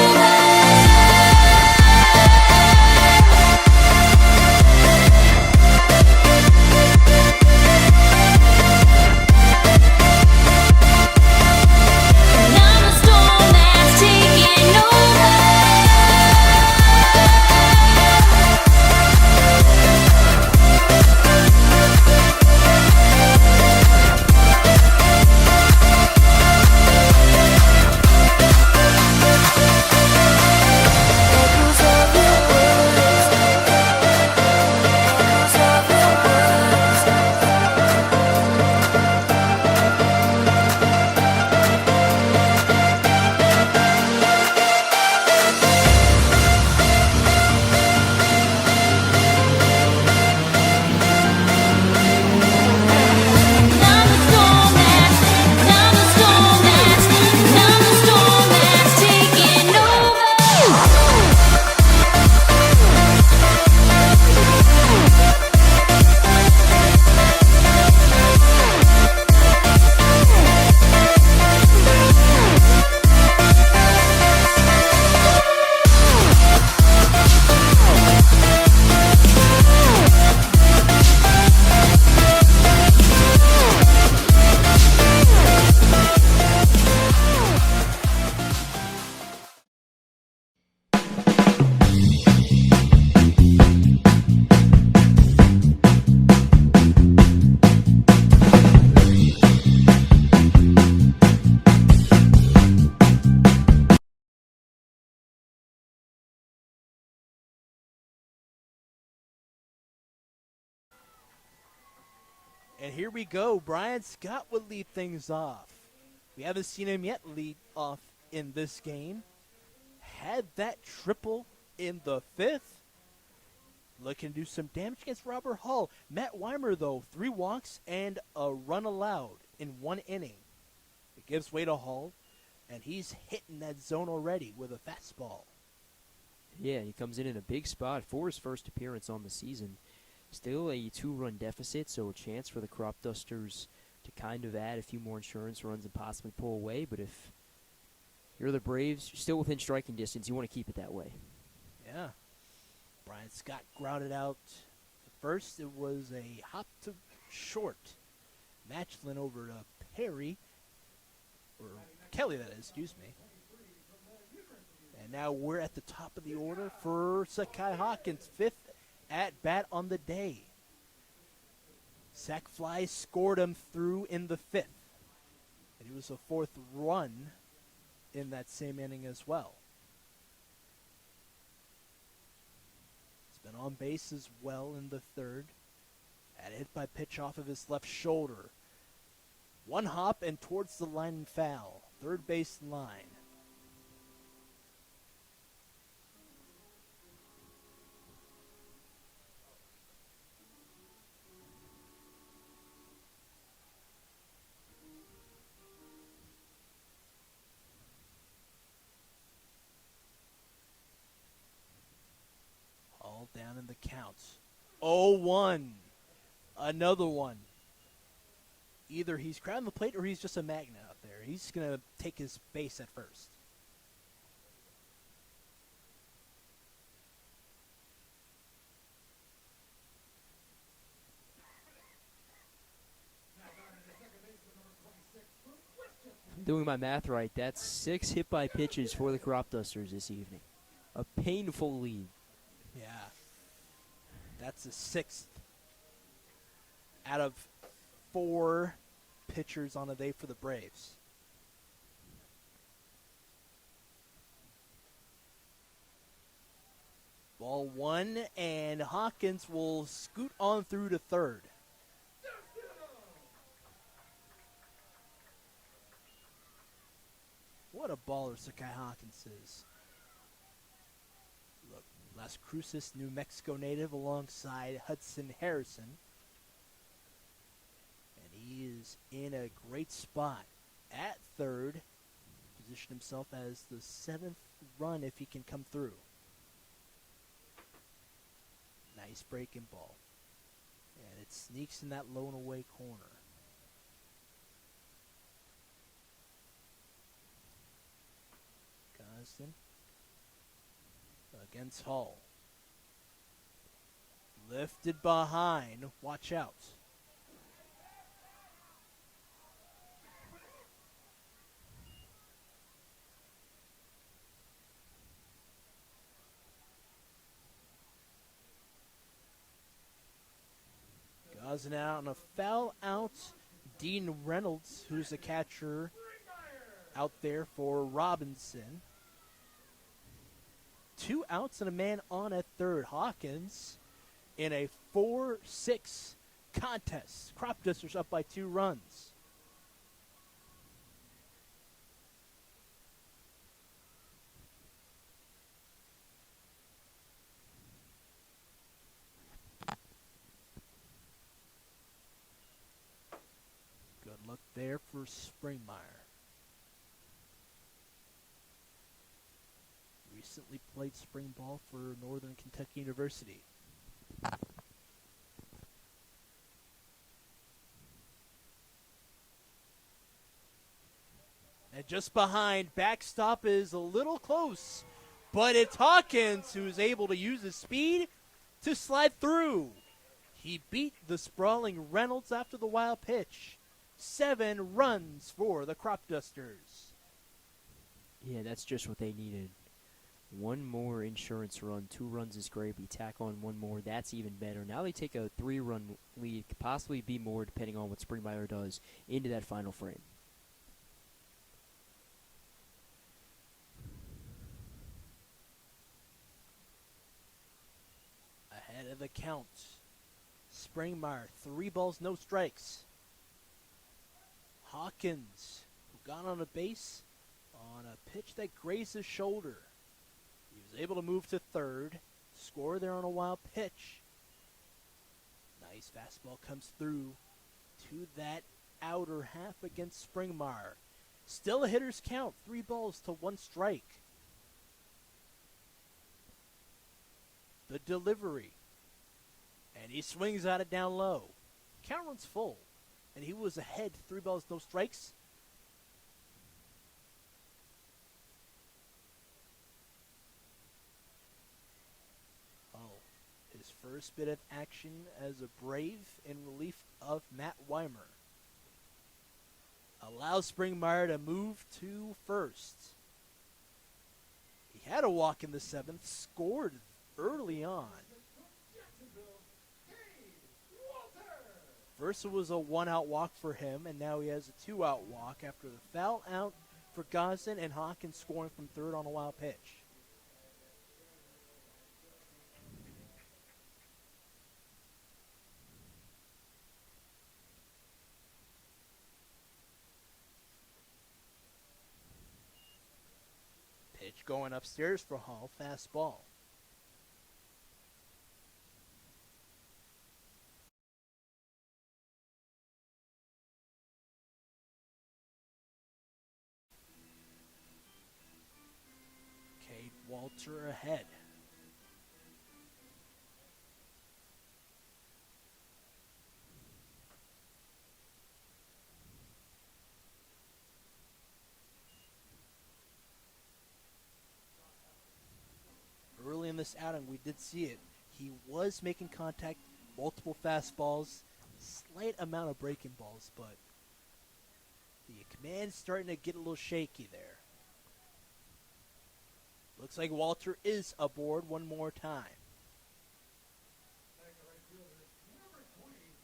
And here we go. Brian Scott would lead things off. We haven't seen him yet lead off in this game. Had that triple in the 5th. Looking to do some damage against Robert Hall. Matt Weimer, though, 3 walks and a run allowed in 1 inning. It gives way to Hall, and he's hitting that zone already with a fastball. Yeah, he comes in a big spot for his first appearance on the season. Still a 2-run deficit, so a chance for the Cropdusters to kind of add a few more insurance runs and possibly pull away. But if you're the Braves, you're still within striking distance. You want to keep it that way. Yeah. Brian Scott grounded out at first. It was a hop to short. Matchlin over to Perry. Or Kelly, that is, excuse me. And now we're at the top of the order for Sakai Hawkins, 5th at bat on the day. Sack Fly scored him through in the 5th. And he was a 4th run in that same inning as well. He's been on base as well in the 3rd. Had a hit by pitch off of his left shoulder. 1 hop and towards the line and foul. third base line. All down in the counts. 0-1. Another one. Either he's crowding the plate or he's just a magnet out there. He's going to take his base at first. Doing my math right, that's 6 hit by pitches for the Cropdusters this evening. A painful lead. Yeah. That's the 6th out of 4 pitchers on a day for the Braves. Ball 1, and Hawkins will scoot on through to third. What a baller Sakai Hawkins is. Look, Las Cruces, New Mexico native alongside Hudson Harrison. And he is in a great spot at third. Position himself as the 7th run if he can come through. Nice breaking ball. And it sneaks in that low and away corner. Gosden against Hull. Lifted behind. Watch out. Gosden out on a foul out. Dean Reynolds, who's the catcher out there for Robinson. 2 outs and a man on at third. Hawkins in a 4-6 contest. Cropdusters up by 2 runs. Good look there for Springmeyer. Recently played spring ball for Northern Kentucky University. And just behind, backstop is a little close, but it's Hawkins who's able to use his speed to slide through. He beat the sprawling Reynolds after the wild pitch. 7 runs for the Cropdusters. Yeah, that's just what they needed. One more insurance run. 2 runs is great. We tack on one more. That's even better. Now they take a 3-run lead. Could possibly be more depending on what Springmeyer does into that final frame. Ahead of the count. Springmeyer, 3 balls, no strikes. Hawkins, who got on a base on a pitch that grazed his shoulder. He was able to move to third, score there on a wild pitch. Nice fastball comes through to that outer half against Springmeyer. Still a hitter's count, 3 balls to 1 strike. The delivery. And he swings at it down low. Count runs full. And he was ahead, 3 balls, no strikes. His first bit of action as a Brave in relief of Matt Weimer. Allows Springmeyer to move to first. He had a walk in the 7th, scored early on. First it was a 1-out walk for him, and now he has a 2-out walk after the foul out for Gosden and Hawkins scoring from third on a wild pitch. Pitch going upstairs for Hall. Fastball. Cade Walter ahead. Early in this outing, we did see it. He was making contact, multiple fastballs, slight amount of breaking balls, but the command's starting to get a little shaky there. Looks like Walter is aboard one more time.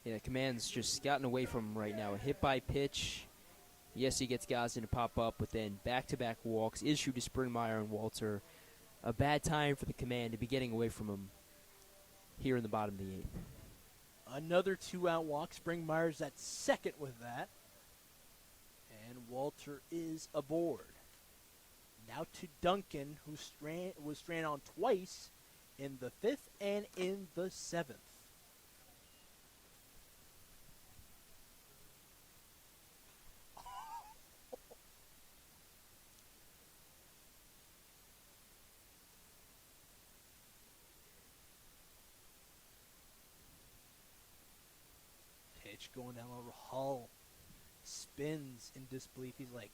Yeah, the command's just gotten away from him right now. A hit by pitch. Yes, he gets guys in to pop up, but then back-to-back walks, issue to Springmeyer and Walter. A bad time for the command to be getting away from him here in the bottom of the eighth. Another 2-out walk. Springmeyer's at second with that. And Walter is aboard. Now to Duncan, who was stranded on twice in the 5th and in the 7th. Pitch going down over Hull. Spins in disbelief. He's like,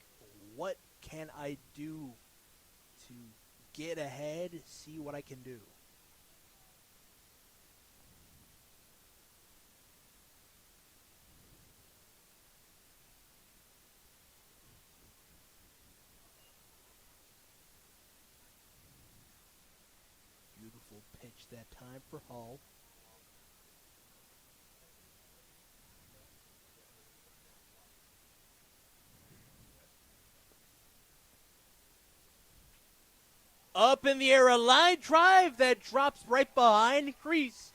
what can I do to get ahead, see what I can do? Beautiful pitch that time for Hull. Up in the air, a line drive that drops right behind the crease.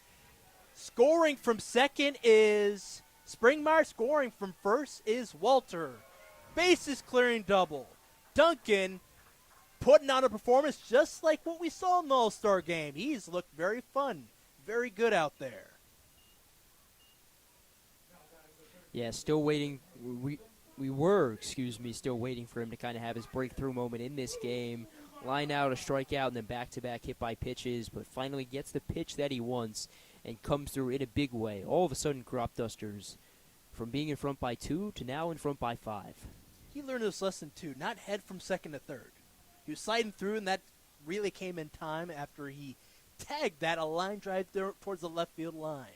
Scoring from second is Springmeyer. Scoring from first is Walter. Bases clearing double. Duncan putting on a performance just like what we saw in the All-Star game. He's looked very fun, very good out there. Yeah, still waiting. We were, still waiting for him to kind of have his breakthrough moment in this game. Line out, a strikeout, and then back-to-back hit by pitches, but finally gets the pitch that he wants and comes through in a big way. All of a sudden, Cropdusters, from being in front by 2 to now in front by 5. He learned his lesson, too, not head from second to third. He was sliding through, and that really came in time after he tagged that a line drive towards the left field line.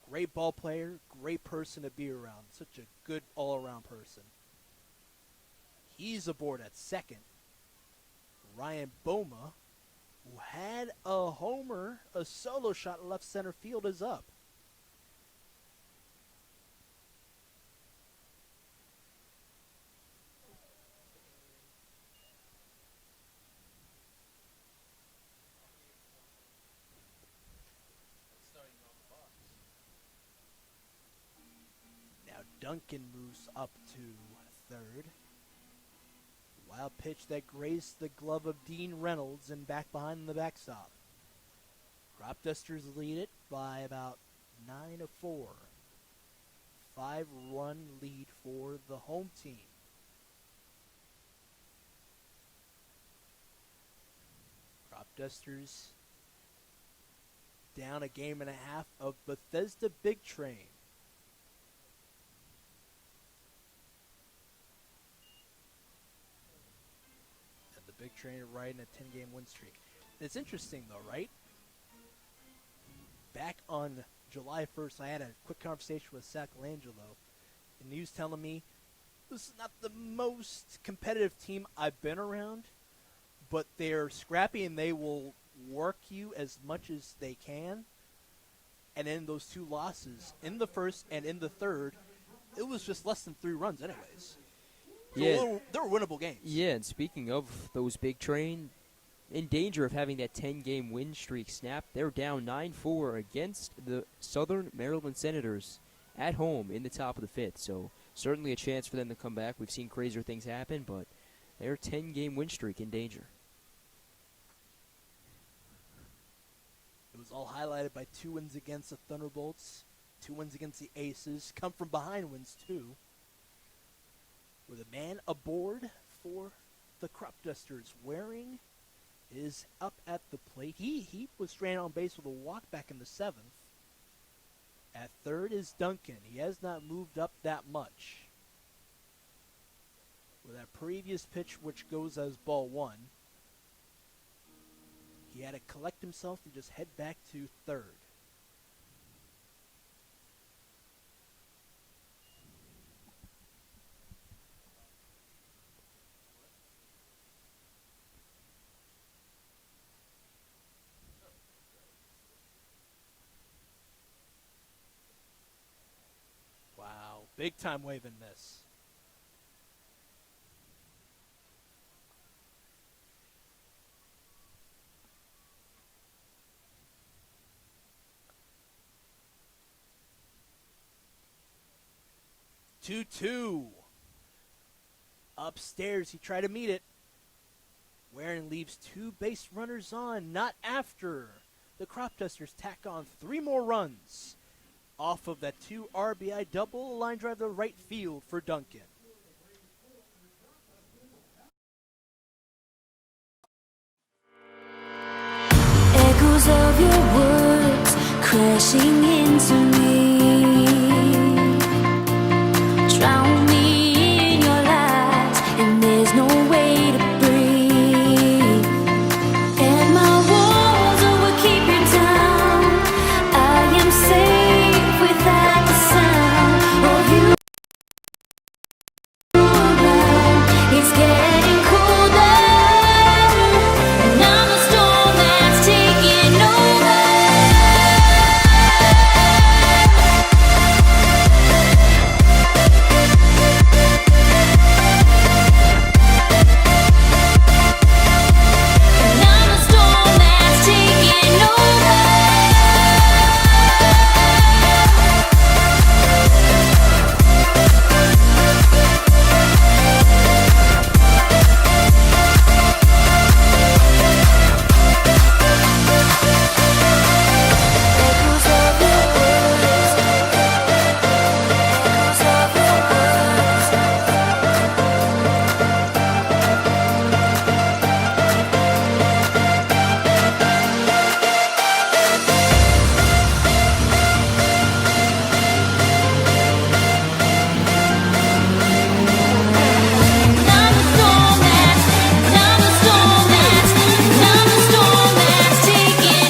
Great ball player, great person to be around. Such a good all-around person. He's aboard at second. Ryan Boma, who had a homer, a solo shot in left center field, is up. Now Duncan moves up to third. Wild pitch that grazed the glove of Dean Reynolds and back behind the backstop. Cropdusters lead it by about 9-4. 5-run lead for the home team. Cropdusters down a game and a half of Bethesda Big Train. Big Train riding a 10-game win streak. And it's interesting, though, right? Back on July 1st, I had a quick conversation with Sacalangelo, and he was telling me this is not the most competitive team I've been around, but they're scrappy and they will work you as much as they can. And in those 2 losses, in the first and in the third, it was just less than 3 runs anyways. So Yeah, they were winnable games. Yeah, and speaking of those Big Train, in danger of having that 10-game win streak snapped, they're down 9-4 against the Southern Maryland Senators at home in the top of the 5th. So certainly a chance for them to come back. We've seen crazier things happen, but their 10-game win streak in danger. It was all highlighted by 2 wins against the Thunderbolts, 2 wins against the Aces, come from behind wins too. With a man aboard for the Cropdusters, Waring is up at the plate. He was stranded on base with a walk back in the 7th. At third is Duncan. He has not moved up that much. With that previous pitch, which goes as ball 1, he had to collect himself and just head back to third. Wow, big time wave and miss. Two. Upstairs, he tried to meet it. Waring leaves 2 base runners on, not after. The Cropdusters tack on 3 more runs off of that 2 RBI double, line drive to right field for Duncan. Echoes of your words crashing into me. Drown me in your lies, and there's no way to breathe. And my walls will keep you down. I am safe without the sound of you around. It's getting colder, and I'm the storm that's taking over. And I'm the storm that's taking over. Echoes of your words, echoes of your words. I'm the storm that's taking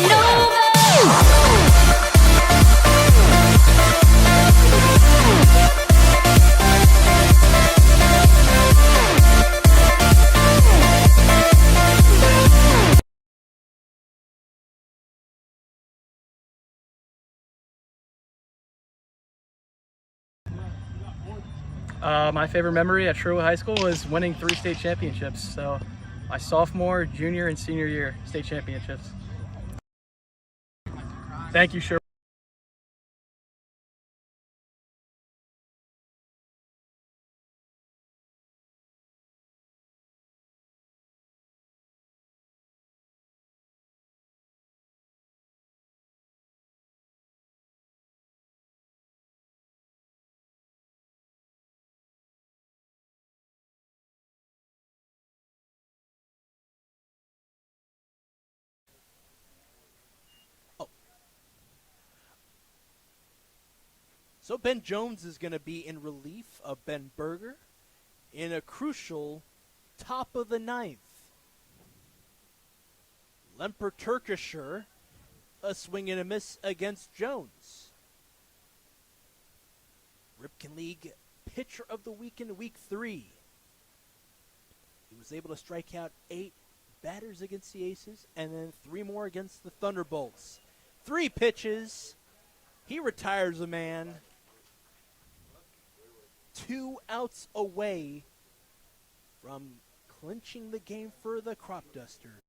My favorite memory at Sherwood High School was winning 3 state championships. So my sophomore, junior, and senior year state championships. Thank you, Sherwood. So Ben Jones is going to be in relief of Ben Berger in a crucial top of the 9th. Lemper Turkisher, a swing and a miss against Jones. Ripken League Pitcher of the Week in Week 3. He was able to strike out 8 batters against the Aces and then 3 more against the Thunderbolts. 3 pitches. He retires a man. 2 outs away from clinching the game for the Cropdusters.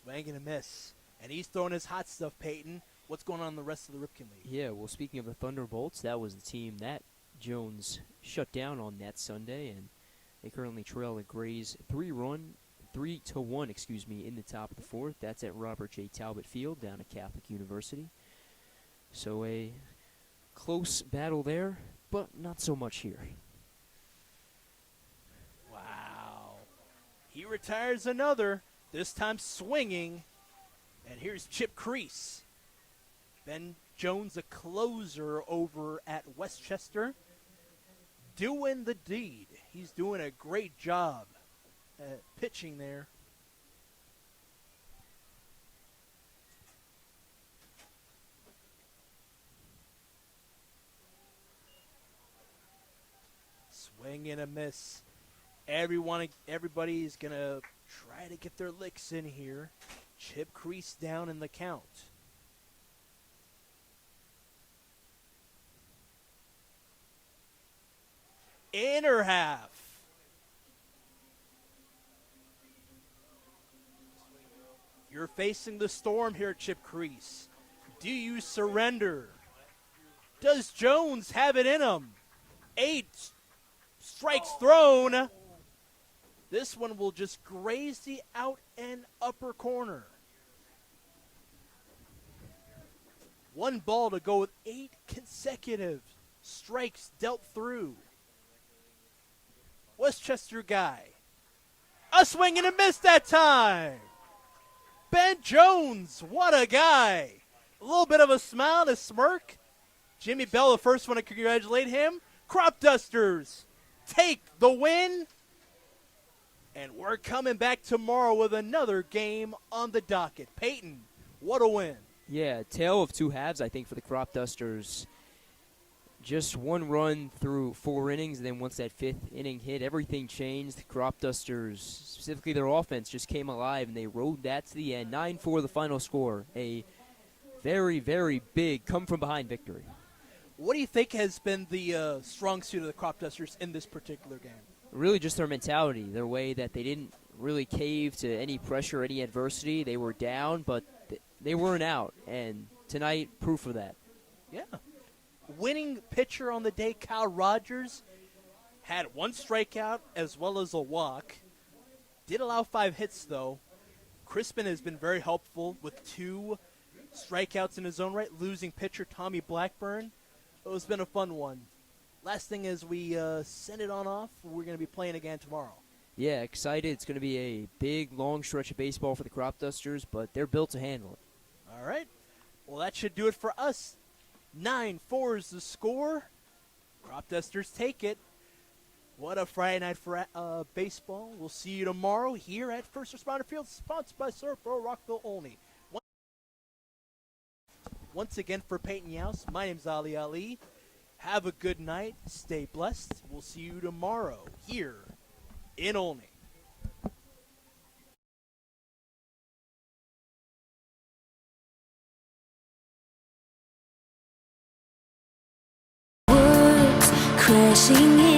Swing and a miss. And he's throwing his hot stuff, Peyton. What's going on in the rest of the Ripken League? Yeah, well, speaking of the Thunderbolts, that was the team that Jones shut down on that Sunday, and they currently trail the Grays 3-1, excuse me, in the top of the fourth. That's at Robert J. Talbot Field down at Catholic University. So a close battle there, but not so much here. Wow. He retires another, this time swinging. And here's Chip Crease. Ben Jones, a closer over at Westchester, doing the deed. He's doing a great job at pitching there. Swing and a miss. Everybody's going to try to get their licks in here. Chip Crease down in the count. Inner half. You're facing the storm here, Chip Crease. Do you surrender? Does Jones have it in him? 8 strikes thrown. This one will just graze the out and upper corner. 1 ball to go with 8 consecutive strikes dealt through. Westchester guy. A swing and a miss that time. Ben Jones, what a guy. A little bit of a smile and a smirk. Jimmy Bell, the first one to congratulate him. Cropdusters take the win. And we're coming back tomorrow with another game on the docket. Peyton, what a win. Yeah, tale of two halves, I think, for the Cropdusters. Just 1 run through 4 innings, and then once that 5th inning hit, everything changed. The Cropdusters, specifically their offense, just came alive, and they rode that to the end. 9-4 the final score. A very, very big come-from-behind victory. What do you think has been the strong suit of the Cropdusters in this particular game? Really just their mentality, their way that they didn't really cave to any pressure, any adversity. They were down, but they weren't out, and tonight, proof of that. Yeah. Winning pitcher on the day, Kyle Rogers, had 1 strikeout as well as a walk. Did allow 5 hits, though. Crispin has been very helpful with 2 strikeouts in his own right. Losing pitcher Tommy Blackburn. It's been a fun one. Last thing is we send it on off. We're going to be playing again tomorrow. Yeah, excited. It's going to be a big, long stretch of baseball for the Cropdusters, but they're built to handle it. All right. Well, that should do it for us. 9-4 is the score. Cropdusters take it. What a Friday night for baseball. We'll see you tomorrow here at First Responder Field, sponsored by SoCo Rockville Olney. Once again, for Peyton Yaus, my name's Ali. Have a good night. Stay blessed. We'll see you tomorrow here in Olney. Crashing in.